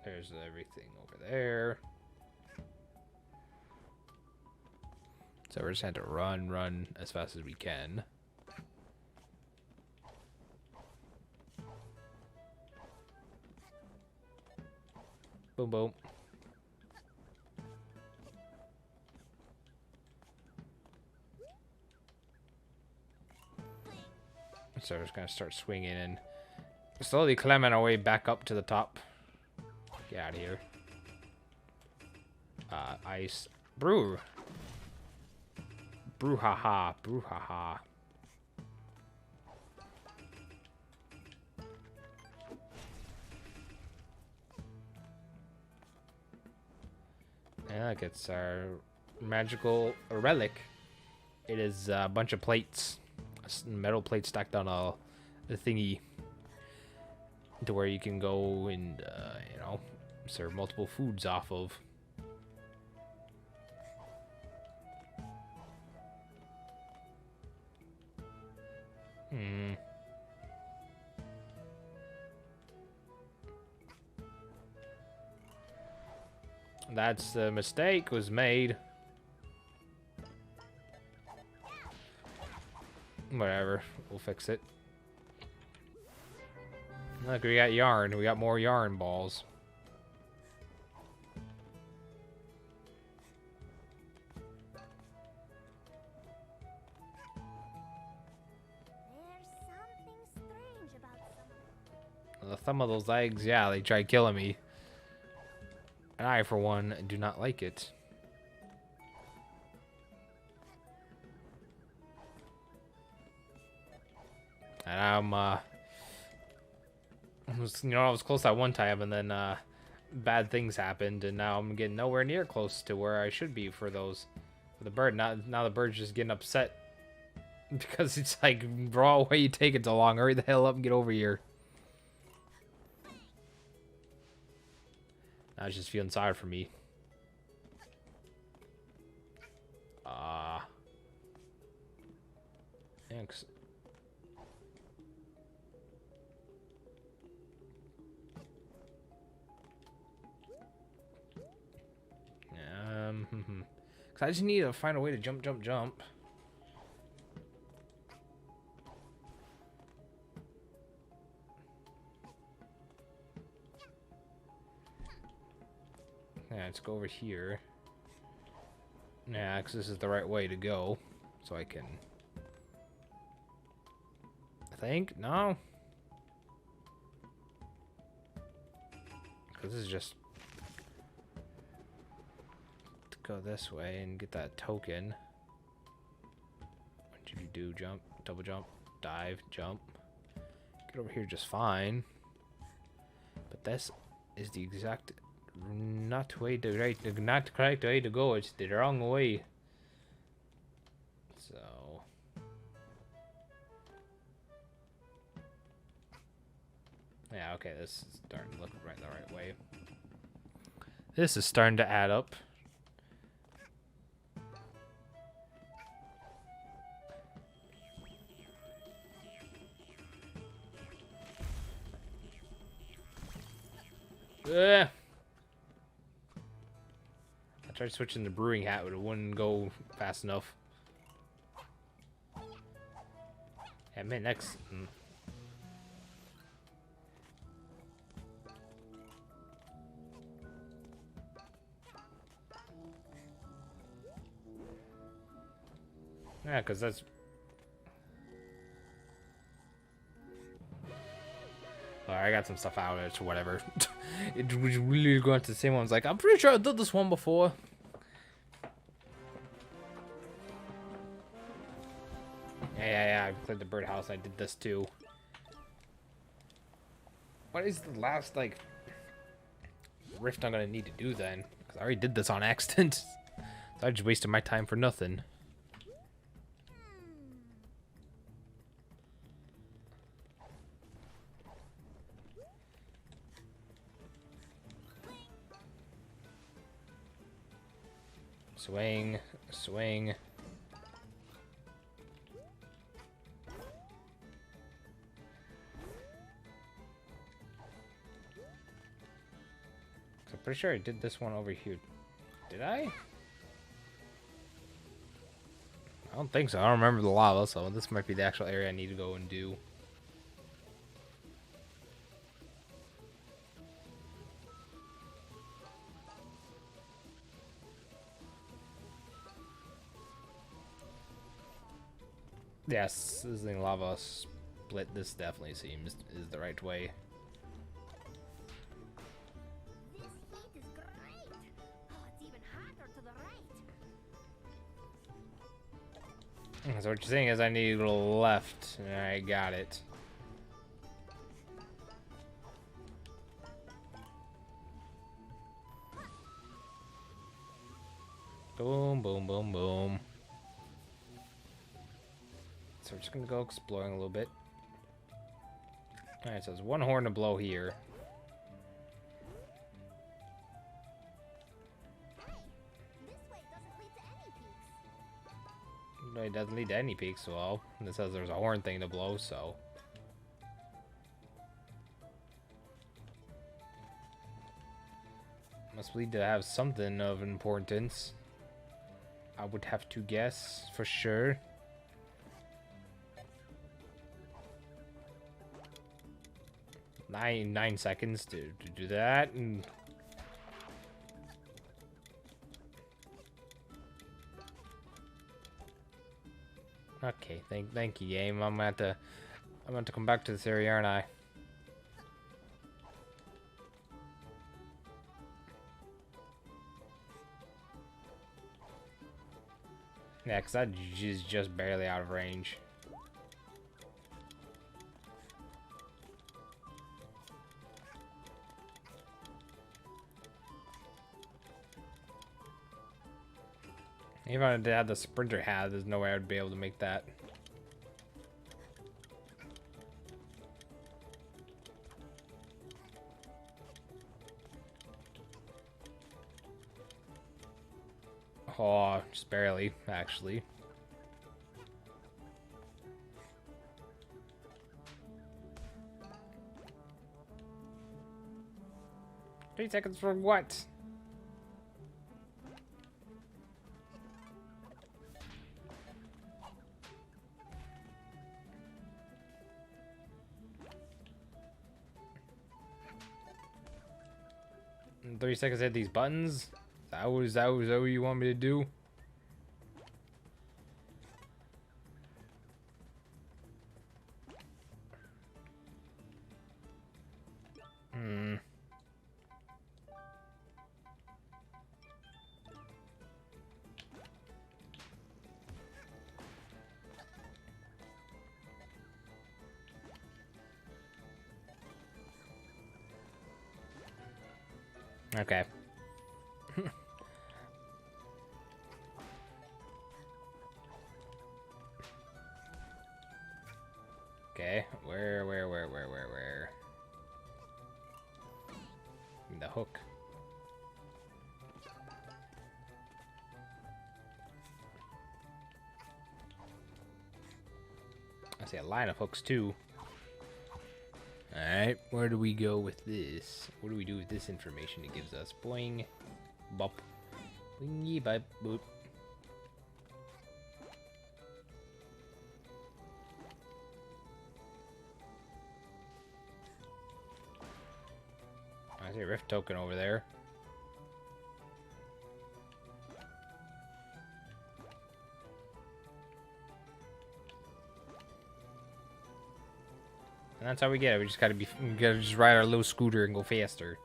There's everything over there. So we're just going to run as fast as we can. Boom, boom. So we're just going to start swinging and slowly climbing our way back up to the top. Get out of here. Ice. Brew. Brouhaha, brouhaha. Yeah, look, it's our magical relic. It is a bunch of plates, metal plates stacked on a thingy, to where you can go and you know, serve multiple foods off of. That's the mistake was made. Whatever, we'll fix it. Look, we got yarn. We got more yarn balls. There's something strange about Some of those eggs, yeah, they tried killing me. And I, for one, do not like it. And I was close that one time, and then bad things happened, and now I'm getting nowhere near close to where I should be for the bird. Now the bird's just getting upset because it's like, bro, why you taking so long? Hurry the hell up and get over here. Now it's just feeling sorry for me. Thanks. Cause I just need to find a way to jump. Yeah, let's go over here. Yeah, because this is the right way to go. So I can... I think? No? Because this is just... to go this way and get that token. What did you do? Jump, double jump, dive, jump. Get over here just fine. But this is the exact... not correct way to go. It's the wrong way. So yeah, okay, this is starting to look the right way. This is starting to add up. I tried switching the brewing hat, but it wouldn't go fast enough. Yeah, man, next. Yeah, because that's... Oh, I got some stuff out of it, so whatever. It was really going to the same one. I was like, I'm pretty sure I did this one before. Yeah, I cleared the birdhouse. I did this too. What is the last, like, rift I'm gonna need to do then? Because I already did this on accident. So I just wasted my time for nothing. Swing, swing. I'm pretty sure I did this one over here. Did I? I don't think so. I don't remember the lava, so this might be the actual area I need to go and do. Yes, sizzling lava split. This definitely seems is the right way. This heat is great. Oh, it's even hotter to the right. So what you're saying is I need to go left. I got it. Boom, boom, boom, boom. So we're just gonna go exploring a little bit. Alright, so there's one horn to blow here. Hey, this way doesn't lead to any peaks. No, it doesn't lead to any peaks, well. This says there's a horn thing to blow, so. Must lead to have something of importance. I would have to guess for sure. Nine seconds to do that, and okay, thank you, game. I'm gonna have to come back to this area, aren't I? Yeah, cause that is just barely out of range. Even if I had the sprinter hat, there's no way I would be able to make that. Oh, just barely, actually. Three seconds for what? In 30 seconds to hit these buttons? That was what you want me to do? Hmm. Okay. Okay, where? The hook. I see a line of hooks too. Alright, where do we go with this? What do we do with this information it gives us? Boing, bop, boingy, bop, boop. I see a rift token over there. And that's how we get it. We just gotta just ride our little scooter and go faster.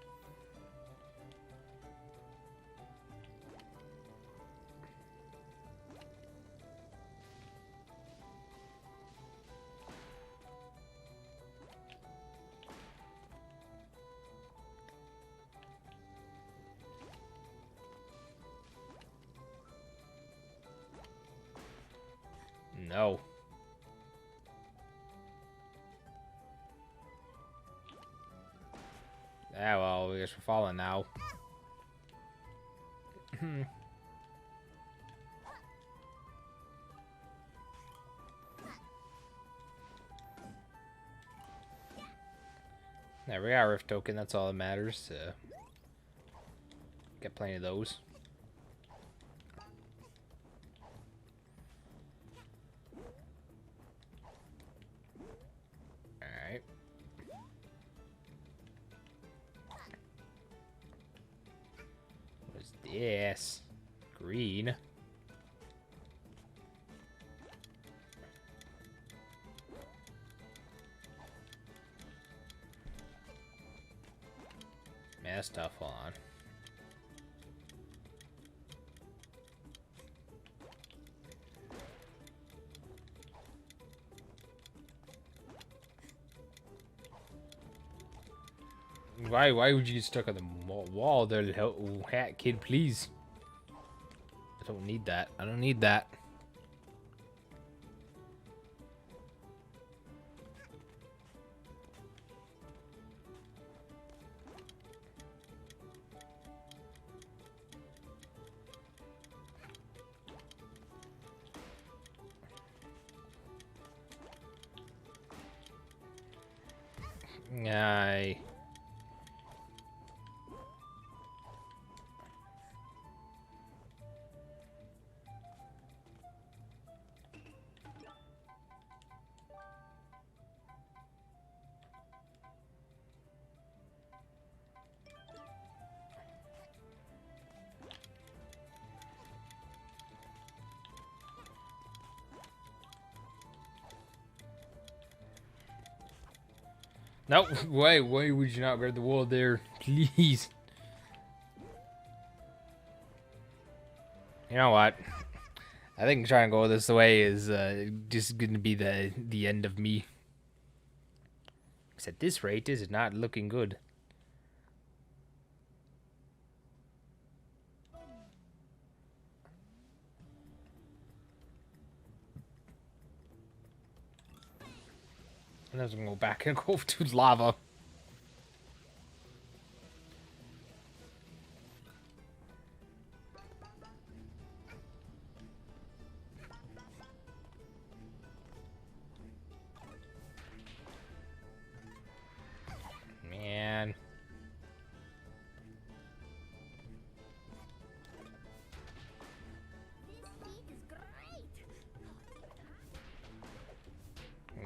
No. Ah, well, I guess we're falling now. There we are, Rift Token. That's all that matters. Get plenty of those. Alright. What's this? Green. Man, that's tough. Hold on. Why would you get stuck on the wall there, little hat kid, please? I don't need that. I don't need that. Aye. No, why would you not grab the wall there? Please. You know what? I think trying to go this way is just going to be the end of me. Because at this rate, this is not looking good. And then I'm going to go back and go to lava. Man.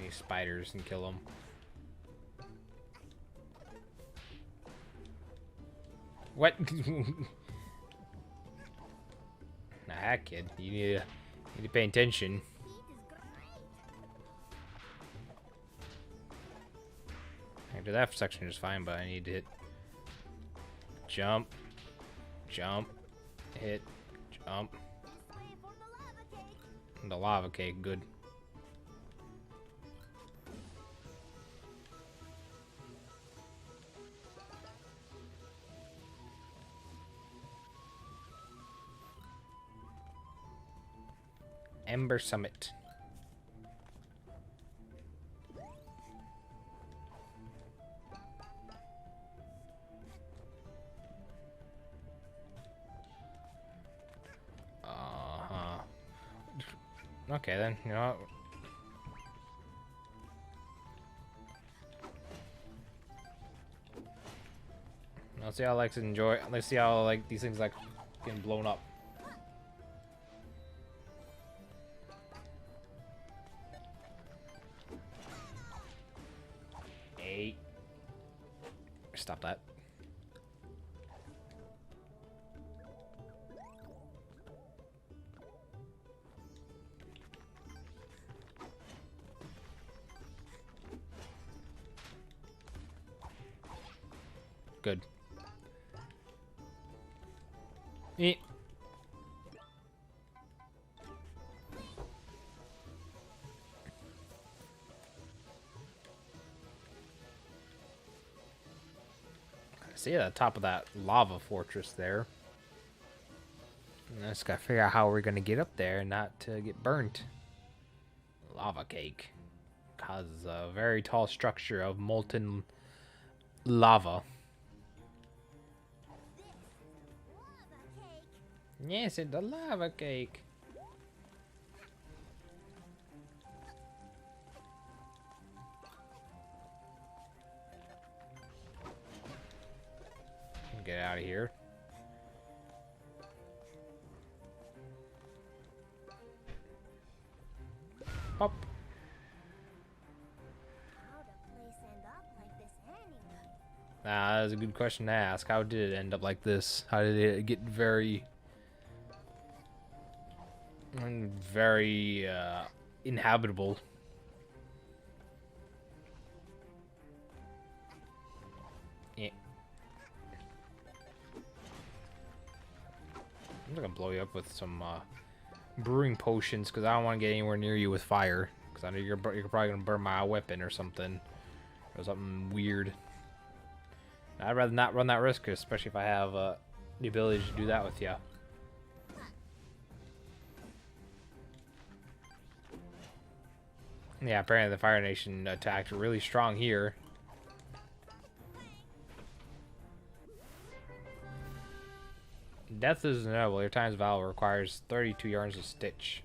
These spiders and kill them. What? Nah, kid. You need to pay attention. I can do that section just fine, but I need to hit jump, jump, hit, jump. The lava cake, good. Ember Summit. Okay then, you know what? Let's see how I like to enjoy. Let's see how like these things like getting blown up. Stop that. good. Eh. See the top of that lava fortress there. And I just gotta figure out how we're gonna get up there and not get burnt. Lava cake causes a very tall structure of molten lava. Lava cake. Yes, it's a lava cake. Get out of here. Up. How'd a place end up like this anyway? That is a good question to ask. How did it end up like this? How did it get very inhabitable? Yeah. I'm just gonna blow you up with some brewing potions because I don't want to get anywhere near you with fire because I know you're probably gonna burn my weapon or something weird. I'd rather not run that risk, especially if I have the ability to do that with you. Yeah, apparently the Fire Nation attacked really strong here. Death is inevitable. Your time's value requires 32 yarns to stitch.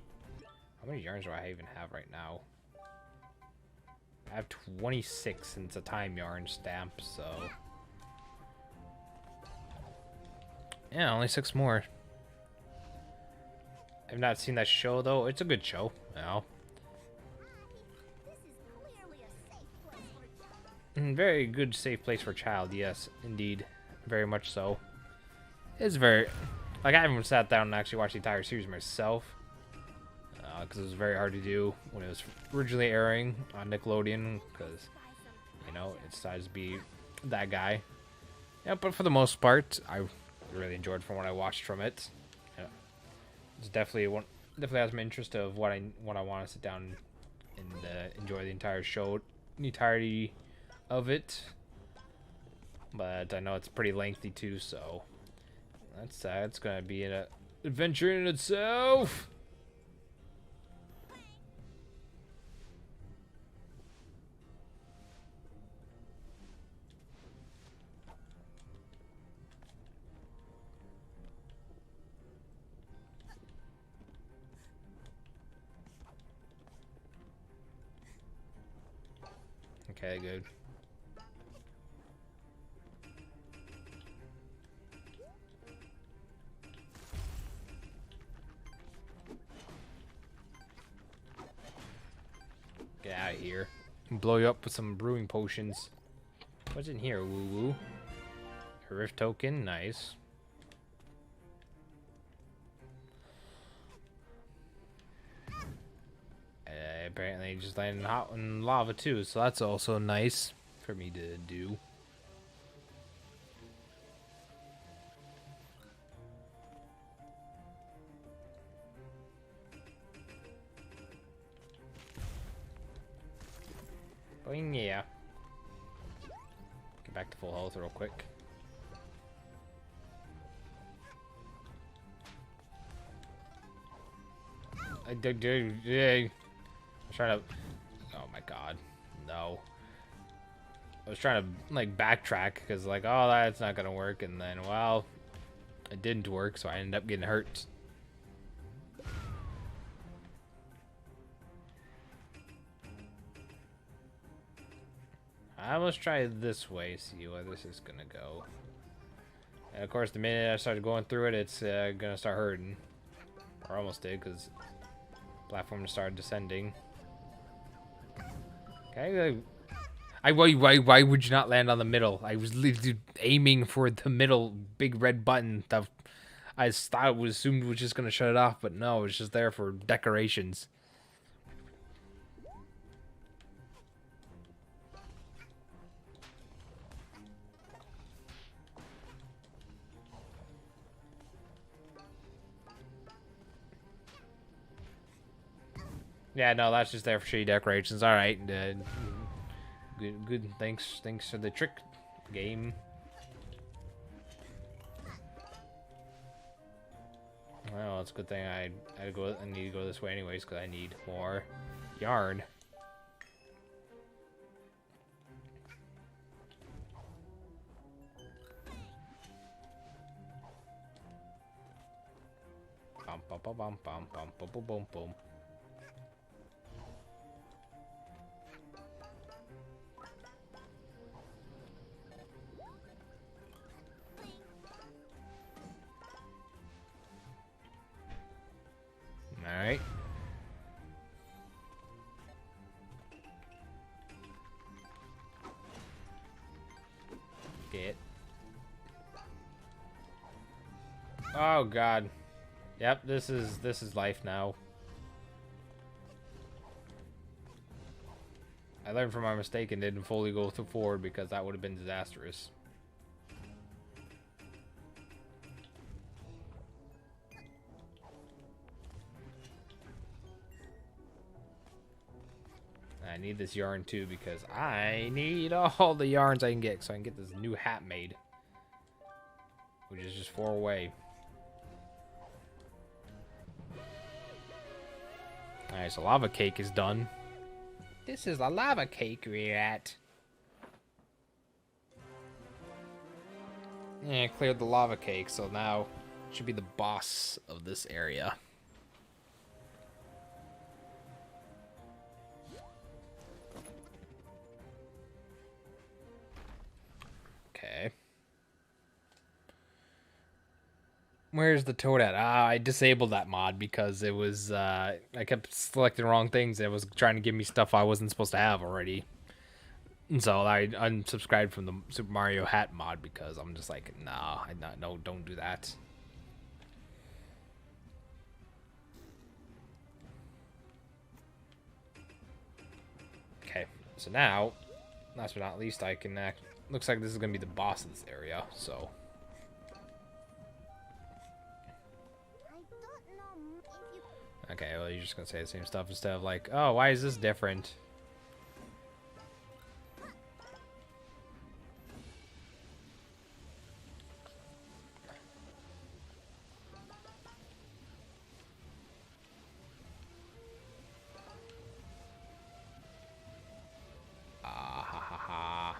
How many yarns do I even have right now? I have 26 and it's a time yarn stamp, so... Yeah, only 6 more. I've not seen that show, though. It's a good show, you know. This is clearly a safe place for a child. Very good, safe place for a child. Yes, indeed. Very much so. It's very... Like, I haven't sat down and actually watched the entire series myself. Because it was very hard to do when it was originally airing on Nickelodeon. Because, you know, it decided to be that guy. Yeah, but for the most part, I really enjoyed from what I watched from it. Yeah. It's definitely has my interest of what I want to sit down and enjoy the entire show, the entirety of it. But I know it's pretty lengthy too, so that's gonna be an adventure in itself. Okay, good. Get out of here. Blow you up with some brewing potions. What's in here, woo-woo? A rift token, nice. Apparently just landed hot in lava too, so that's also nice for me to do. Boing, yeah. Get back to full health real quick. I was trying to... Oh my god. No. I was trying to, like, backtrack because, like, oh, that's not gonna work. And then, well, it didn't work, so I ended up getting hurt. Let's try it this way, see where this is gonna go. And, of course, the minute I started going through it, it's gonna start hurting. Or almost did, because platform started descending. Okay, why would you not land on the middle? I was literally aiming for the middle big red button that I thought was assumed was just gonna shut it off, but no, it's just there for decorations. Yeah, no, that's just there for shitty decorations. All right, good. Thanks for the trick, game. Well, it's a good thing I need to go this way anyways, because I need more yarn. Bum bum bum bum bum bum bum bum bum bum. All right. Get. Oh God. Yep, this is life now. I learned from my mistake and didn't fully go forward because that would have been disastrous. I need this yarn too because I need all the yarns I can get so I can get this new hat made, which is just 4 away. Alright, so lava cake is done. This is the lava cake we're at. Yeah, cleared the lava cake, so now it should be the boss of this area. Okay. Where's the toad at? Ah, I disabled that mod because it was, I kept selecting wrong things. It was trying to give me stuff I wasn't supposed to have already. And so I unsubscribed from the Super Mario hat mod because I'm just like, nah, no, don't do that. Okay, so now, last but not least, I can act. Looks like this is gonna be the boss of this area, so. Okay, well, you're just gonna say the same stuff instead of like, oh, why is this different? Ah, ha, ha, ha.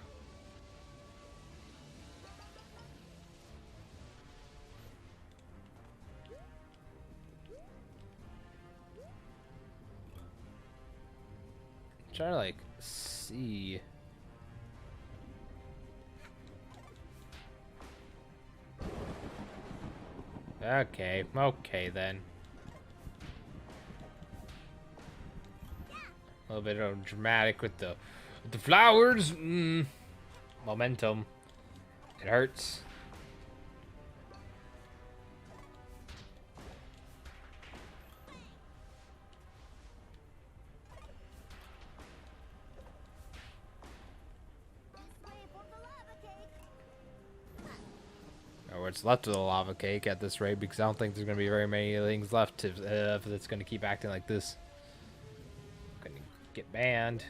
Trying to like see. Okay, okay then. A little bit of dramatic with the flowers. Momentum. It hurts. Or what's left of the lava cake at this rate, because I don't think there's going to be very many things left if it's going to keep acting like this. Gonna get banned.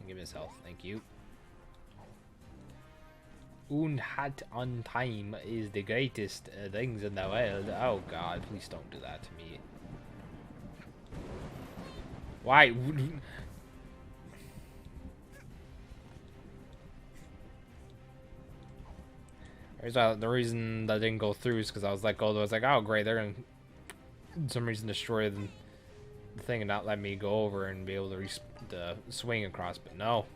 Give me his health, thank you. Unhat on time is the greatest things in the world. Oh God, please don't do that to me. Why? The reason that didn't go through is because I was like, oh great, they're gonna for some reason destroy the thing and not let me go over and be able to swing across, but no.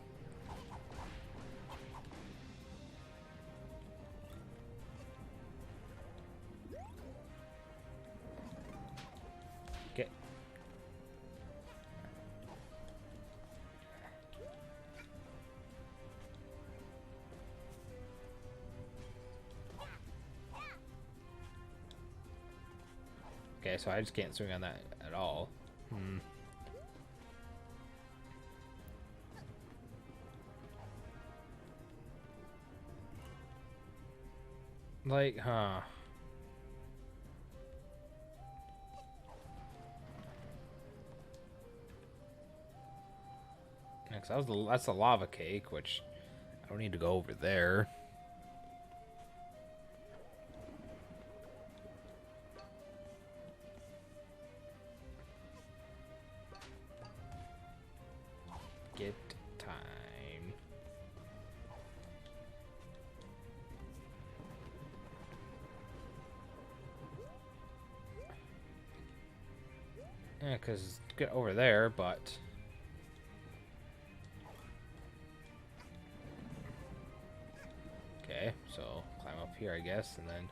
Okay. Okay, so I just can't swing on that at all. Like, huh. Next, that's the lava cake, which I don't need to go over there. Get time. Yeah, because get over there, but okay, so climb up here, I guess, and then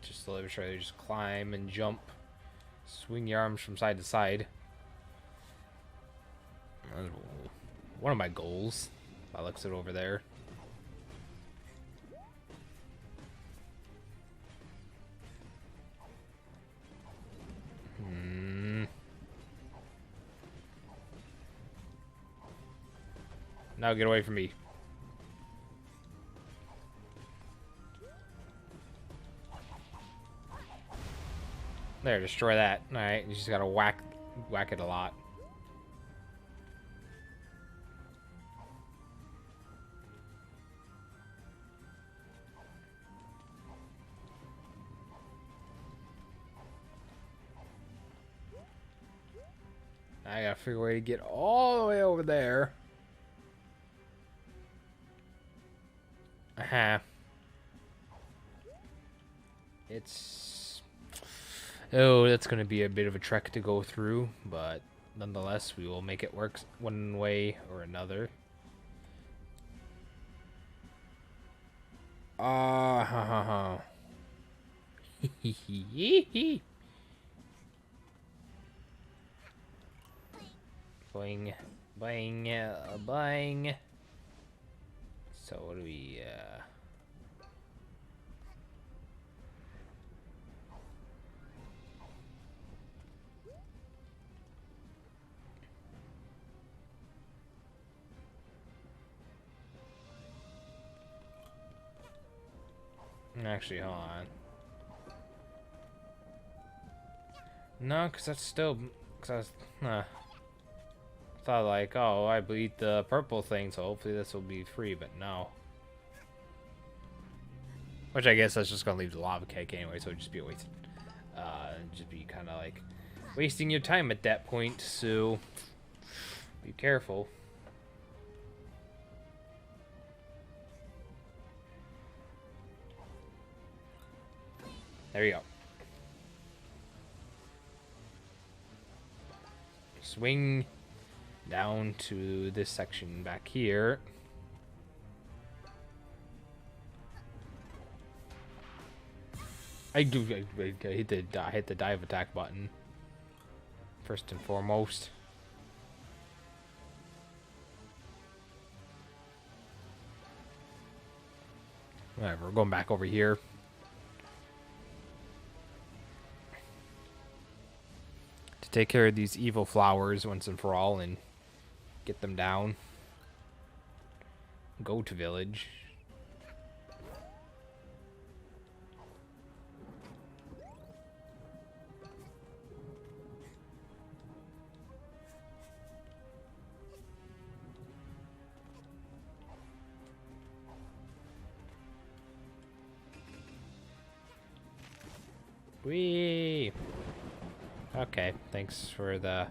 just slowly try to just climb and jump, swing your arms from side to side. That's one of my goals. I looks it over there. Now get away from me. There, destroy that. Alright, you just gotta whack it a lot. Now I gotta figure a way to get all the way over there. It's... Oh, that's going to be a bit of a trek to go through, but nonetheless, we will make it work one way or another. Boing, boing, boing. So what do we, actually, hold on. No, because that's still, because I was, thought like, oh, I bleed the purple thing, so hopefully this will be free, but no. Which I guess that's just gonna leave the lava cake anyway, so it'd just be a waste. Just be kind of like wasting your time at that point, so be careful. There you go. Swing down to this section back here. I hit the dive attack button first and foremost. Whatever, we're going back over here. To take care of these evil flowers once and for all and get them down. Go to village. Whee! Okay, thanks for the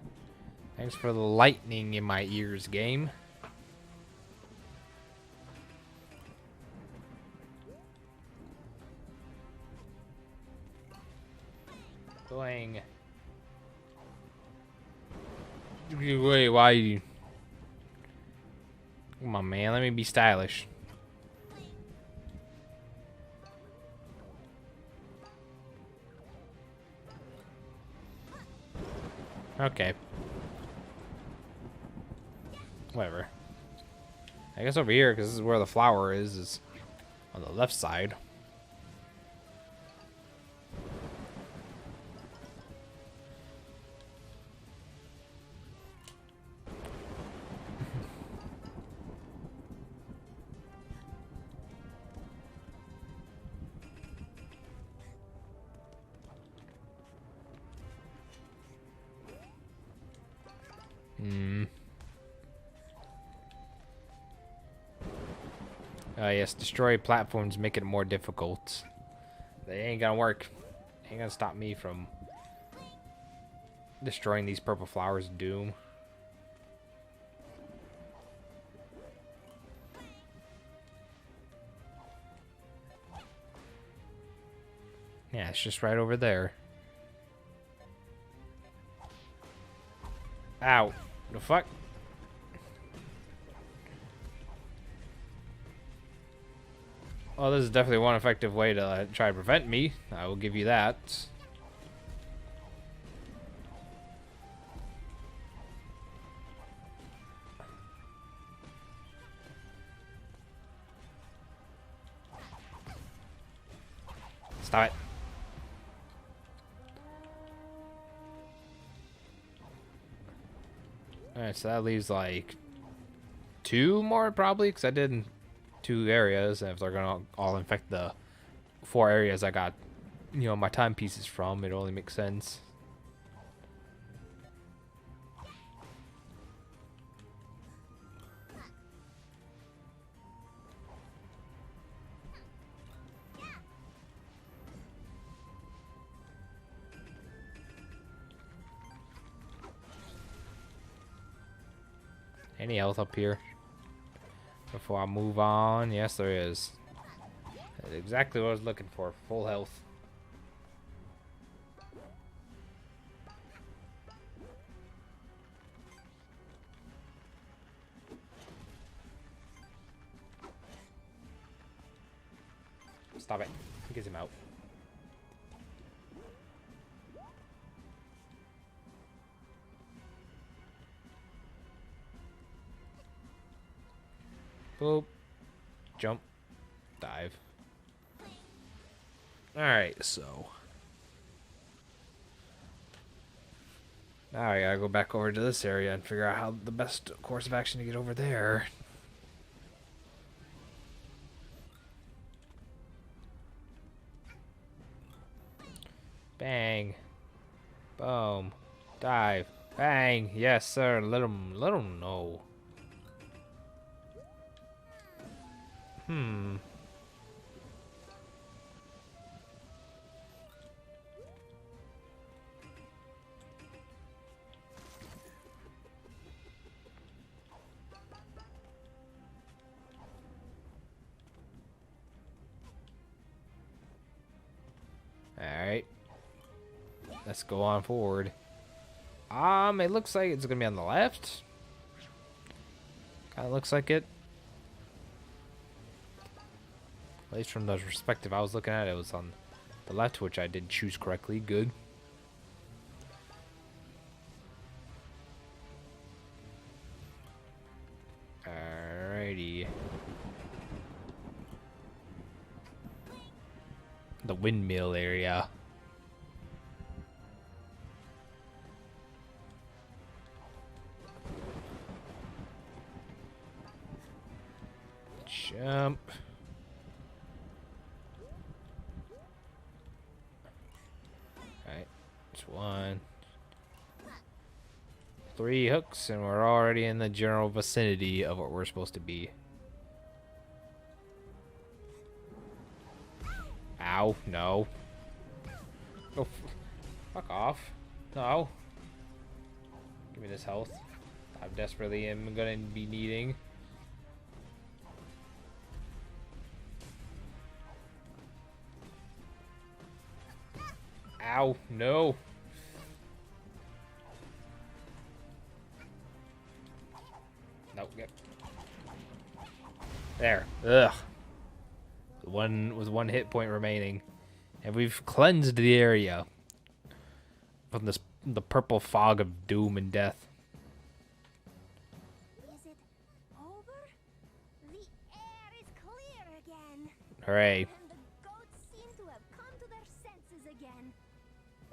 lightning in my ears, game. Going. Wait, why you? Come on, man. Let me be stylish. Okay. Whatever. I guess over here, because this is where the flower is on the left side. Hmm. Yes, destroy platforms make it more difficult. They ain't gonna work. Ain't gonna stop me from destroying these purple flowers of doom. Yeah, it's just right over there. Ow. The fuck? Well, this is definitely one effective way to try to prevent me. I will give you that. Stop it. Alright, so that leaves like 2 more probably, because I did 2 areas, and if they're gonna all infect the 4 areas I got, you know, my timepieces from, it only makes sense. Any health up here before I move on? Yes, there is. That's exactly what I was looking for. Full health. Stop it. Get him out. Boop. Jump. Dive. Alright, so. Now I gotta go back over to this area and figure out how the best course of action to get over there. Bang. Boom. Dive. Bang. Yes, sir. Let him know. Hmm. Alright. Let's go on forward. It looks like it's gonna be on the left. Kinda looks like it. At least from the perspective I was looking at, it was on the left, which I did choose correctly. Good. Alrighty. The windmill area. Jump. Alright, it's 1. 3 hooks, and we're already in the general vicinity of what we're supposed to be. Ow, no. Oh, fuck off. No. Give me this health. I desperately am gonna be needing. Ow, no. Nope, get. There. Ugh. One with 1 hit point remaining. And we've cleansed the area from the purple fog of doom and death. Is it over? The air is clear again. Hooray. And the goats seem to have come to their senses again.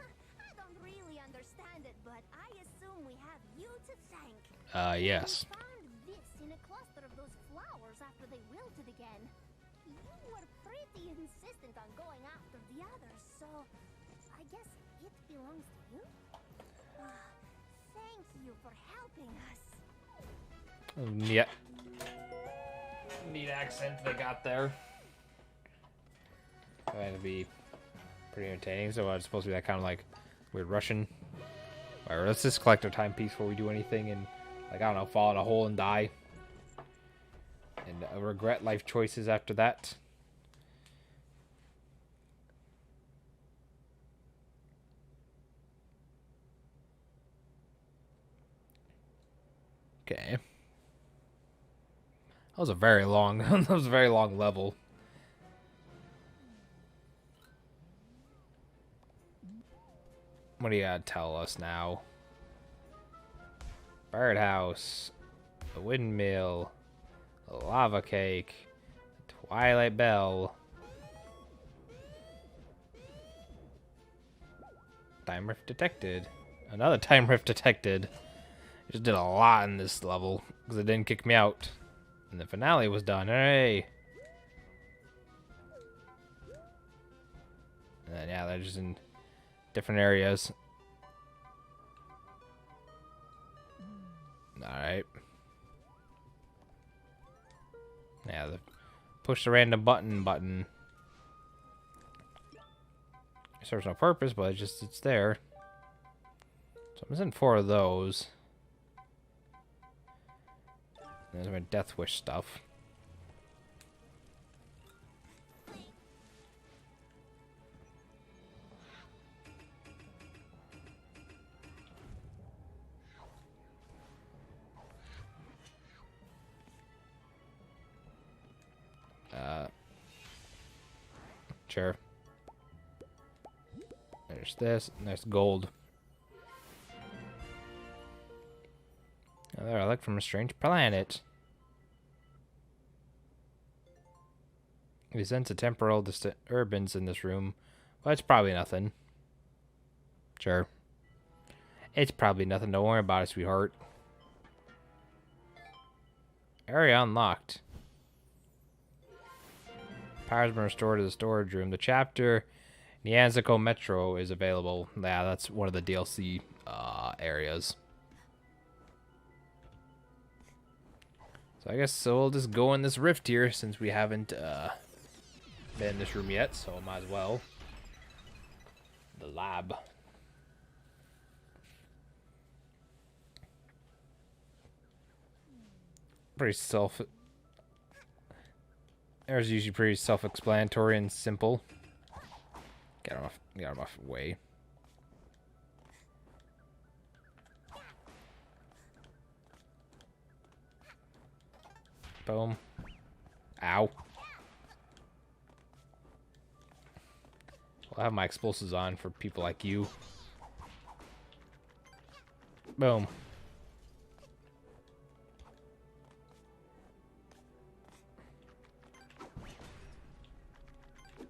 I don't really understand it, but I assume we have you to thank. Yes. We found this in a cluster of those flowers after they wilted again. You were pretty insistent on going after the others, so I guess it belongs to you. Thank Thank you for helping us. Yeah. Neat accent they got there. Going to be pretty entertaining. So it's supposed to be that kind of like weird Russian. Alright, let's just collect our timepiece before we do anything and, like, I don't know, fall in a hole and die. And regret life choices after that. Okay. That was a very long, that was a very long level. What do you gotta tell us now? Birdhouse, the windmill, the lava cake, the Twilight Bell. Time rift detected. Another time rift detected. Just did a lot in this level because it didn't kick me out. And the finale was done. Hooray! And then, yeah, they're just in different areas. Alright. Yeah, the push the random button. It serves no purpose, but it's there. So I'm missing 4 of those. There's my Death Wish stuff. Sure. There's this, and there's gold. Another relic from a strange planet. We sense a temporal disturbance in this room. Well, it's probably nothing. Sure. It's probably nothing. Don't worry about it, sweetheart. Area unlocked. Power's been restored to the storage room. The chapter Nyanzako Metro is available. Yeah, that's one of the DLC areas. So I guess we'll just go in this rift here since we haven't been in this room yet, so might as well. The lab. Pretty There's usually pretty self-explanatory and simple. Get off the way. Boom. Ow. I'll have my explosives on for people like you. Boom.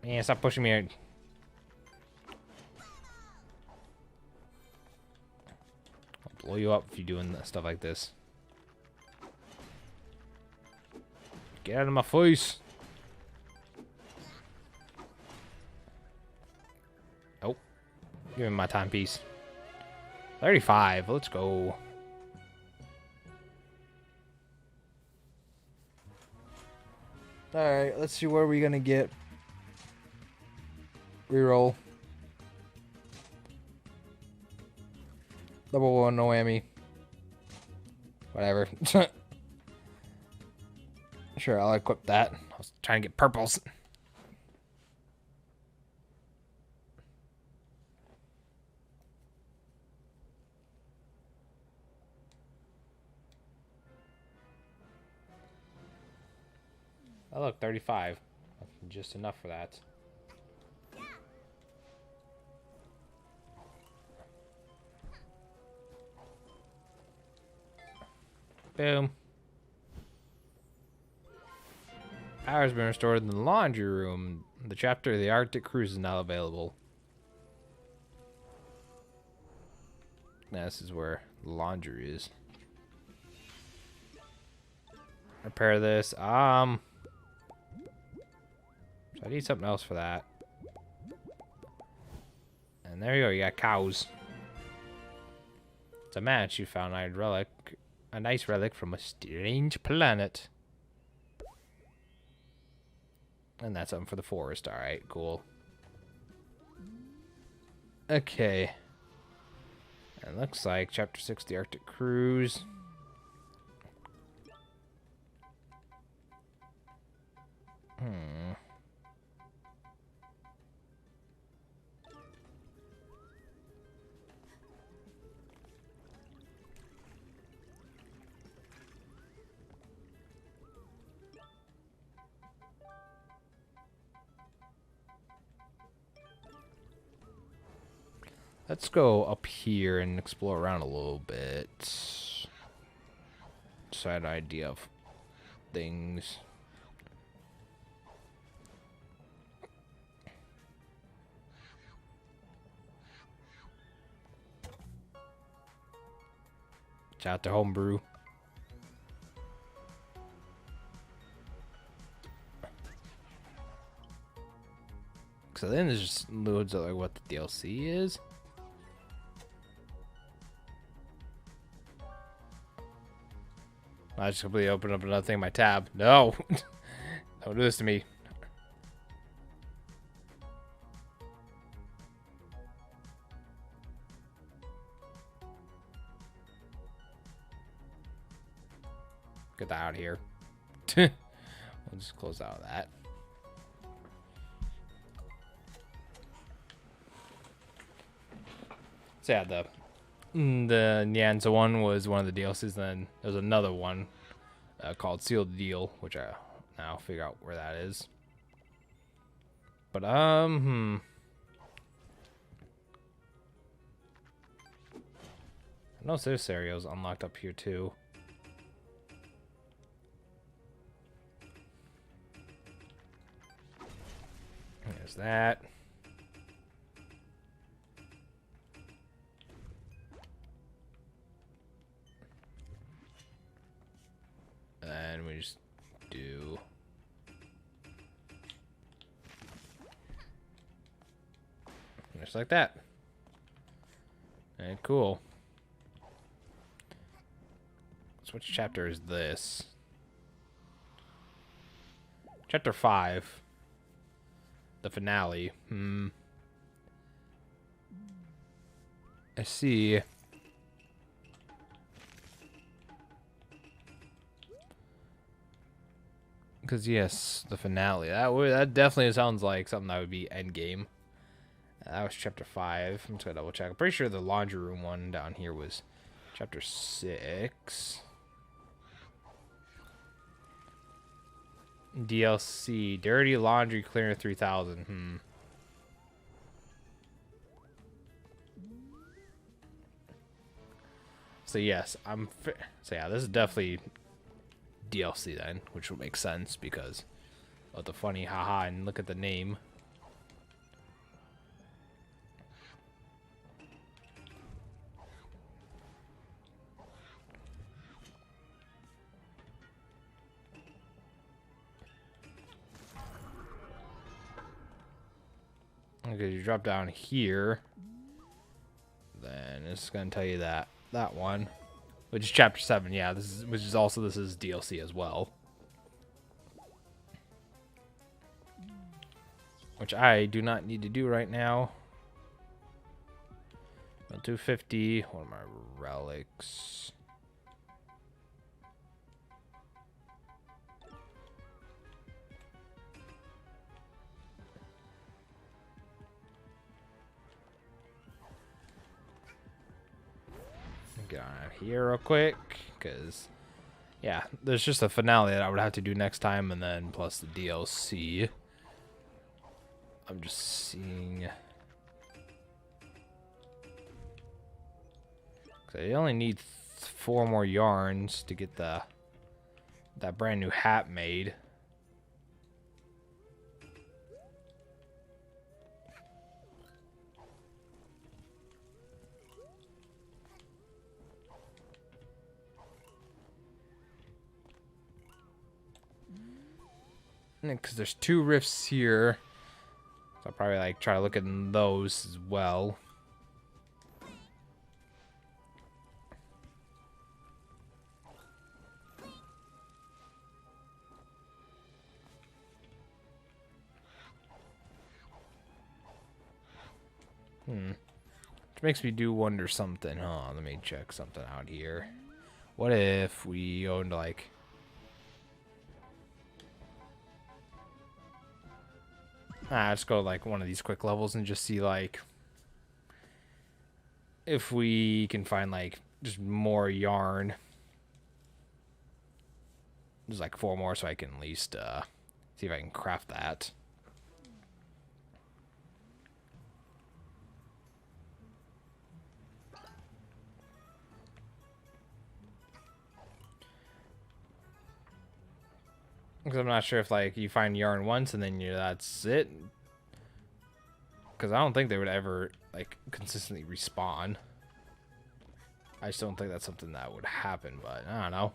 Man, stop pushing me. I'll blow you up if you're doing stuff like this. Get out of my face. Oh. Give me my timepiece. 35. Let's go. Alright, let's see where we're gonna get. Reroll. Double one, no whammy. Whatever. Sure, I'll equip that. I was trying to get purples. Oh, look, 35. Just enough for that. Boom. Power's been restored in the laundry room. The chapter of the Arctic Cruise is now available. Now this is where the laundry is. Repair this. So I need something else for that. And there you go, you got cows. It's a match. You found a nice relic from a strange planet. And that's something for the forest. Alright, cool. Okay. And looks like Chapter 6, the Arctic Cruise. Let's go up here and explore around a little bit. Just had an idea of things. Shout out to Homebrew. So then there's just loads of like what the DLC is. I just completely opened up another thing in my tab. No! Don't do this to me. Get that out of here. We'll just close out of that. So yeah, the Nyanza one was one of the DLCs. Then there's another one called Sealed Deal, which I now figure out where that is. But I know this area is unlocked up here too. There's that. And we just do just like that. And cool. So which chapter is this? Chapter 5. The finale. I see. Because yes, the finale. That definitely sounds like something that would be endgame. That was chapter 5. I'm just gonna double check. I'm pretty sure the laundry room one down here was chapter 6. DLC Dirty Laundry Cleaner 3000. So yes, so yeah, this is definitely DLC then, which would make sense because of the funny haha and look at the name. Okay, you drop down here, then it's gonna tell you that one, which is chapter 7. Yeah, this is DLC as well, which I do not need to do right now. 250. What are my relics? Get on out here real quick, because yeah, there's just a finale that I would have to do next time, and then plus the DLC. I'm just seeing, because I only need 4 more yarns to get that brand new hat made. Because there's 2 rifts here, so I'll probably like try to look at those as well. Which makes me do wonder something. Huh, let me check something out here. What if we go into like... let's go like one of these quick levels and just see like if we can find like just more yarn. There's like 4 more, so I can at least see if I can craft that. Because I'm not sure if like you find yarn once and then that's it. Because I don't think they would ever like consistently respawn. I just don't think that's something that would happen. But I don't know.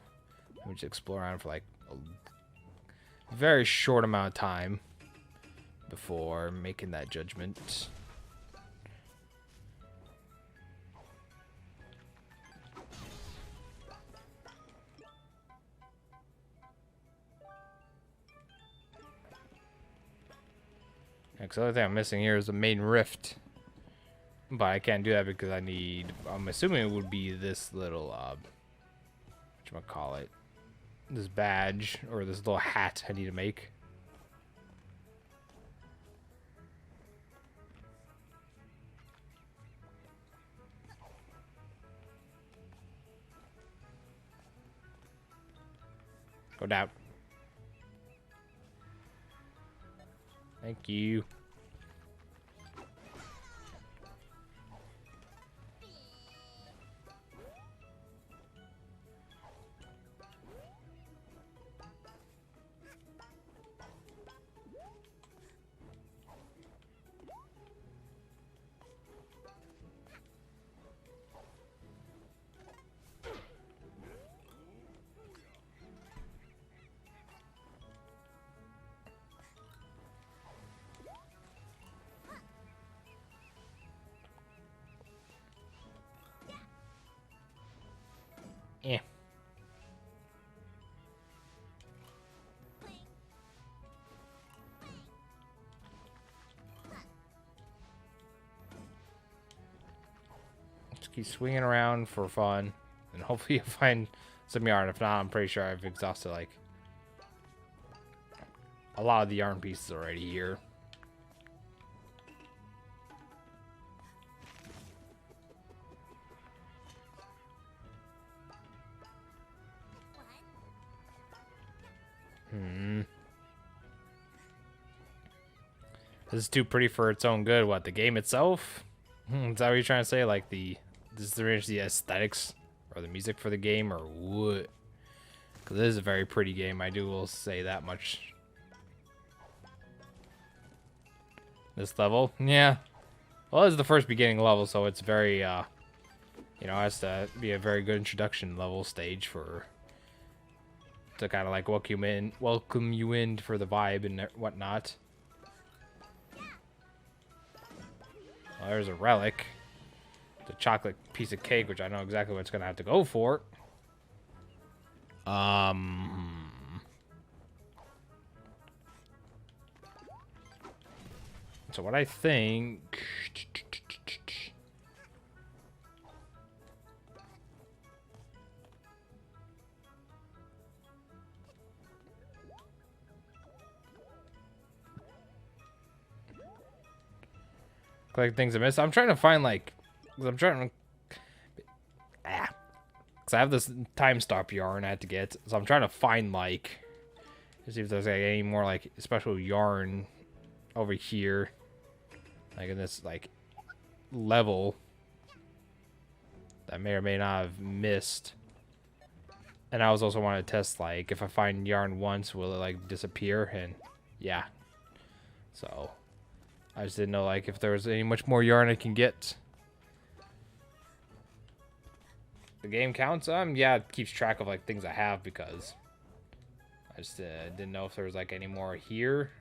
Let me just explore around for like a very short amount of time before making that judgment. Because the other thing I'm missing here is the main rift. But I can't do that because I need... I'm assuming it would be this little... whatchamacallit? This badge, or this little hat I need to make. Go down. Thank you. Yeah. Just keep swinging around for fun, and hopefully you'll find some yarn. If not, I'm pretty sure I've exhausted like a lot of the yarn pieces already here. This is too pretty for its own good. What, the game itself? Is that what you're trying to say? Like the aesthetics or the music for the game, or what? Because it is a very pretty game. I will say that much. This level, yeah. Well, it's the first beginning level, so it's very, you know, has to be a very good introduction level stage for to kind of like welcome you in for the vibe and whatnot. Well, there's a relic. The chocolate piece of cake, which I know exactly what it's gonna have to go for. So what I think... Collect things I missed. I'm trying to find like... Because I have this time stop yarn I had to get. So I'm trying to find like... To see if there's like any more like special yarn over here. Like in this like level that I may or may not have missed. And I was also wanting to test like if I find yarn once, will it like disappear? And yeah. So I just didn't know like if there was any much more yarn I can get. The game counts yeah, it keeps track of like things I have because I just didn't know if there was like any more here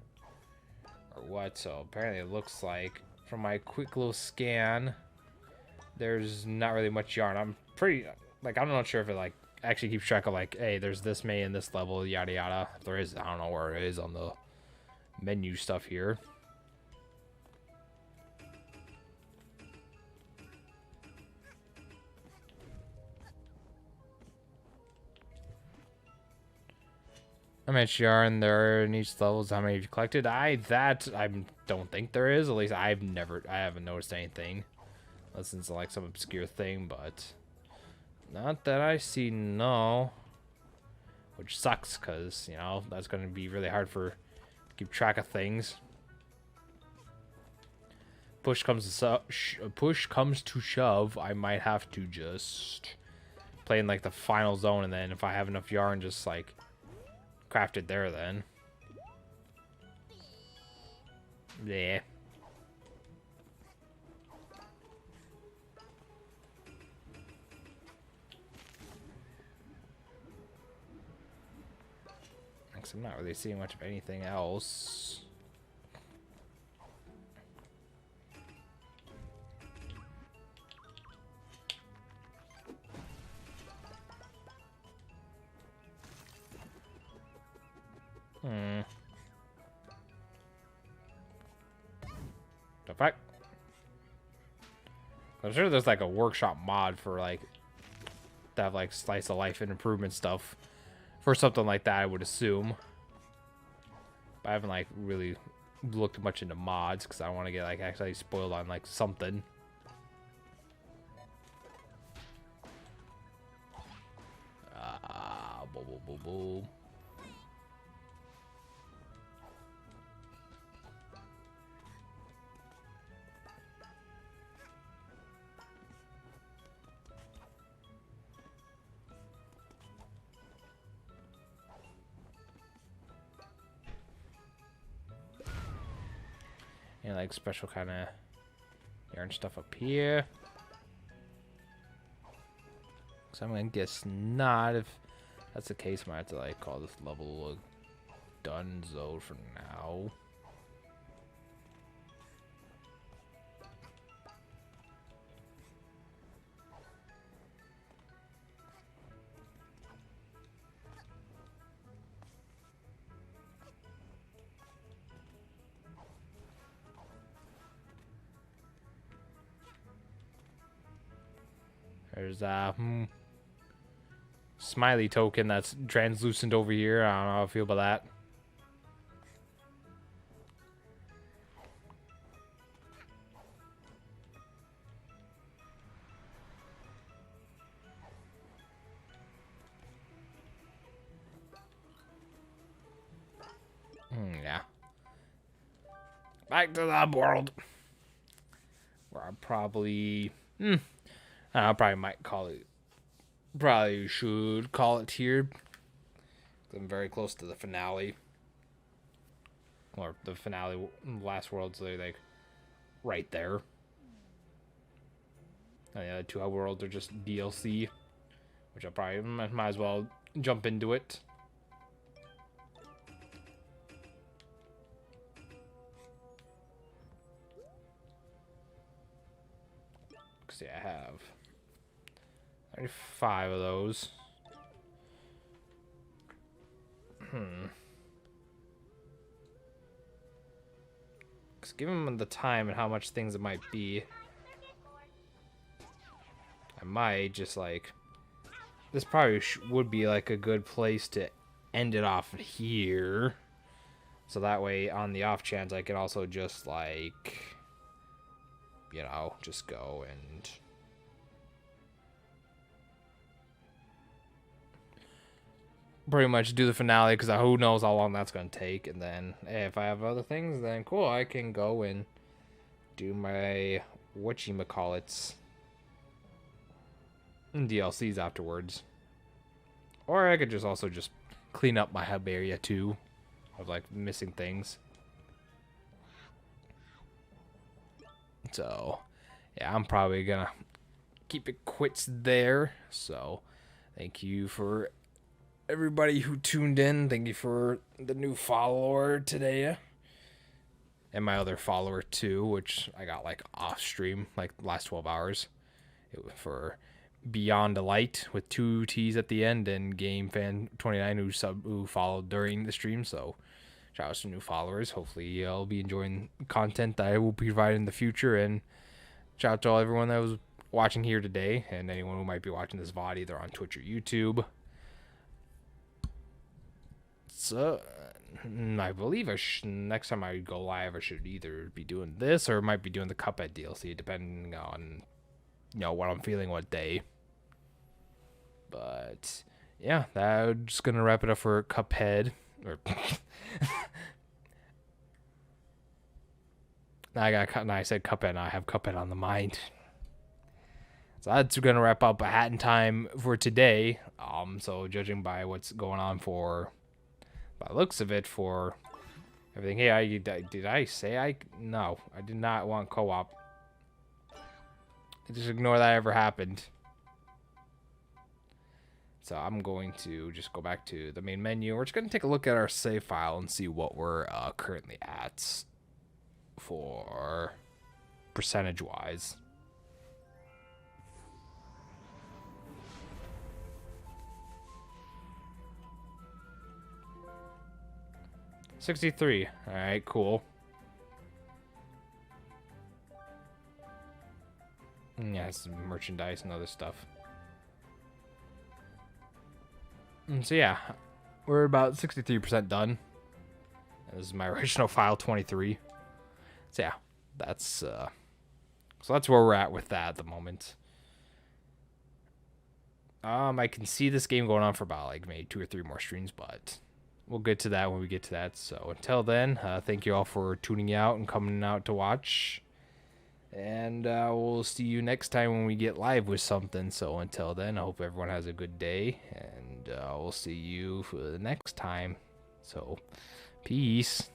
or what. So apparently it looks like from my quick little scan there's not really much yarn. I'm pretty like I'm not sure if it like actually keeps track of like, hey, there's this many in this level, yada yada. If there is, I don't know where it is on the menu stuff here. How much yarn there are in each level? How many have you collected? I don't think there is. At least I haven't noticed anything. Unless it's like some obscure thing, but not that I see, no. Which sucks, because, you know, that's going to be really hard to keep track of things. Push comes to shove, I might have to just play in like the final zone, and then if I have enough yarn, just like craft it there then. Yeah. Because I'm not really seeing much of anything else. The fuck? I'm sure there's like a workshop mod for like to have like slice of life and improvement stuff for something like that, I would assume. But I haven't like really looked much into mods because I don't want to get like actually spoiled on like something. Boom, boom, boom, boom. And like special kind of yarn stuff up here. So I'm gonna guess not. If that's the case, I might have to like call this level done zone for now. There's a smiley token that's translucent over here. I don't know how I feel about that. Yeah. Back to the world. Where I probably... I probably might call it... Probably should call it here. I'm very close to the finale. Or the finale, last world's like right there. And the other two worlds are just DLC. Which I probably might as well jump into it. See, I have 35 of those. Because given the time and how much things it might be, I might just like... This probably would be like a good place to end it off here. So that way, on the off chance, I could also just like... You know, just go and pretty much do the finale, because who knows how long that's going to take. And then if I have other things, then cool, I can go and do my whatchamacallits DLCs afterwards. Or I could just also just clean up my hub area too of like missing things. So, yeah, I'm probably gonna keep it quits there. So, thank you for everybody who tuned in. Thank you for the new follower today. And my other follower too, which I got like off stream, like the last 12 hours. It was for Beyond a Light with 2 T's at the end, and GameFan29 who followed during the stream. So, shout out to new followers. Hopefully you'll be enjoying content that I will be providing in the future. And shout out to everyone that was watching here today, and anyone who might be watching this VOD either on Twitch or YouTube. So I believe next time I go live, I should either be doing this or might be doing the Cuphead DLC, depending on what I'm feeling what day. But yeah, that's just gonna wrap it up for Cuphead. Or now I said Cuphead. Now I have Cuphead on the mind. So that's gonna wrap up a Hat in Time for today. So judging by what's going on by the looks of it for everything. Hey, did I say no? I did not want co-op. Just ignore that ever happened. So I'm going to just go back to the main menu. We're just going to take a look at our save file and see what we're currently at for percentage-wise. $63. All right, cool. Yeah, some merchandise and other stuff. So yeah, we're about 63% done. This is my original file, 23. So yeah, that's that's where we're at with that at the moment. I can see this game going on for about like maybe 2 or 3 more streams, but we'll get to that when we get to that. So until then, thank you all for tuning out and coming out to watch. And we'll see you next time when we get live with something. So until then, I hope everyone has a good day. And we'll see you for the next time. So, peace.